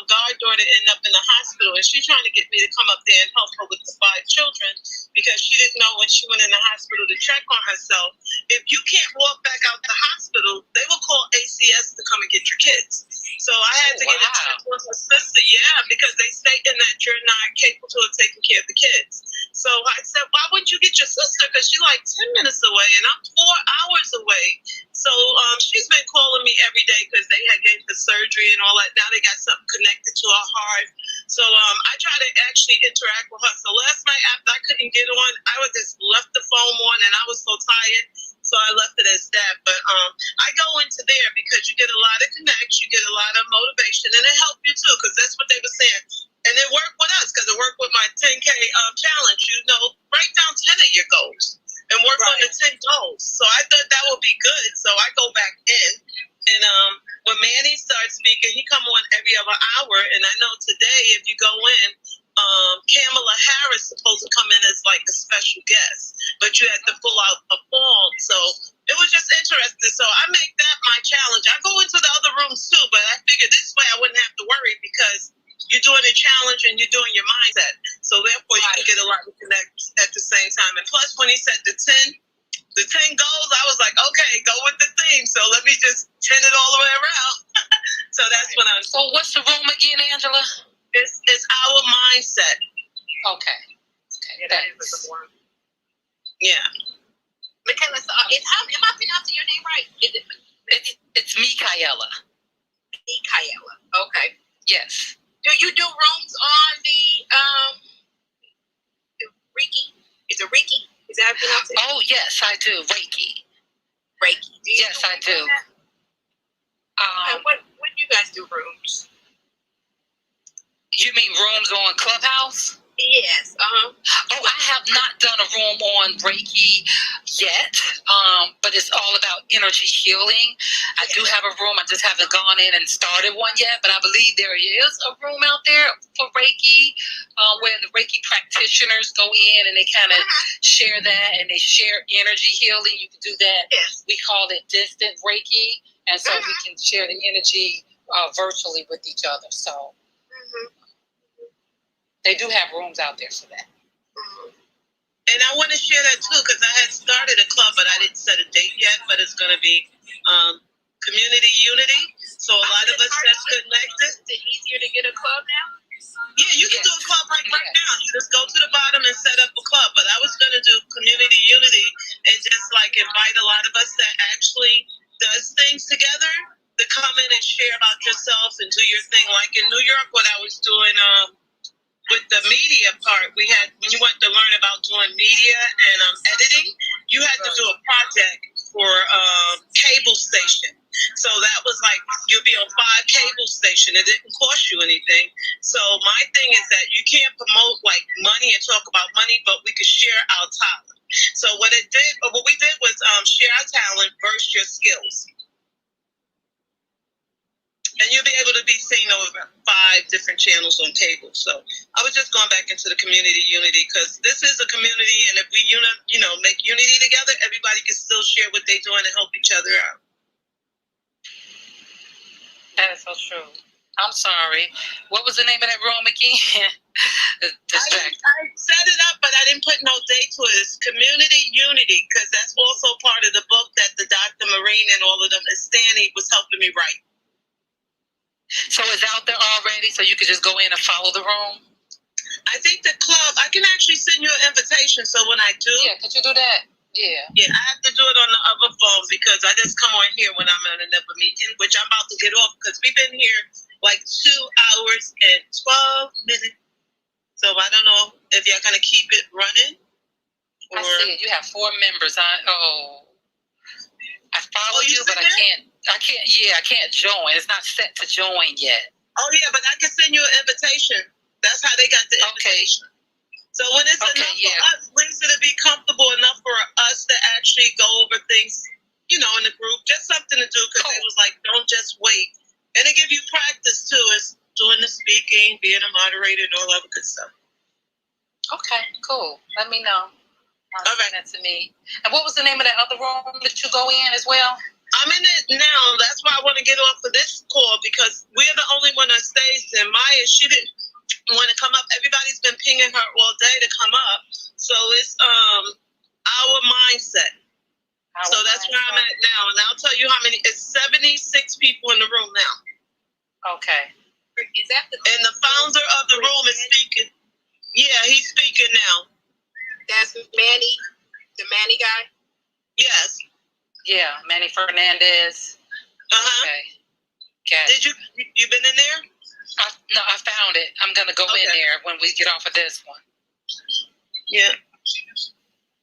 goddaughter ended up in the hospital, and she's trying to get me to come up there and help her with the 5 children because she didn't know when she went in the hospital to check on herself. If you can't walk back out the hospital, they will call ACS to come and get your kids. So I had to get in touch with her sister, because they stating that you're not capable of taking care of the kids. So I said, why wouldn't you get your sister? Because she's like 10 minutes away, and I'm 4 hours away. So she's been calling me every day because they had gave her surgery and all that. Now they got something connected to her heart. So I try to actually interact with her. So last night after I couldn't get on, I was just left the phone on, and I was so tired. So I left it as that. But I go into there because you get a lot of connects, you get a lot of motivation, and it helped you too because that's what they were saying. And it worked with us because it worked with my 10K challenge. Write down 10 of your goals and work on the 10 goals. So I thought that would be good. So I go back in. And when Manny starts speaking, he come on every other hour. And I know today, if you go in, Kamala Harris supposed to come in as like a special guest, but you had to pull out a form. So it was just interesting. So I make that my challenge. I go into the other rooms too, but I figured this way I wouldn't have to worry because you're doing a challenge and you're doing your mindset. So therefore you can get a lot of connects at the same time. And plus when he said the 10 goals, I was like, okay, go with the theme. So let me just 10 it all the way around. So that's when I'm. So what's the room again, Angela? It's our mindset. Okay. Yeah, that is the one. Yeah. Michaela, so am I pronouncing your name right? It's Michaela. Michaela. Okay. Yes. Do you do rooms on the Reiki? Is it Reiki? Is that how you pronounce it? Oh yes, I do. Reiki. Reiki. Yes, I do. When do you guys do rooms? You mean rooms on Clubhouse? Yes. Oh, I have not done a room on Reiki yet, but it's all about energy healing. I do have a room. I just haven't gone in and started one yet, but I believe there is a room out there for Reiki where the Reiki practitioners go in and they kind of share that and they share energy healing. You can do that. Yes. We call it distant Reiki, and so we can share the energy virtually with each other. So. They do have rooms out there for that. And I want to share that too because I had started a club, but I didn't set a date yet. But it's going to be community unity. So a lot of us that's connected. Is it easier to get a club now? Yeah, you can do a club right now. You just go to the bottom and set up a club. But I was going to do community unity and just like invite a lot of us that actually does things together to come in and share about yourself and do your thing. Like in New York, what I was doing with the media part, we had, when you wanted to learn about doing media and editing, you had to do a project for cable station. So that was like, you'll be on 5 cable stations. It didn't cost you anything. So my thing is that you can't promote like money and talk about money, but we could share our talent. So what we did was share our talent versus your skills. And you'll be able to be seen over 5 different channels on cable. So I was just going back into the community unity because this is a community, and if we make unity together, everybody can still share what they're doing and help each other out. That is so true. I'm sorry. What was the name of that room again? I set it up, but I didn't put no date to it. It's Community Unity, because that's also part of the book that the Dr. Marine and all of them, and Stanley was helping me write. So it's out there already, so you could just go in and follow the room? I think the club, I can actually send you an invitation, so when I do... Yeah, could you do that? Yeah. Yeah, I have to do it on the other phone because I just come on here when I'm in another meeting, which I'm about to get off because we've been here like 2 hours and 12 minutes. So I don't know if you're going to keep it running. Or... I see it. You have 4 members. I follow you, but I can't, I can't join. It's not set to join yet. Oh, yeah, but I can send you an invitation. That's how they got the invitation. So when it's enough for us, Lisa, to be comfortable enough for us to actually go over things, you know, in the group, just something to do, because it was like, don't just wait. And they give you practice, too. It's doing the speaking, being a moderator, and all other good stuff. Okay, cool. Let me know. All right. That to me. And what was the name of that other room that you go in as well? I'm in it now. That's why I want to get off of this call, because we're the only one that stays. And Maya, she didn't want to come up. Everybody's been pinging her all day to come up. So it's our mindset. So that's where I'm at now. And I'll tell you how many. It's 76 people in the room now. Okay. Is that and the founder of the room is speaking. Yeah, he's speaking now. That's Manny, the Manny guy? Yes. Yeah, Manny Fernandez. Okay. Did you been in there? No, I found it. I'm going to go in there when we get off of this one. Yeah.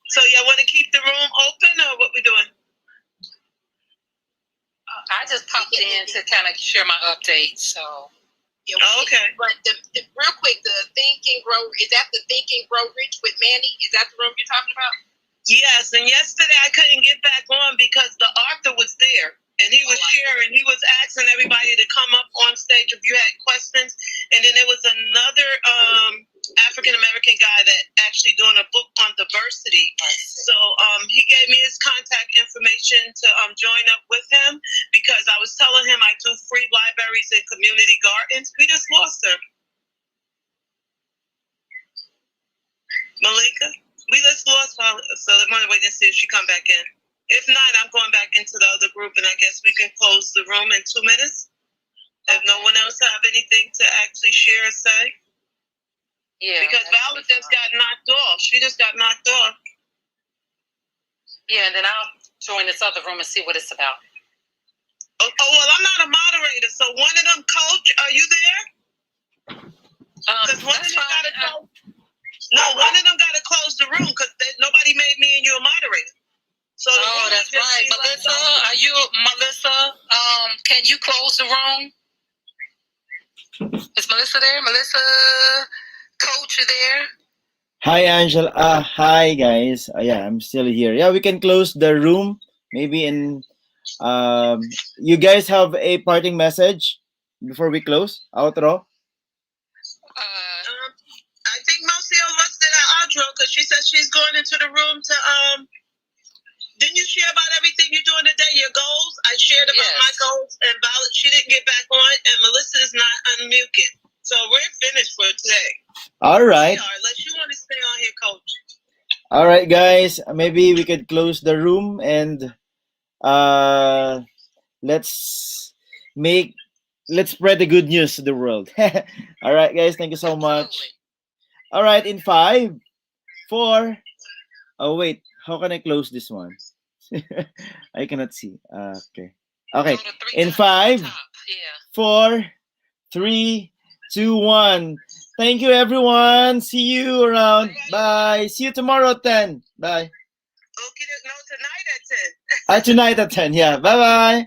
So y'all want to keep the room open, or what we doing? I just popped in to kind of share my updates, so. Yeah, but the real quick, the Think and Grow, is that the Think and Grow Rich with Manny? Is that the room you're talking about? Yes, and yesterday I couldn't get back on because the author was there. And he was sharing, he was asking everybody to come up on stage if you had questions. And then there was another African-American guy that actually doing a book on diversity. So he gave me his contact information to join up with him, because I was telling him I do free libraries and community gardens. We just lost her. Malika? We just lost her, so I'm going to wait and see if she come back in. If not, I'm going back into the other group, and I guess we can close the room in 2 minutes. If no one else have anything to actually share or say. Yeah. Because Vala just got knocked off. She just got knocked off. Yeah, and then I'll join this other room and see what it's about. Oh, well, I'm not a moderator, so one of them, Coach, are you there? Because one of them got to close. No, one of them got to close the room because nobody made me and you a moderator. So that's right. Melissa, are you, Melissa, can you close the room? Is Melissa there? Melissa, Coach, you there? Hi, Angela. Hi, guys. Yeah, I'm still here. Yeah, we can close the room. Maybe in, you guys have a parting message before we close? Outro? I think most of us did our outro because she said she's going into the room to, didn't you share about everything you're doing today, your goals? I shared about my goals, and Violet, she didn't get back on, and Melissa is not unmuted. So we're finished for today. All right. Unless you want to stay on here, Coach. All right, guys. Maybe we could close the room and let's spread the good news to the world. All right, guys. Thank you so much. All right, in 5, 4. Oh wait, how can I close this one? I cannot see. Okay. In 5, 4, 3, 2, 1. Thank you, everyone. See you around. Bye. See you tomorrow at 10. Bye. Okay, no, tonight at 10. Tonight at 10. Yeah. Bye-bye.